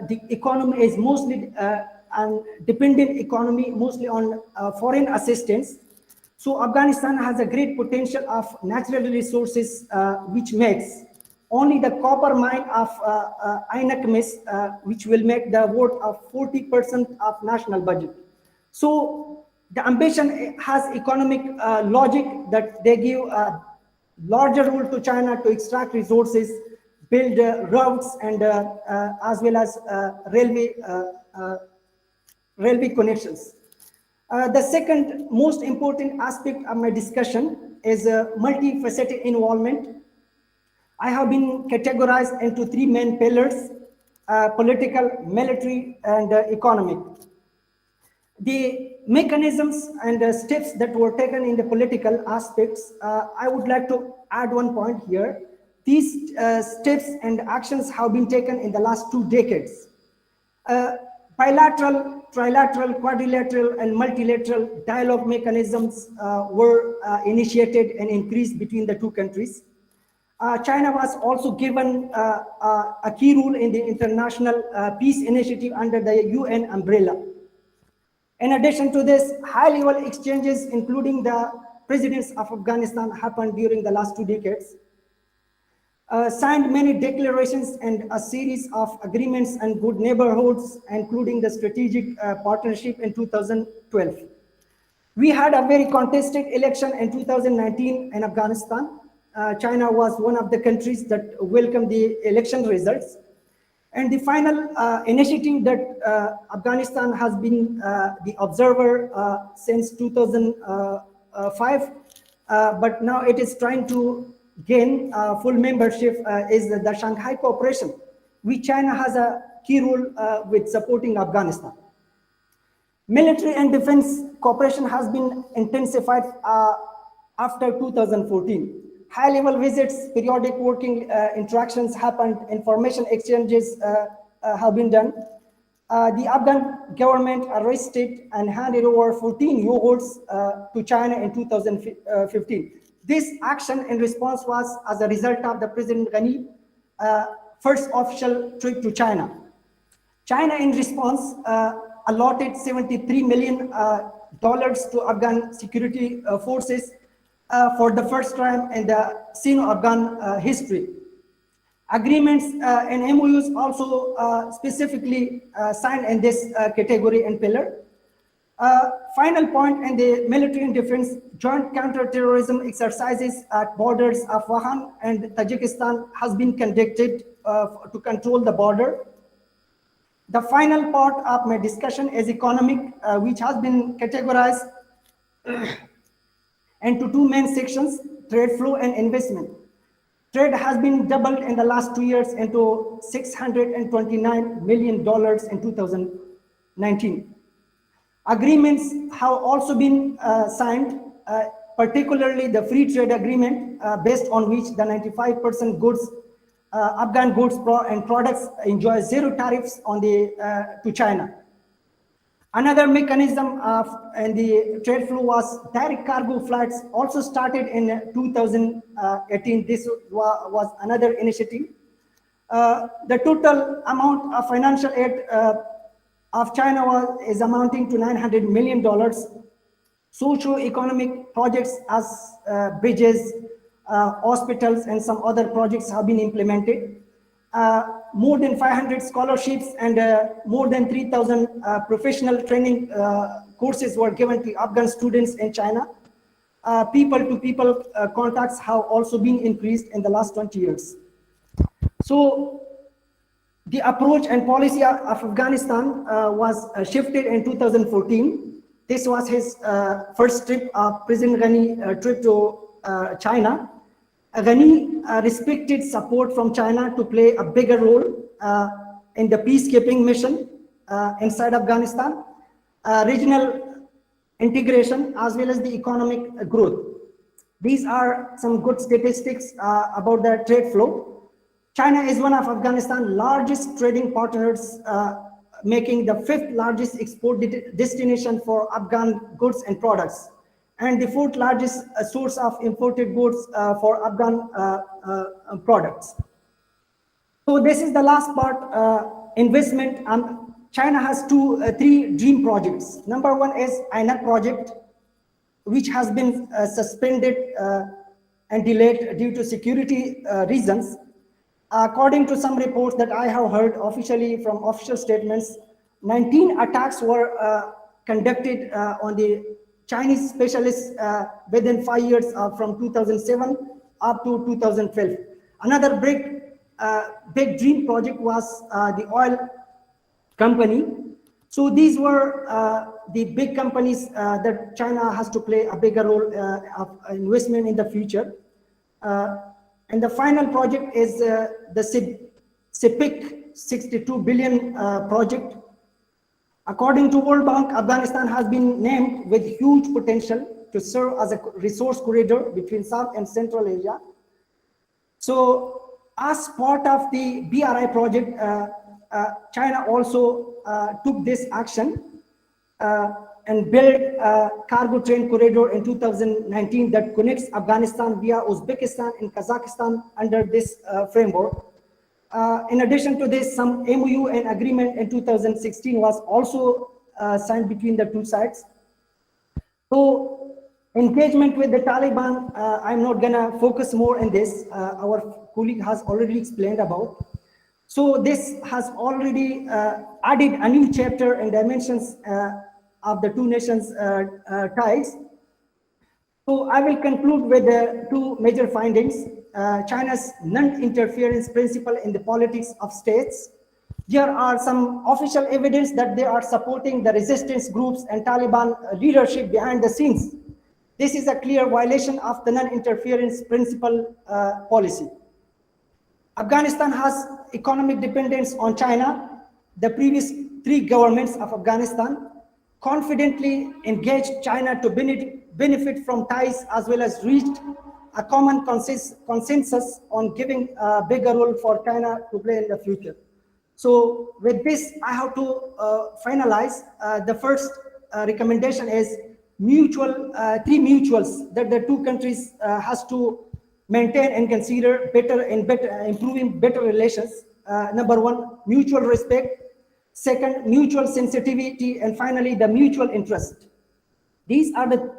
the economy is mostly an dependent economy, mostly on foreign assistance. So Afghanistan has a great potential of natural resources, which makes only the copper mine of Ainakmis, which will make the worth of 40% of national budget. So the ambition has economic logic that they give a larger role to China to extract resources, build routes, and as well as railway connections. The second most important aspect of my discussion is multifaceted involvement. I have been categorized into three main pillars: political, military, and economic. The mechanisms and the steps that were taken in the political aspects, I would like to add one point here. These steps and actions have been taken in the last 2 decades. Bilateral, trilateral, quadrilateral, and multilateral dialogue mechanisms were initiated and increased between the two countries. China was also given a key role in the international peace initiative under the UN umbrella. In addition to this, high-level exchanges, including the presidents of Afghanistan, happened during the last 2 decades. Signed many declarations and a series of agreements and good neighborhoods, including the strategic partnership in 2012. We had a very contested election in 2019 in Afghanistan. China was one of the countries that welcomed the election results. And the final initiative that Afghanistan has been the observer since 2005, but now it is trying to gain full membership is the Shanghai Cooperation, which China has a key role with supporting Afghanistan. Military and defense cooperation has been intensified after 2014. High-level visits, periodic working interactions happened, information exchanges have been done. The Afghan government arrested and handed over 14 U-boats to China in 2015. This action in response was as a result of the President Ghani first official trip to China. China in response allotted $73 million to Afghan security forces for the first time in the Sino-Afghan history. Agreements and MOUs also specifically signed in this category and pillar. Final point in the military and defense, joint counter-terrorism exercises at borders of Afghanistan and Tajikistan has been conducted to control the border. The final part of my discussion is economic, which has been categorized into 2 main sections: trade flow and investment. Trade has been doubled in the last 2 years into $629 million in 2019. Agreements have also been signed particularly the free trade agreement based on which the 95% goods, Afghan goods and products enjoy zero tariffs on to China. Another mechanism in the trade flow was direct cargo flights, also started in 2018. This was another initiative. The total amount of financial aid of China is amounting to $900 million. Socio-economic projects as bridges, hospitals, and some other projects have been implemented. More than 500 scholarships and more than 3,000 professional training courses were given to Afghan students in China. People-to-people contacts have also been increased in the last 20 years. So the approach and policy of Afghanistan was shifted in 2014. This was his first trip, President Ghani trip to China. Ghani respected support from China to play a bigger role in the peacekeeping mission inside Afghanistan, regional integration, as well as the economic growth. These are some good statistics about the trade flow. China is one of Afghanistan's largest trading partners, making the 5th largest export destination for Afghan goods and products, and the 4th largest source of imported goods for Afghan products. So this is the last part, investment. China has three dream projects. Number one is INAC project, which has been suspended and delayed due to security reasons. According to some reports that I have heard officially from official statements, 19 attacks were conducted on the Chinese specialists within 5 years from 2007 up to 2012. Another big dream project was the oil company. So these were the big companies that China has to play a bigger role of investment in the future. And the final project is the CPIC 62 billion project. According to World Bank, Afghanistan has been named with huge potential to serve as a resource corridor between South and Central Asia. So as part of the BRI project, China also took this action and built a cargo train corridor in 2019 that connects Afghanistan via Uzbekistan and Kazakhstan under this framework. In addition to this, some MOU and agreement in 2016 was also signed between the two sides. So engagement with the Taliban, I'm not gonna focus more on this. Our colleague has already explained about. So this has already added a new chapter and dimensions of the two nations' ties. So I will conclude with the two major findings. China's non-interference principle in the politics of states. There are some official evidence that they are supporting the resistance groups and Taliban leadership behind the scenes. This is a clear violation of the non-interference principle policy. Afghanistan has economic dependence on China. The previous three governments of Afghanistan confidently engaged China to benefit from ties, as well as reached a common consensus on giving a bigger role for China to play in the future. So with this, I have to finalize. The first recommendation is three mutuals that the two countries has to maintain and consider improving better relations. Number one, mutual respect. Second, mutual sensitivity. And finally, the mutual interest. These are the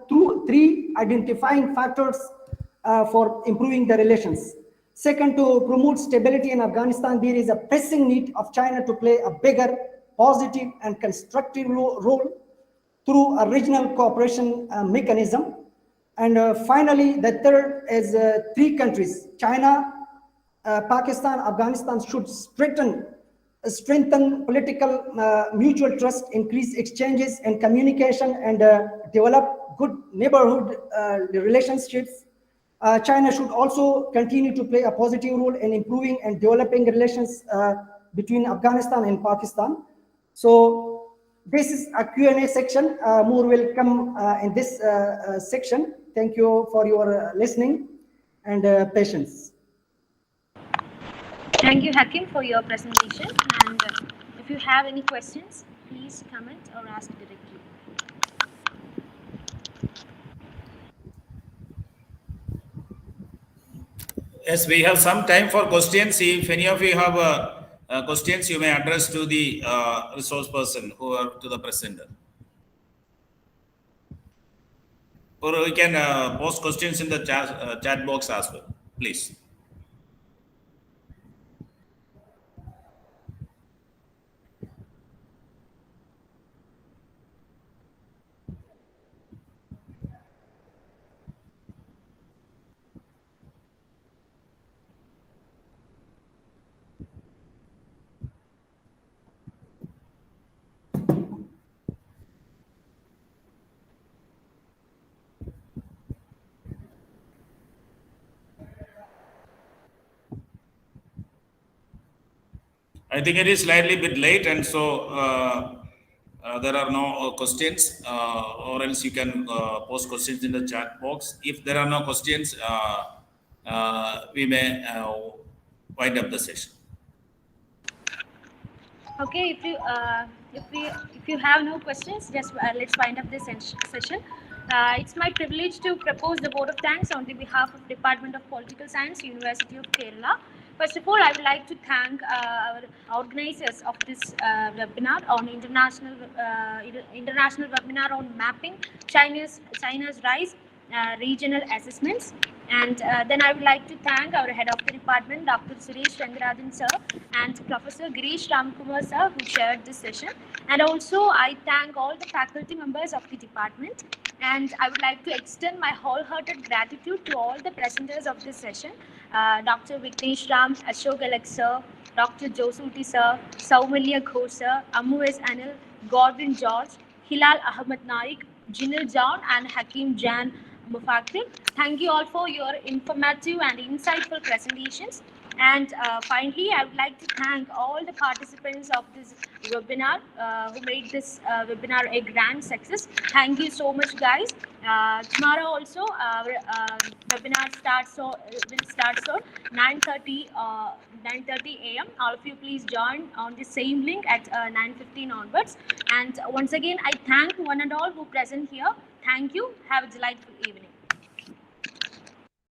three identifying factors for improving the relations. Second, to promote stability in Afghanistan, there is a pressing need of China to play a bigger, positive, and constructive role through a regional cooperation mechanism. And finally, the third is three countries, China, Pakistan, Afghanistan, should strengthen political mutual trust, increase exchanges and communication, and develop good neighborhood relationships. China should also continue to play a positive role in improving and developing relations between Afghanistan and Pakistan. So this is a Q&A section. More will come in this section. Thank you for your listening and patience. Thank you, Hakim, for your presentation. And if you have any questions, please comment or ask directly. Yes, we have some time for questions. If any of you have questions, you may address to the resource person who are to the presenter. Or we can post questions in the chat box as well, please. I think it is slightly bit late, and so there are no questions, or else you can post questions in the chat box. If there are no questions, we may wind up the session. Okay, if you have no questions, just let's wind up this session. It's my privilege to propose the vote of thanks on the behalf of Department of Political Science, University of Kerala. First of all, I would like to thank our organizers of this webinar on international webinar on mapping China's rise, regional assessments. And then I would like to thank our head of the department, Dr. Suresh Rangarajan sir, and Professor Girish Ramkumar sir, who chaired this session. And also I thank all the faculty members of the department. And I would like to extend my wholehearted gratitude to all the presenters of this session, Dr. Vignesh Ram, Ashok Alex sir, Dr. Josukutty sir, Saumalya Ghosh sir, Amu S. Anil, Godwin George, Hilal Ahmed Naik, Jinil John, and Hakim Jan Mufakir. Thank you all for your informative and insightful presentations. And finally, I would like to thank all the participants of this webinar who made this webinar a grand success. Thank you so much, guys. Tomorrow also our webinar will start soon, 9:30 a.m. All of you please join on the same link at 9:15 onwards. And once again, I thank one and all who present here. Thank you. Have a delightful